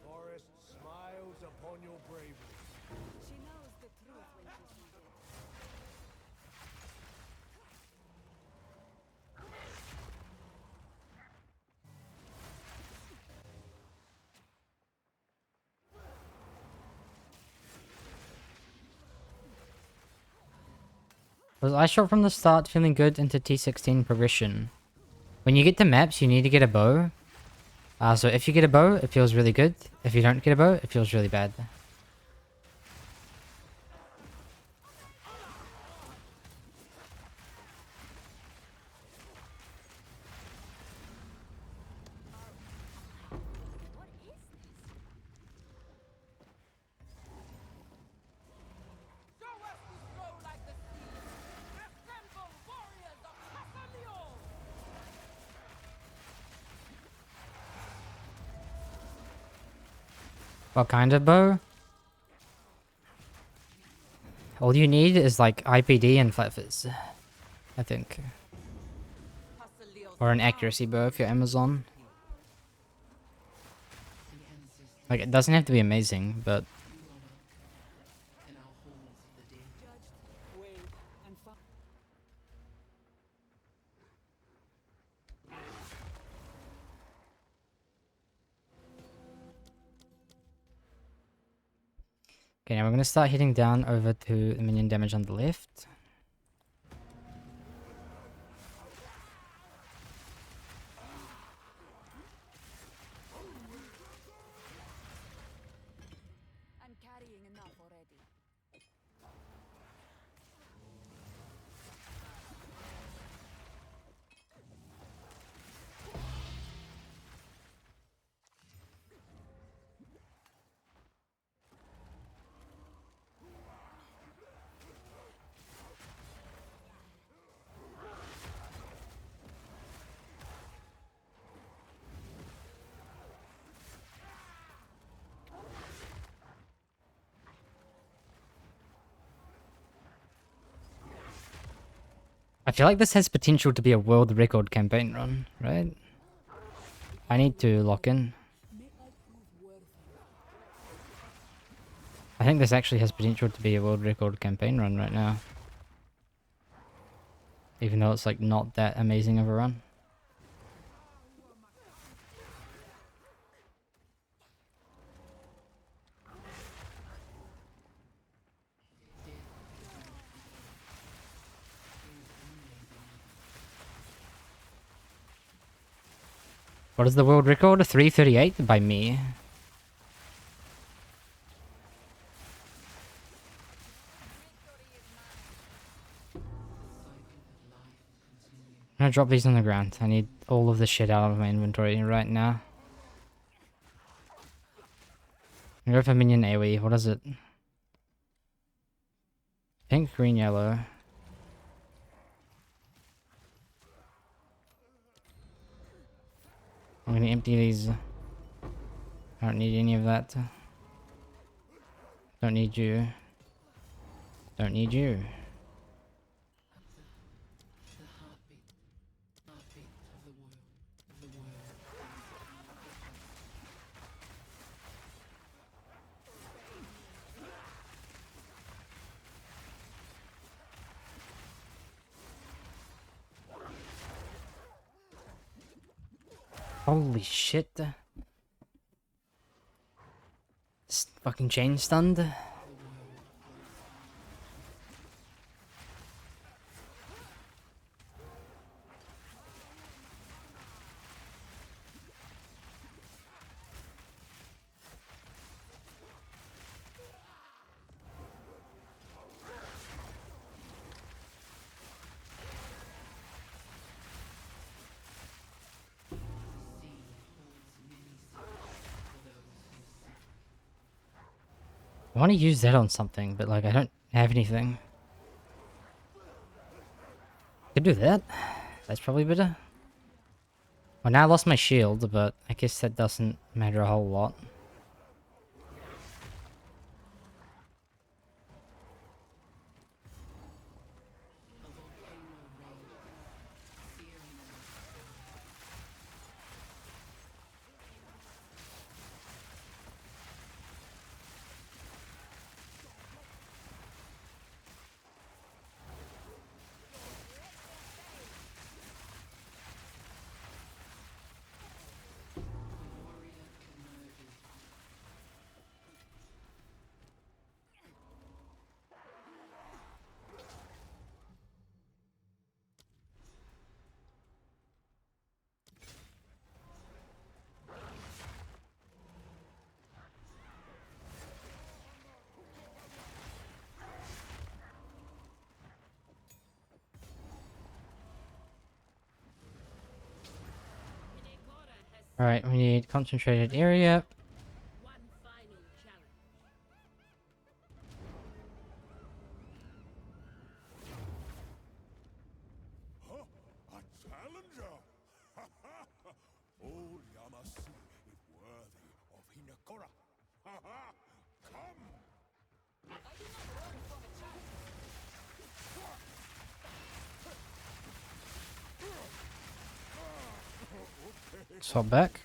Forest smiles upon your bravery. She knows the truth when she sees it. I shot from the start feeling good into T16 progression. When you get to maps, you need to get a bow. So if you get a bow, it feels really good. If you don't get a bow, it feels really bad. What is this? Show us to flow like the sea. Assemble warriors of Casalio! What kind of bow? All you need is like IPD and flat fizz, I think. Casalio's Or an accuracy bow if you're Amazon. the ancestors Like, it doesn't have to be amazing, but... in our halls of the dead. Judged, weighed, and found. Okay, now we're gonna start hitting down over to the minion damage on the left. I'm carrying enough already. I feel like this has potential to be a world record campaign run, right? I need to lock in. May I prove worthy? I think this actually has potential to be a world record campaign run right now. Even though it's like not that amazing of a run. What is the world record? 338 by me. I'm gonna drop these on the ground. I need all of the shit out of my inventory right now. I'm gonna go for minion AoE. What is it? Pink, green, yellow. I'm gonna empty these. I don't need any of that. Don't need you. Don't need you. The heartbeat of the world, of the world. Holy shit. This fucking chain stunned. I want to use that on something, but like I don't have anything. Could do that. That's probably better. Well, now I lost my shield, but I guess that doesn't matter a whole lot. A volcano raged, searing in the sky. A warrior converges. Alright, we need concentrated area. One final challenge. Huh? A challenger? Old Yamasu is worthy of Hinakura. Come! Swap back.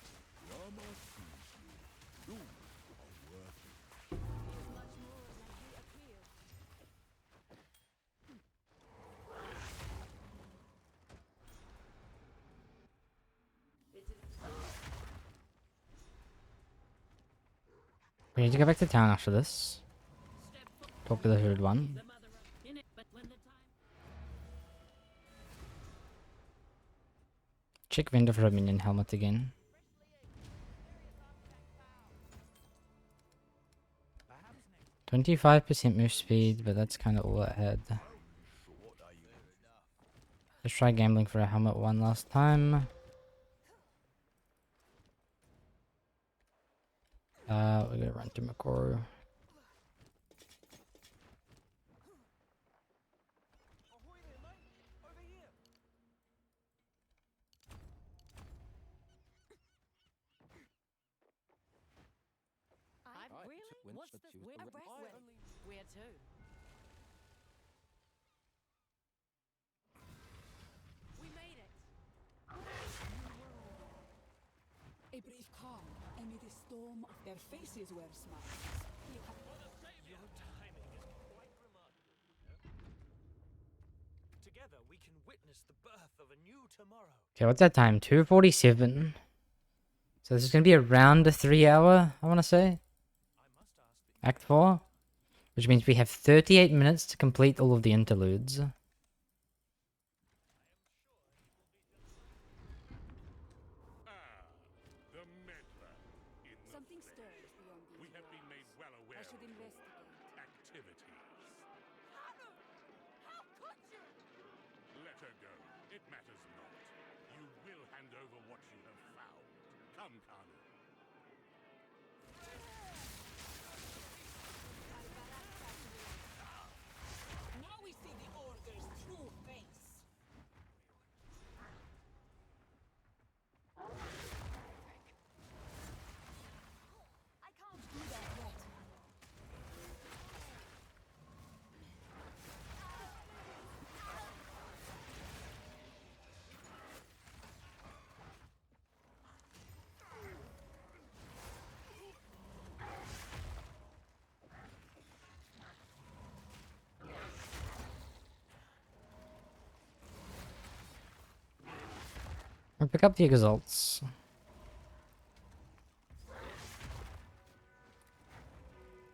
We need to go back to town after this. Talk to the third one. The mother of in it, but when the time Check vendor for a minion helmet again. 25% move speed, but that's kind of all it had. Let's try gambling for a helmet one last time. We're gonna run to Makoru. What's this? where to? We made it. A brief calm amid a storm of their faces were smiles. Your timing is quite remarkable. Together we can witness the birth of a new tomorrow. Okay, what's that time? 2:47. So this is gonna be around a 3-hour, I wanna say. Act 4. Which means we have 38 minutes to complete all of the interludes. The meddler in the Something flesh. stirs beyond these We have been walls. made well aware I should of your investigate. activities. How could you? Let her go. It matters not. You will hand over what you have found. Come, Kanu. Now we see the Order's true face. I can't do that yet. We'll pick up the exalts.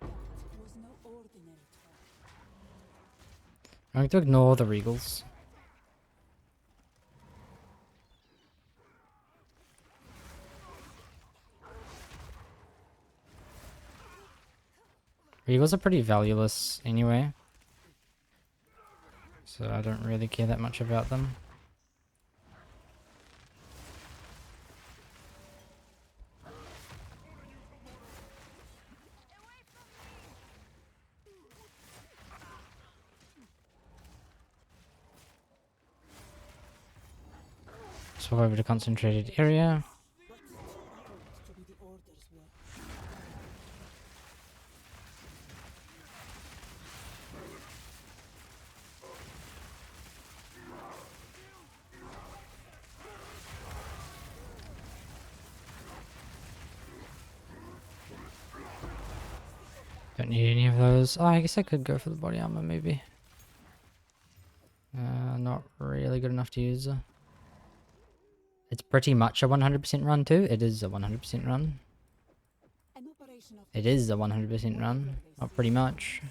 Was no ordinary trap. I'm going to ignore the regals. Regals are pretty valueless anyway. So I don't really care that much about them. Swap over to concentrated area. To be the order's will. Don't need any of those. Oh, I guess I could go for the body armor, maybe. Not really good enough to use. It's pretty much a 100% run too. It is a 100% run. An operation of It is a 100% run. Not pretty much.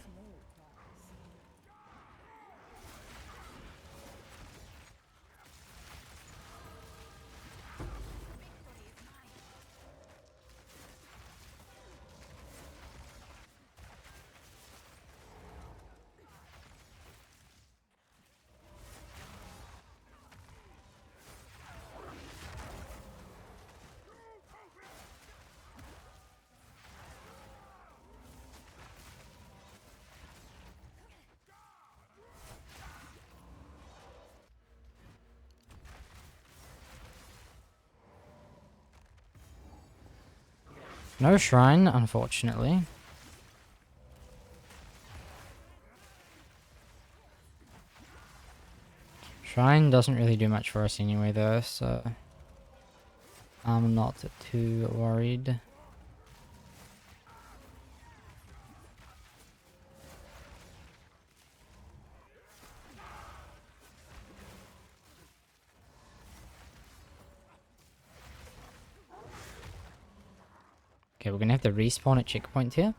No shrine, unfortunately. Shrine doesn't really do much for us anyway though, so I'm not too worried. Okay, we're gonna have to respawn at checkpoint here.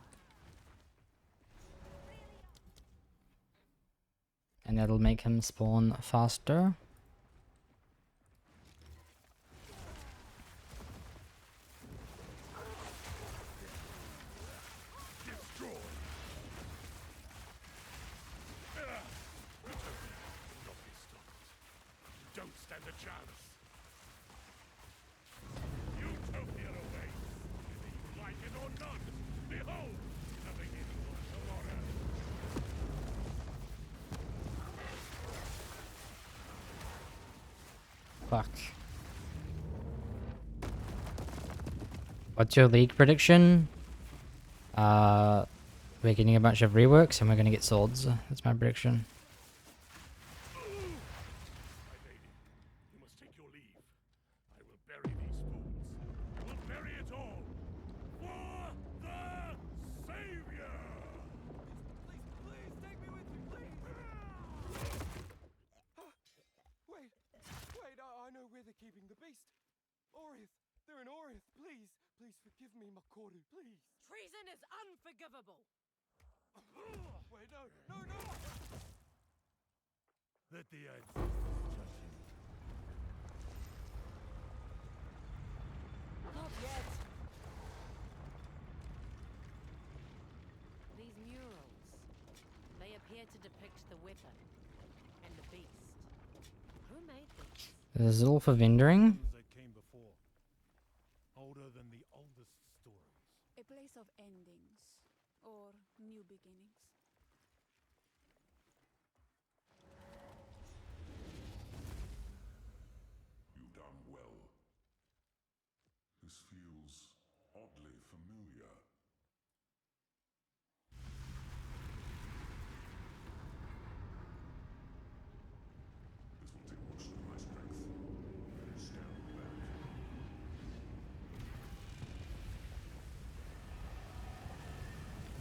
And that'll make him spawn faster. Don't stand a chance. Utopia awaits. Whether you like it or not. Behold, the beginning of tomorrow. Fuck. What's your league prediction? We're getting a bunch of reworks and we're gonna get swords. That's my prediction. My lady, you must take your leave. I will bury these fools. We'll bury it all. For the Savior! Please, take me with you, please! Wait, I know where they're keeping the beast. Orith, they're in Orith, please forgive me, Makoru, please. Treason is unforgivable. Wait, no! Let the ancestors judge you. Not yet. These murals, they appear to depict the weapon and the beast. Who made these? There's all for vendoring. Ones that came before. Older than the oldest stories. A place of endings or new beginnings. You've done well. This feels oddly familiar. This will take most of my strength. Stand back.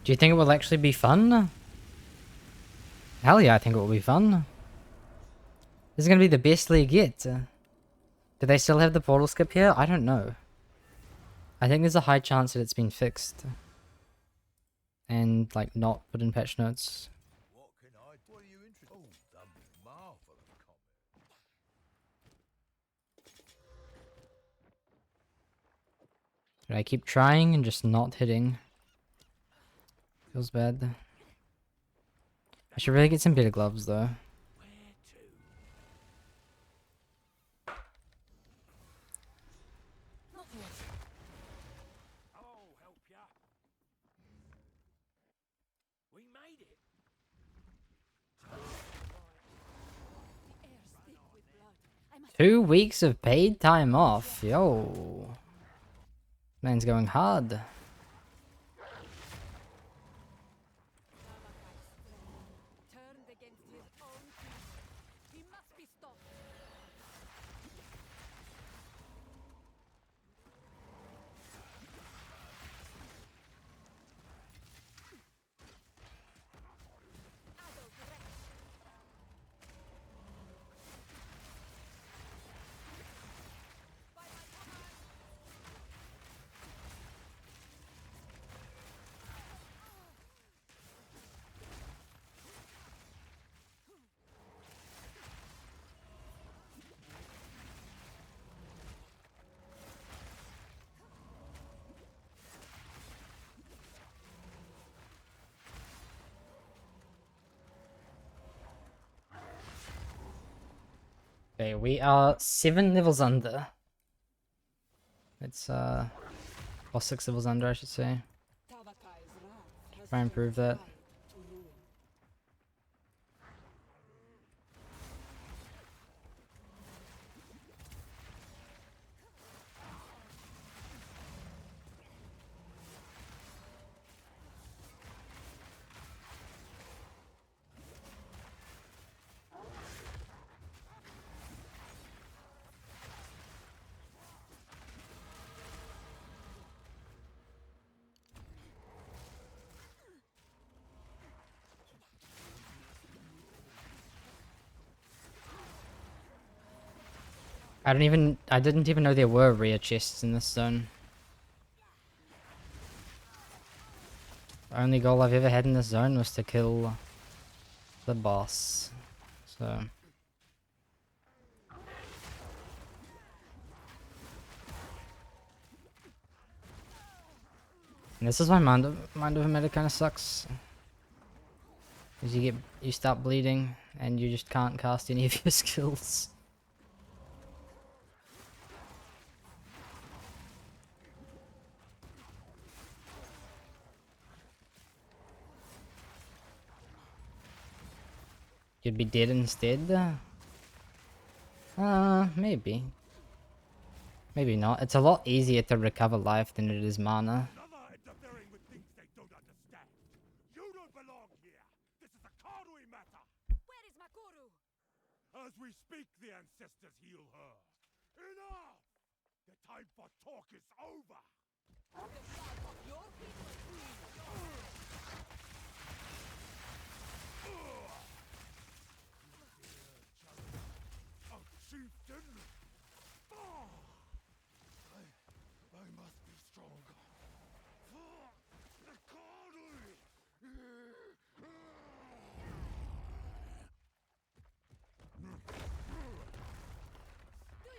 Do you think it will actually be fun? Hell yeah, I think it will be fun. This is gonna be the best league yet. Do they still have the portal skip here? I don't know. I think there's a high chance that it's been fixed. And, like, not put in patch notes. What are you interested in? Oh, the marvelous comment. Should I keep trying and just not hitting? Feels bad. I should really get some better gloves though. I'll help ya. We made it. The air thick with blood. I must 2 weeks of paid time off. Yo. Man's going hard. Turned against his own people. He must be stopped. Okay, we are 7 levels under. It's or 6 levels under, I should say. Tavakai's wrath has Try and turned improve that. pride to ruin. I didn't even know there were rare chests in this zone. The only goal I've ever had in this zone was to kill the boss. So and this is why mind over matter kind of sucks. Is you start bleeding and you just can't cast any of your skills. You'd be dead instead? Maybe. Maybe not. It's a lot easier to recover life than it is mana. Another interfering with things they don't understand. You don't belong here. This is a Karui matter. Where is Makuru? As we speak, the ancestors heal her. Enough! The time for talk is over. Your people. A chieftain? I must be stronger. The Karui!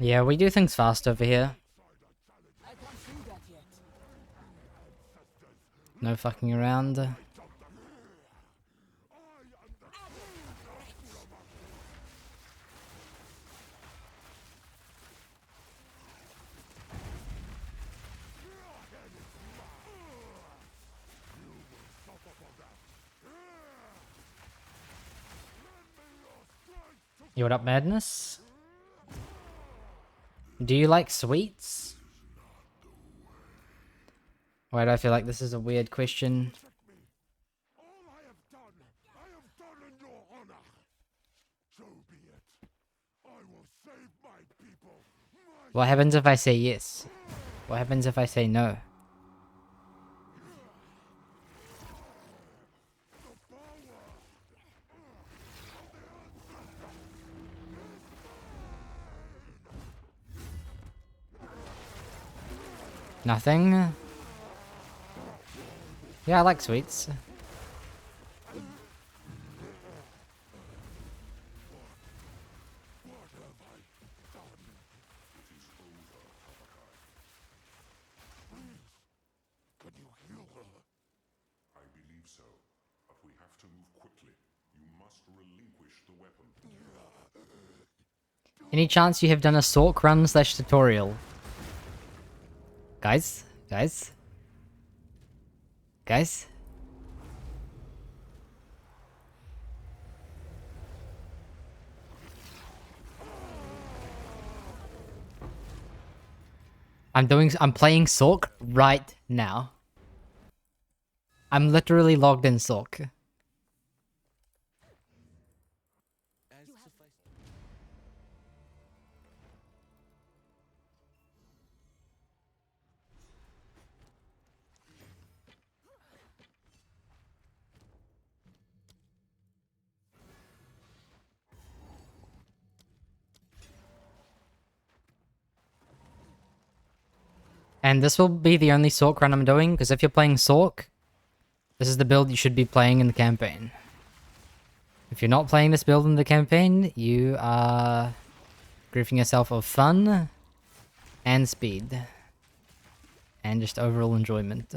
Yeah, we do things fast over here. I can't see that yet. No fucking around. You what up, Madness? Do you like sweets? Why do I feel like this is a weird question? All I have done in your honor. So be it. I will save my people. What happens if I say yes? What happens if I say no? Nothing? Yeah, I like sweets. Can you heal her? I believe so, but we have to move quickly. You must relinquish the weapon. Any chance you have done a Sorc run / tutorial? Guys? Guys? Guys? I'm playing Sork right now. I'm literally logged in Sork. And this will be the only Sork run I'm doing, because if you're playing Sork, this is the build you should be playing in the campaign. If you're not playing this build in the campaign, you are griefing yourself of fun and speed. And just overall enjoyment.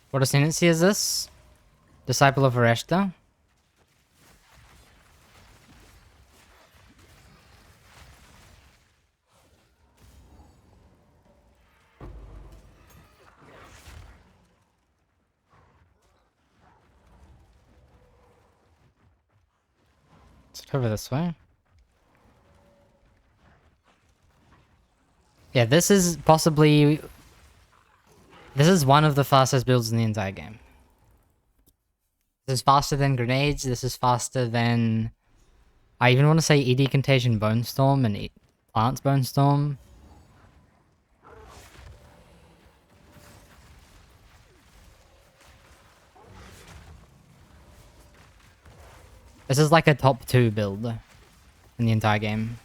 What ascendancy is this? Disciple of Varashta. Is it over this way? Yeah, this is possibly... This is one of the fastest builds in the entire game. This is faster than grenades, this is faster than... I even want to say ED Contagion Bone Storm and Plants Bone Storm. This is like a top 2 build in the entire game.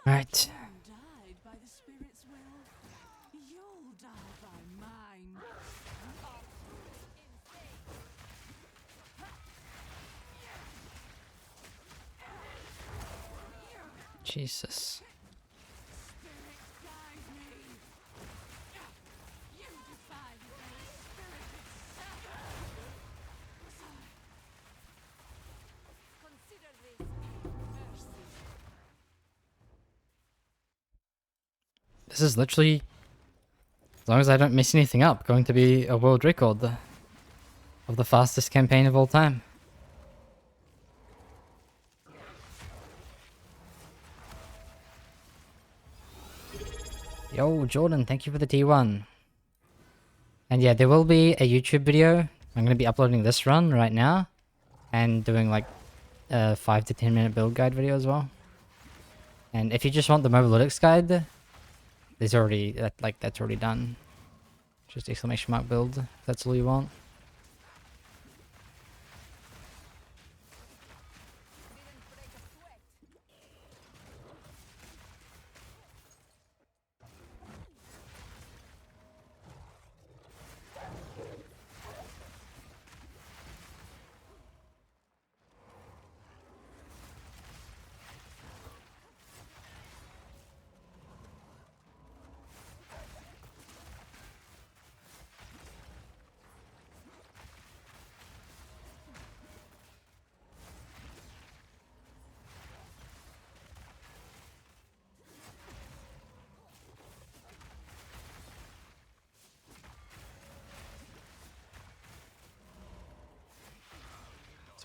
Right. Died by the spirit's will. You'll die by mine. Jesus. This is literally, as long as I don't mess anything up, going to be a world record of the fastest campaign of all time. Yo, Jordan, thank you for the T1. And yeah, there will be a YouTube video. I'm going to be uploading this run right now. And doing like a 5 to 10 minute build guide video as well. And if you just want the Mobalytics guide, there's already, that's already done. Just exclamation mark build, if that's all you want.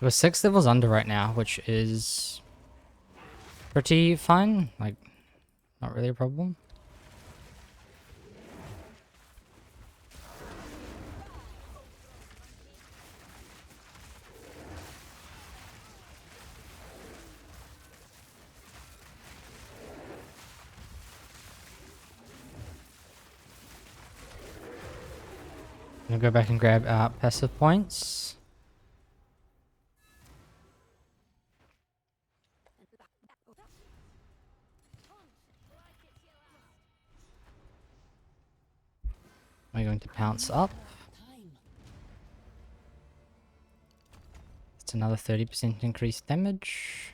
So we're 6 levels under right now, which is pretty fine. Like, not really a problem. I'm gonna go back and grab passive points. We're going to pounce up. It's another 30% increased damage.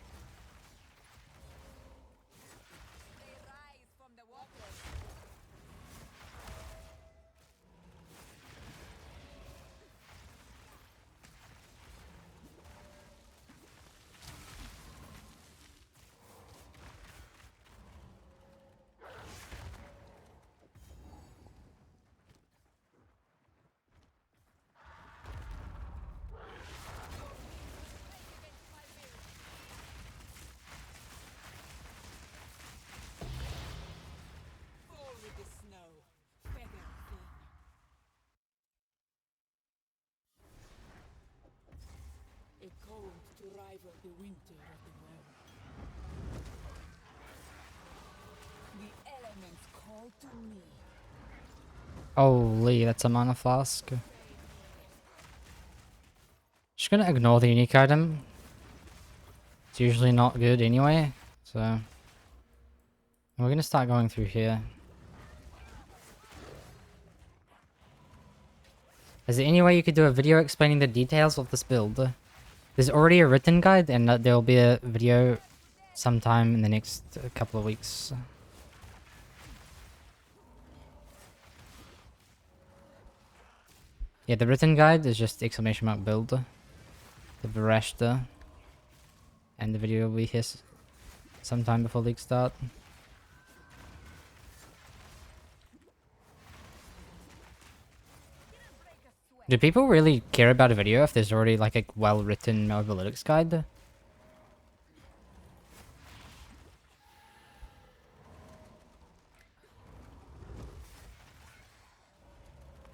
Fall with the snow, feather thin. A cold to rival the winter of the world. The elements call to me. Holy, that's a mana flask. Just gonna ignore the unique item. It's usually not good anyway, so we're gonna start going through here. Is there any way you could do a video explaining the details of this build? There's already a written guide, and there will be a video sometime in the next couple of weeks. Yeah, the written guide is just exclamation mark build. The Varashta. And the video will be here sometime before league start. Do people really care about a video if there's already like a well-written analytics guide?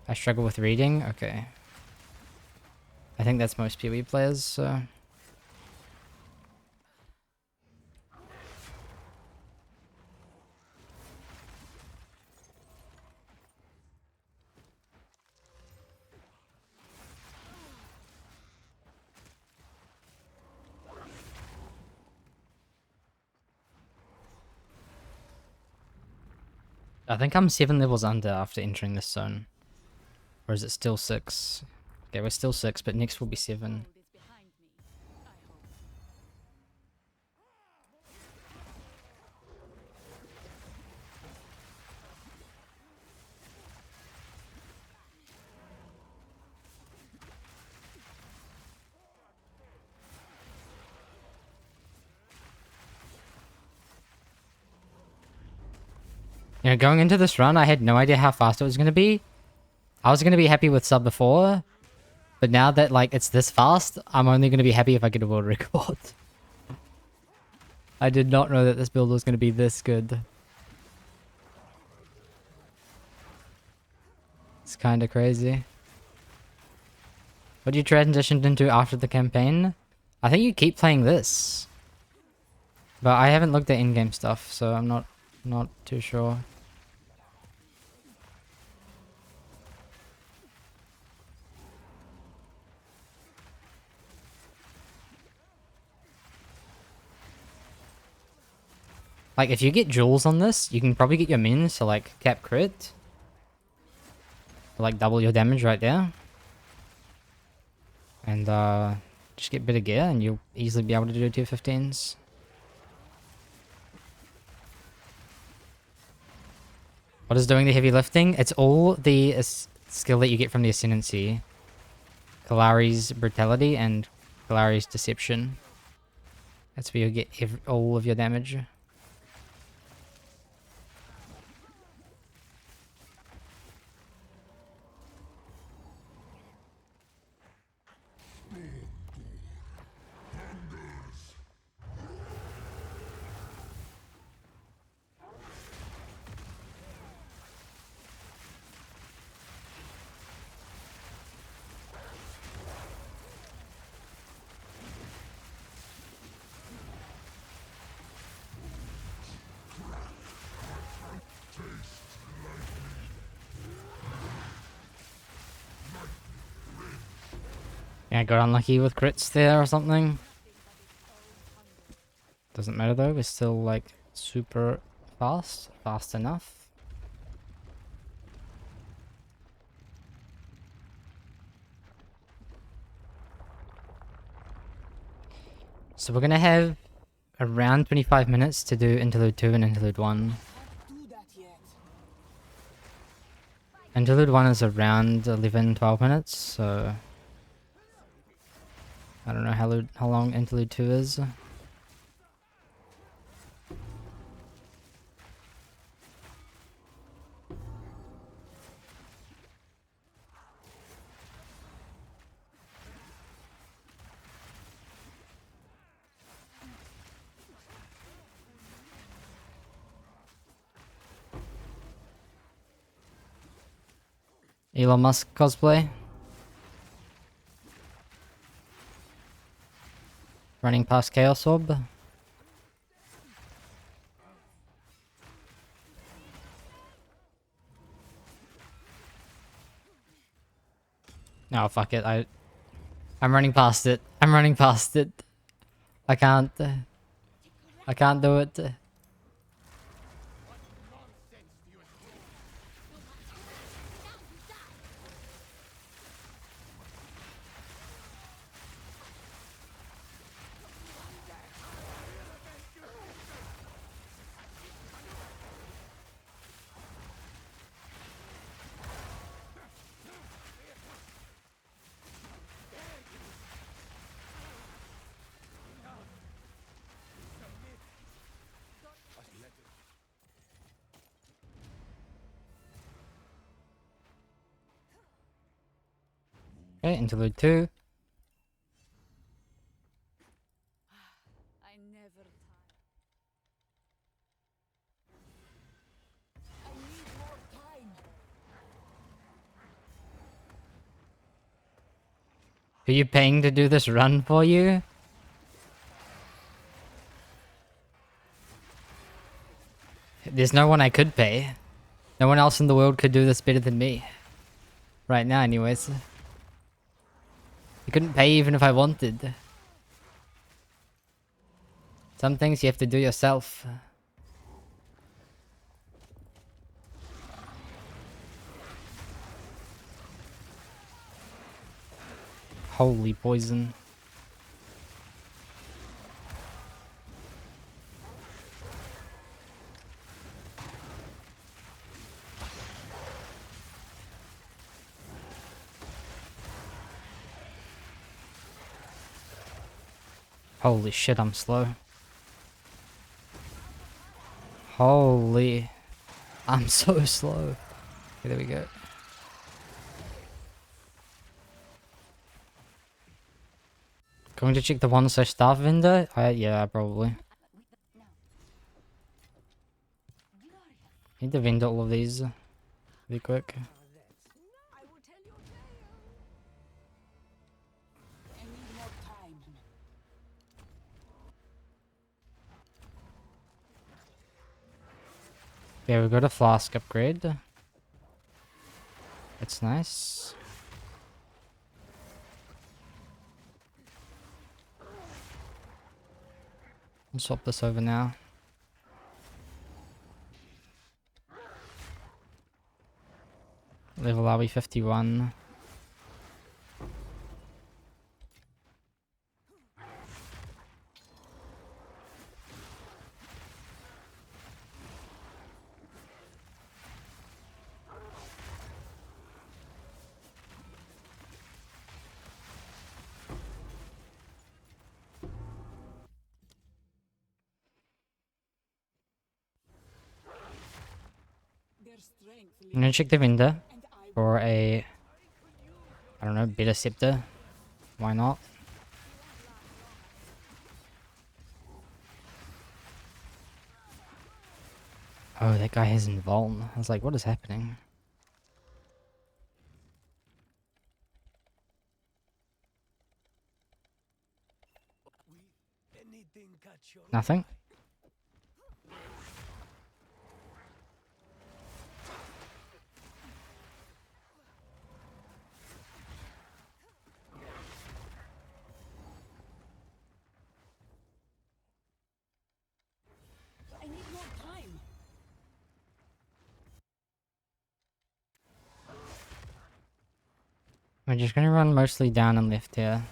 I struggle with reading? Okay. I think that's most PoE players, so... I think I'm 7 levels under after entering this zone. Or is it still 6? Okay, we're still 6, but next will be 7. You know, going into this run, I had no idea how fast it was going to be. I was going to be happy with sub before, but now that like it's this fast, I'm only going to be happy if I get a world record. I did not know that this build was going to be this good. It's kind of crazy. What you transitioned into after the campaign? I think you keep playing this. But I haven't looked at in-game stuff, so I'm not too sure. Like, if you get jewels on this, you can probably get your minions to, like, cap crit. Like, double your damage right there. And, just get better gear, and you'll easily be able to do tier 15s. What is doing the heavy lifting? It's all the skill that you get from the Ascendancy. Kalari's Brutality and Kalari's Deception. That's where you get all of your damage. I got unlucky with crits there or something. Doesn't matter though, we're still like super fast. Fast enough. So we're gonna have around 25 minutes to do Interlude 2 and Interlude 1. Interlude 1 is around 11-12 minutes, so I don't know how long Interlude 2 is. Elon Musk cosplay. Running past Chaos Orb. No, fuck it. I'm running past it. I'm running past it. I can't do it. Okay, Interlude 2. I never tire. I need more time. Are you paying to do this run for you? There's no one I could pay. No one else in the world could do this better than me. Right now, anyways. I couldn't pay even if I wanted. Some things you have to do yourself. Holy poison. Holy shit, I'm slow. Holy. I'm so slow. Okay, there we go. Going to check the 1/staff vendor? Yeah, probably. Need to vendor all of these. Be quick. I will tell your tale. I need more time. Yeah, we got a flask upgrade. That's nice. I'll swap this over now. Level are we 51? Their strength I'm gonna check the vendor for a, I don't know, better scepter. Why not? Oh, that guy has Invuln. I was like, what is happening? Nothing? We're just gonna run mostly down and left here.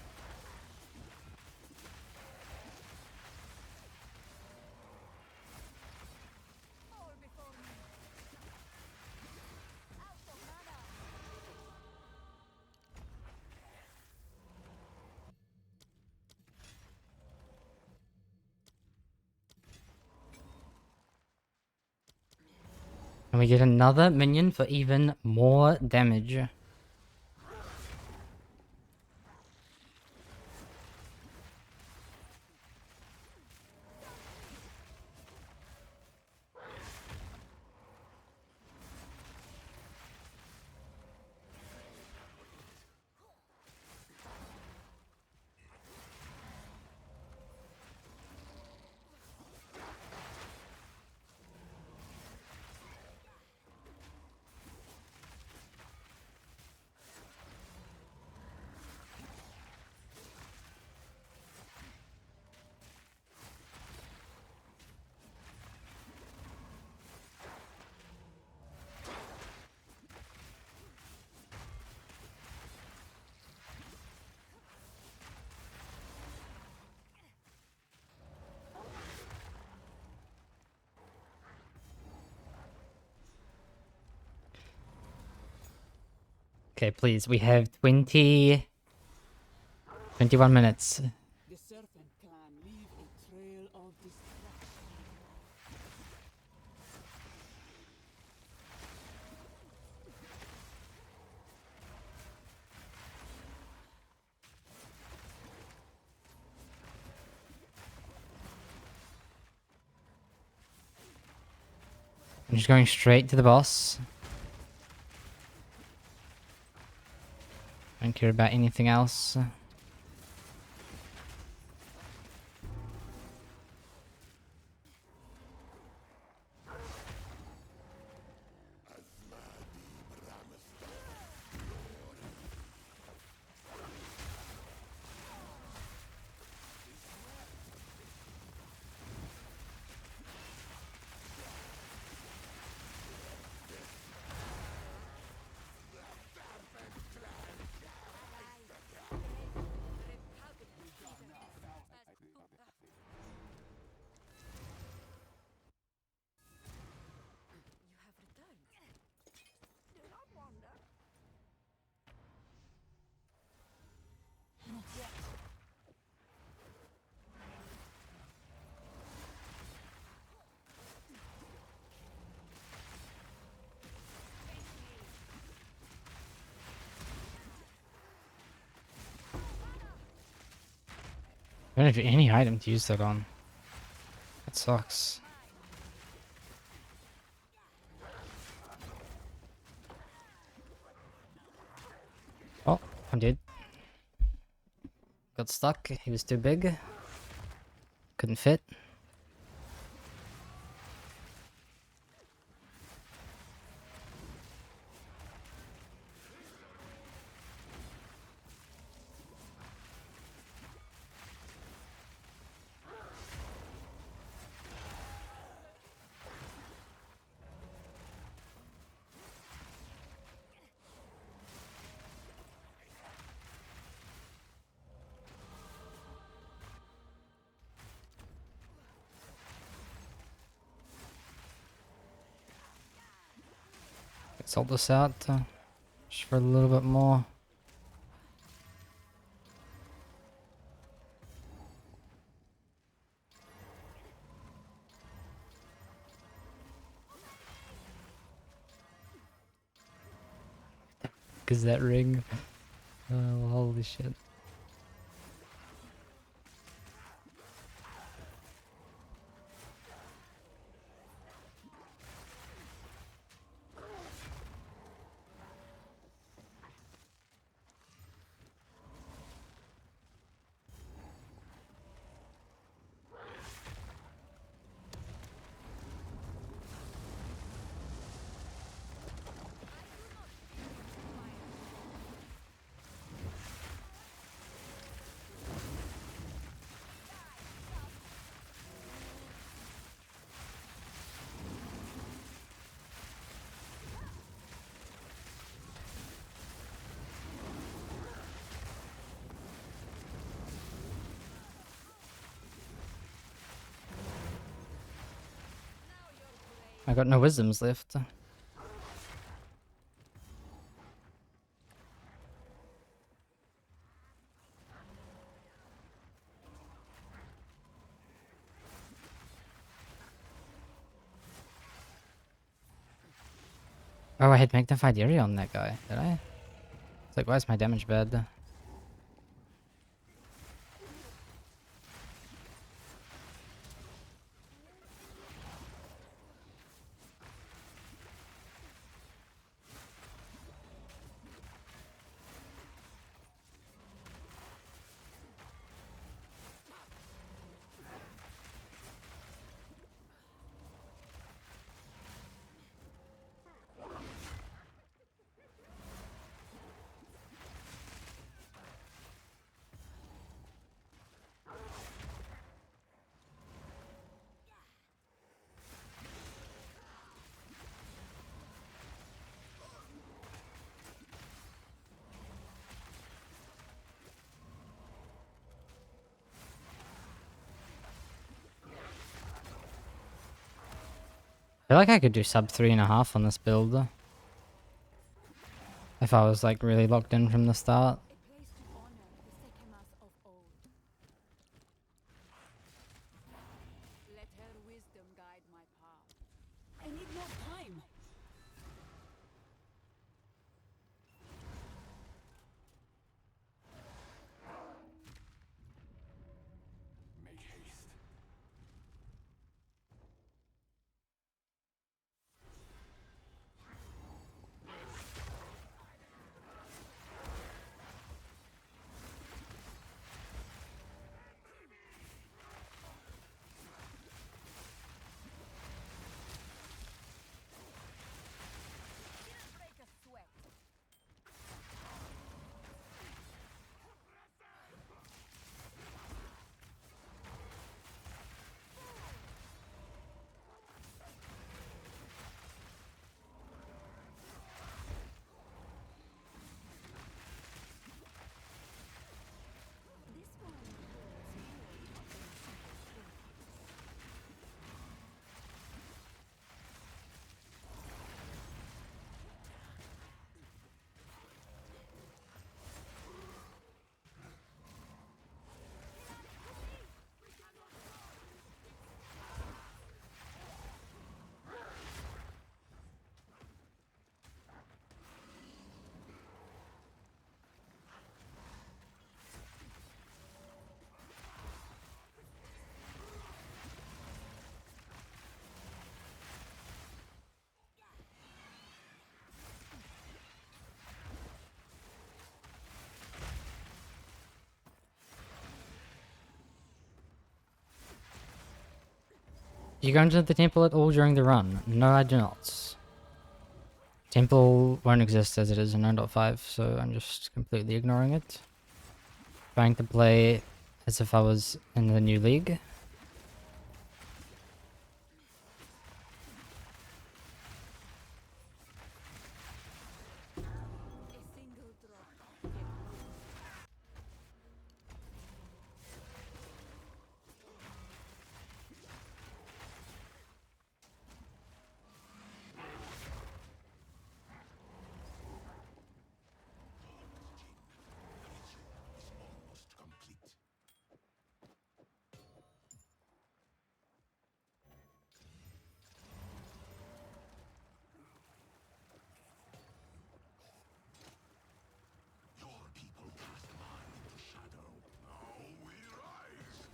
And we get another minion for even more damage. Okay, please, we have 21 minutes. The Serpent Clan leave a trail of destruction. I'm just going straight to the boss. Don't care about anything else. I don't have any item to use that on. That sucks. Oh, I'm dead. Got stuck. He was too big. Couldn't fit. Let's hold this out just for a little bit more. Cause that ring. Oh, holy shit. I got no wisdoms left. Oh, I had magnified area on that guy, did I? It's like, why is my damage bad? I feel like I could do sub 3.5 on this build. If I was like really locked in from the start. A place to honor the Sekemas of old. Let her wisdom guide my path. I need more time. Make haste. Break a sweat. This one holds more of a simple story. You go into the temple at all during the run? No, I do not. Temple won't exist as it is in 9.5, so I'm just completely ignoring it. Trying to play as if I was in the new league. A single drop, yet Almost complete. Your people cast mine into shadow. Now we rise.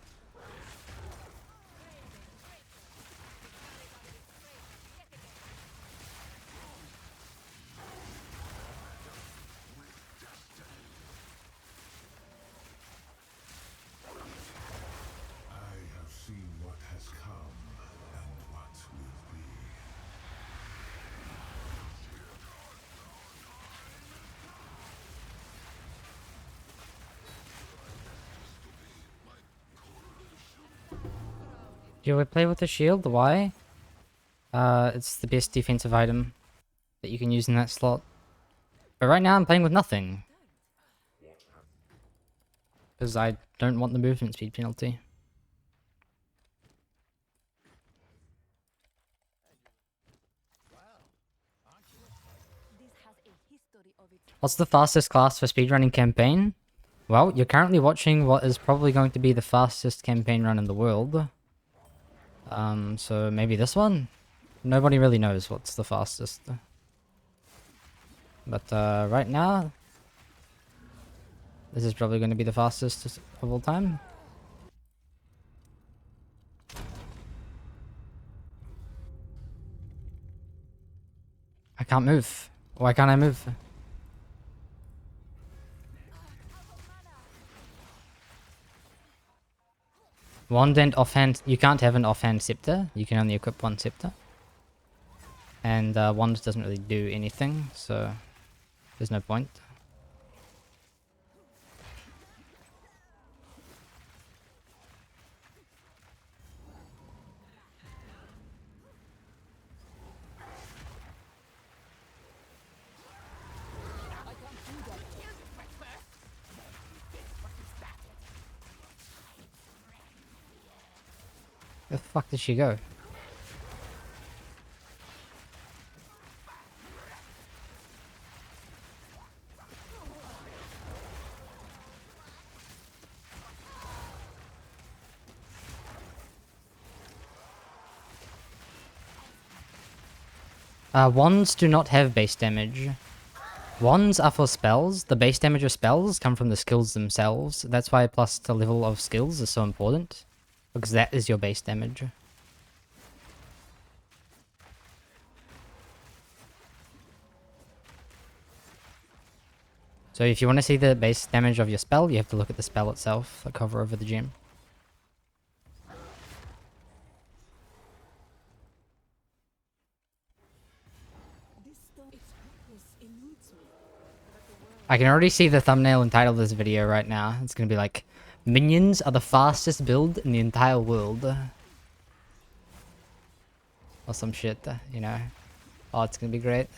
I have seen what has come and what will be. Do I play with the shield? Why? It's the best defensive item that you can use in that slot. But right now I'm playing with nothing. Because I don't want the movement speed penalty. What's the fastest class for speedrunning campaign? Well, you're currently watching what is probably going to be the fastest campaign run in the world. So maybe this one? Nobody really knows what's the fastest. But right now, this is probably going to be the fastest of all time. I can't move. Why can't I move? Wand and offhand. You can't have an offhand scepter. You can only equip one scepter. And wand doesn't really do anything, so there's no point. Where the fuck did she go? Wands do not have base damage. Wands are for spells. The base damage of spells come from the skills themselves. That's why plus the level of skills is so important. Because that is your base damage. So if you want to see the base damage of your spell, you have to look at the spell itself, like hover over the gem. I can already see the thumbnail and title of this video right now. It's gonna be like, minions are the fastest build in the entire world. Or some shit, you know. Oh, it's gonna be great.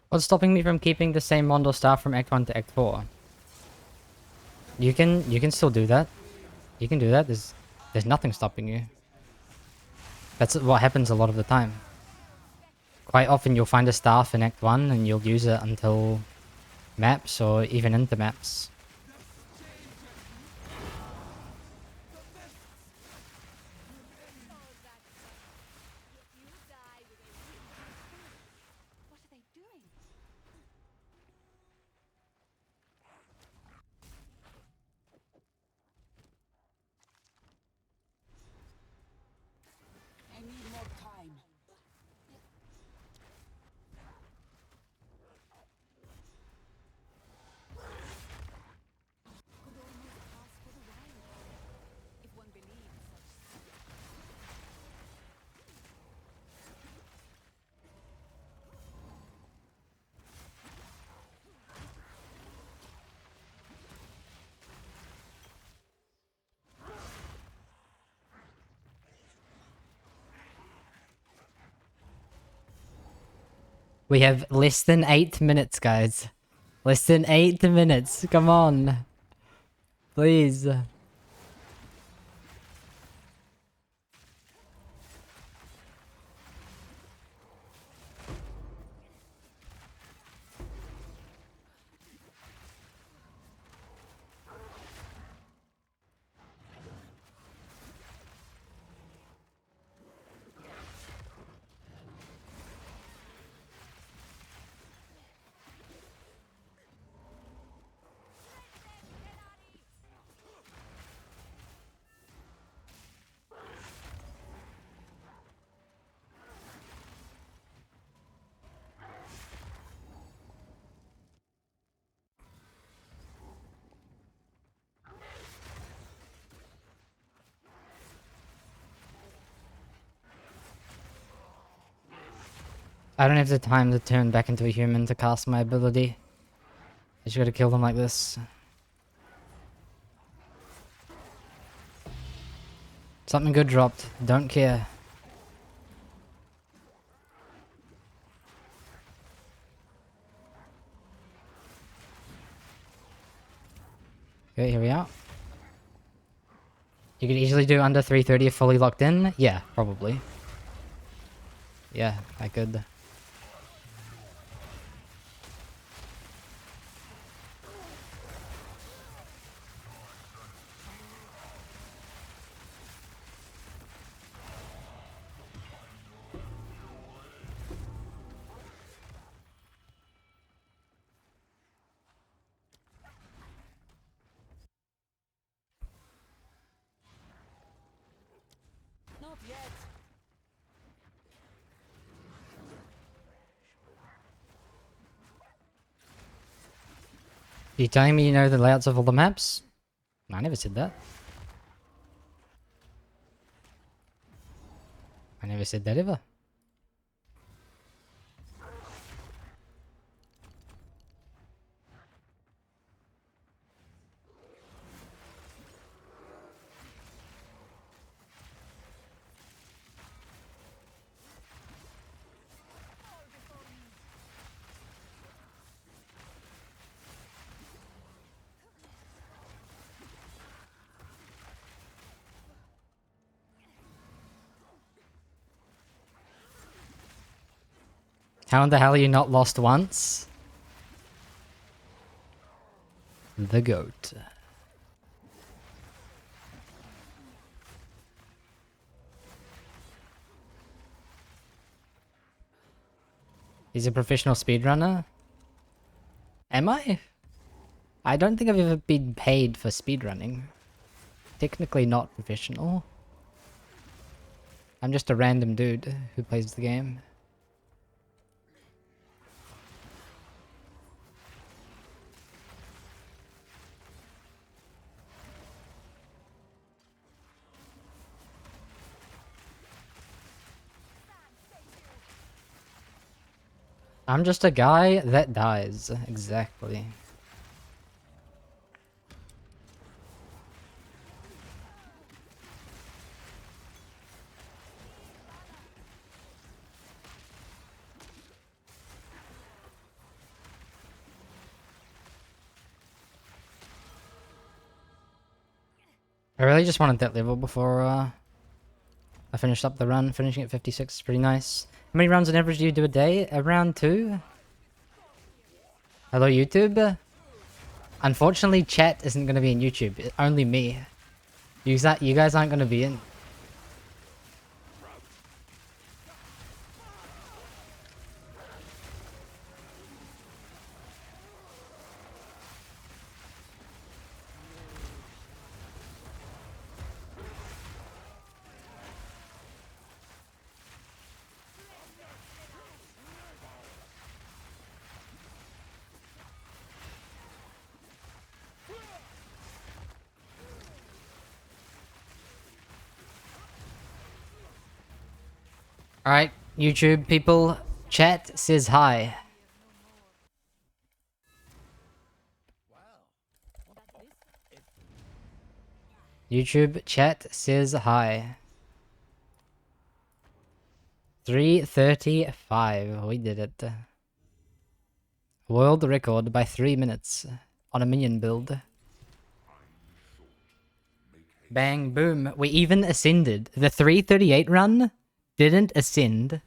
What's stopping me from keeping the same Mondo staff from Act 1 to Act 4? You can still do that. You can do that. There's nothing stopping you. That's what happens a lot of the time. Quite often you'll find a staff in Act 1 and you'll use it until maps or even into maps. I need more time. Could almost pass for the wild, if one believes such. We have less than 8 minutes, guys. Less than 8 minutes. Come on. Please. I don't have the time to turn back into a human to cast my ability. I just gotta kill them like this. Something good dropped. Don't care. Okay, here we are. You could easily do under 330 if fully locked in? Yeah, probably. Yeah, I could. Not yet. You telling me you know the layouts of all the maps? I never said that. I never said that ever. How in the hell are you not lost once? The goat. He's a professional speedrunner? Am I? I don't think I've ever been paid for speedrunning. Technically not professional. I'm just a random dude who plays the game. I'm just a guy that dies. Exactly. I really just wanted that level before I finished up the run. Finishing at 56 is pretty nice. How many runs on average do you do a day? Around 2? Hello YouTube? Unfortunately chat isn't going to be in YouTube. Only me. You guys aren't going to be in. Alright, YouTube people, chat says hi. YouTube chat says hi. 3:35, we did it. World record by 3 minutes on a minion build. Bang, boom, we even ascended. The 3:38 run didn't ascend.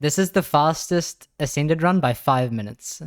This is the fastest ascended run by 5 minutes.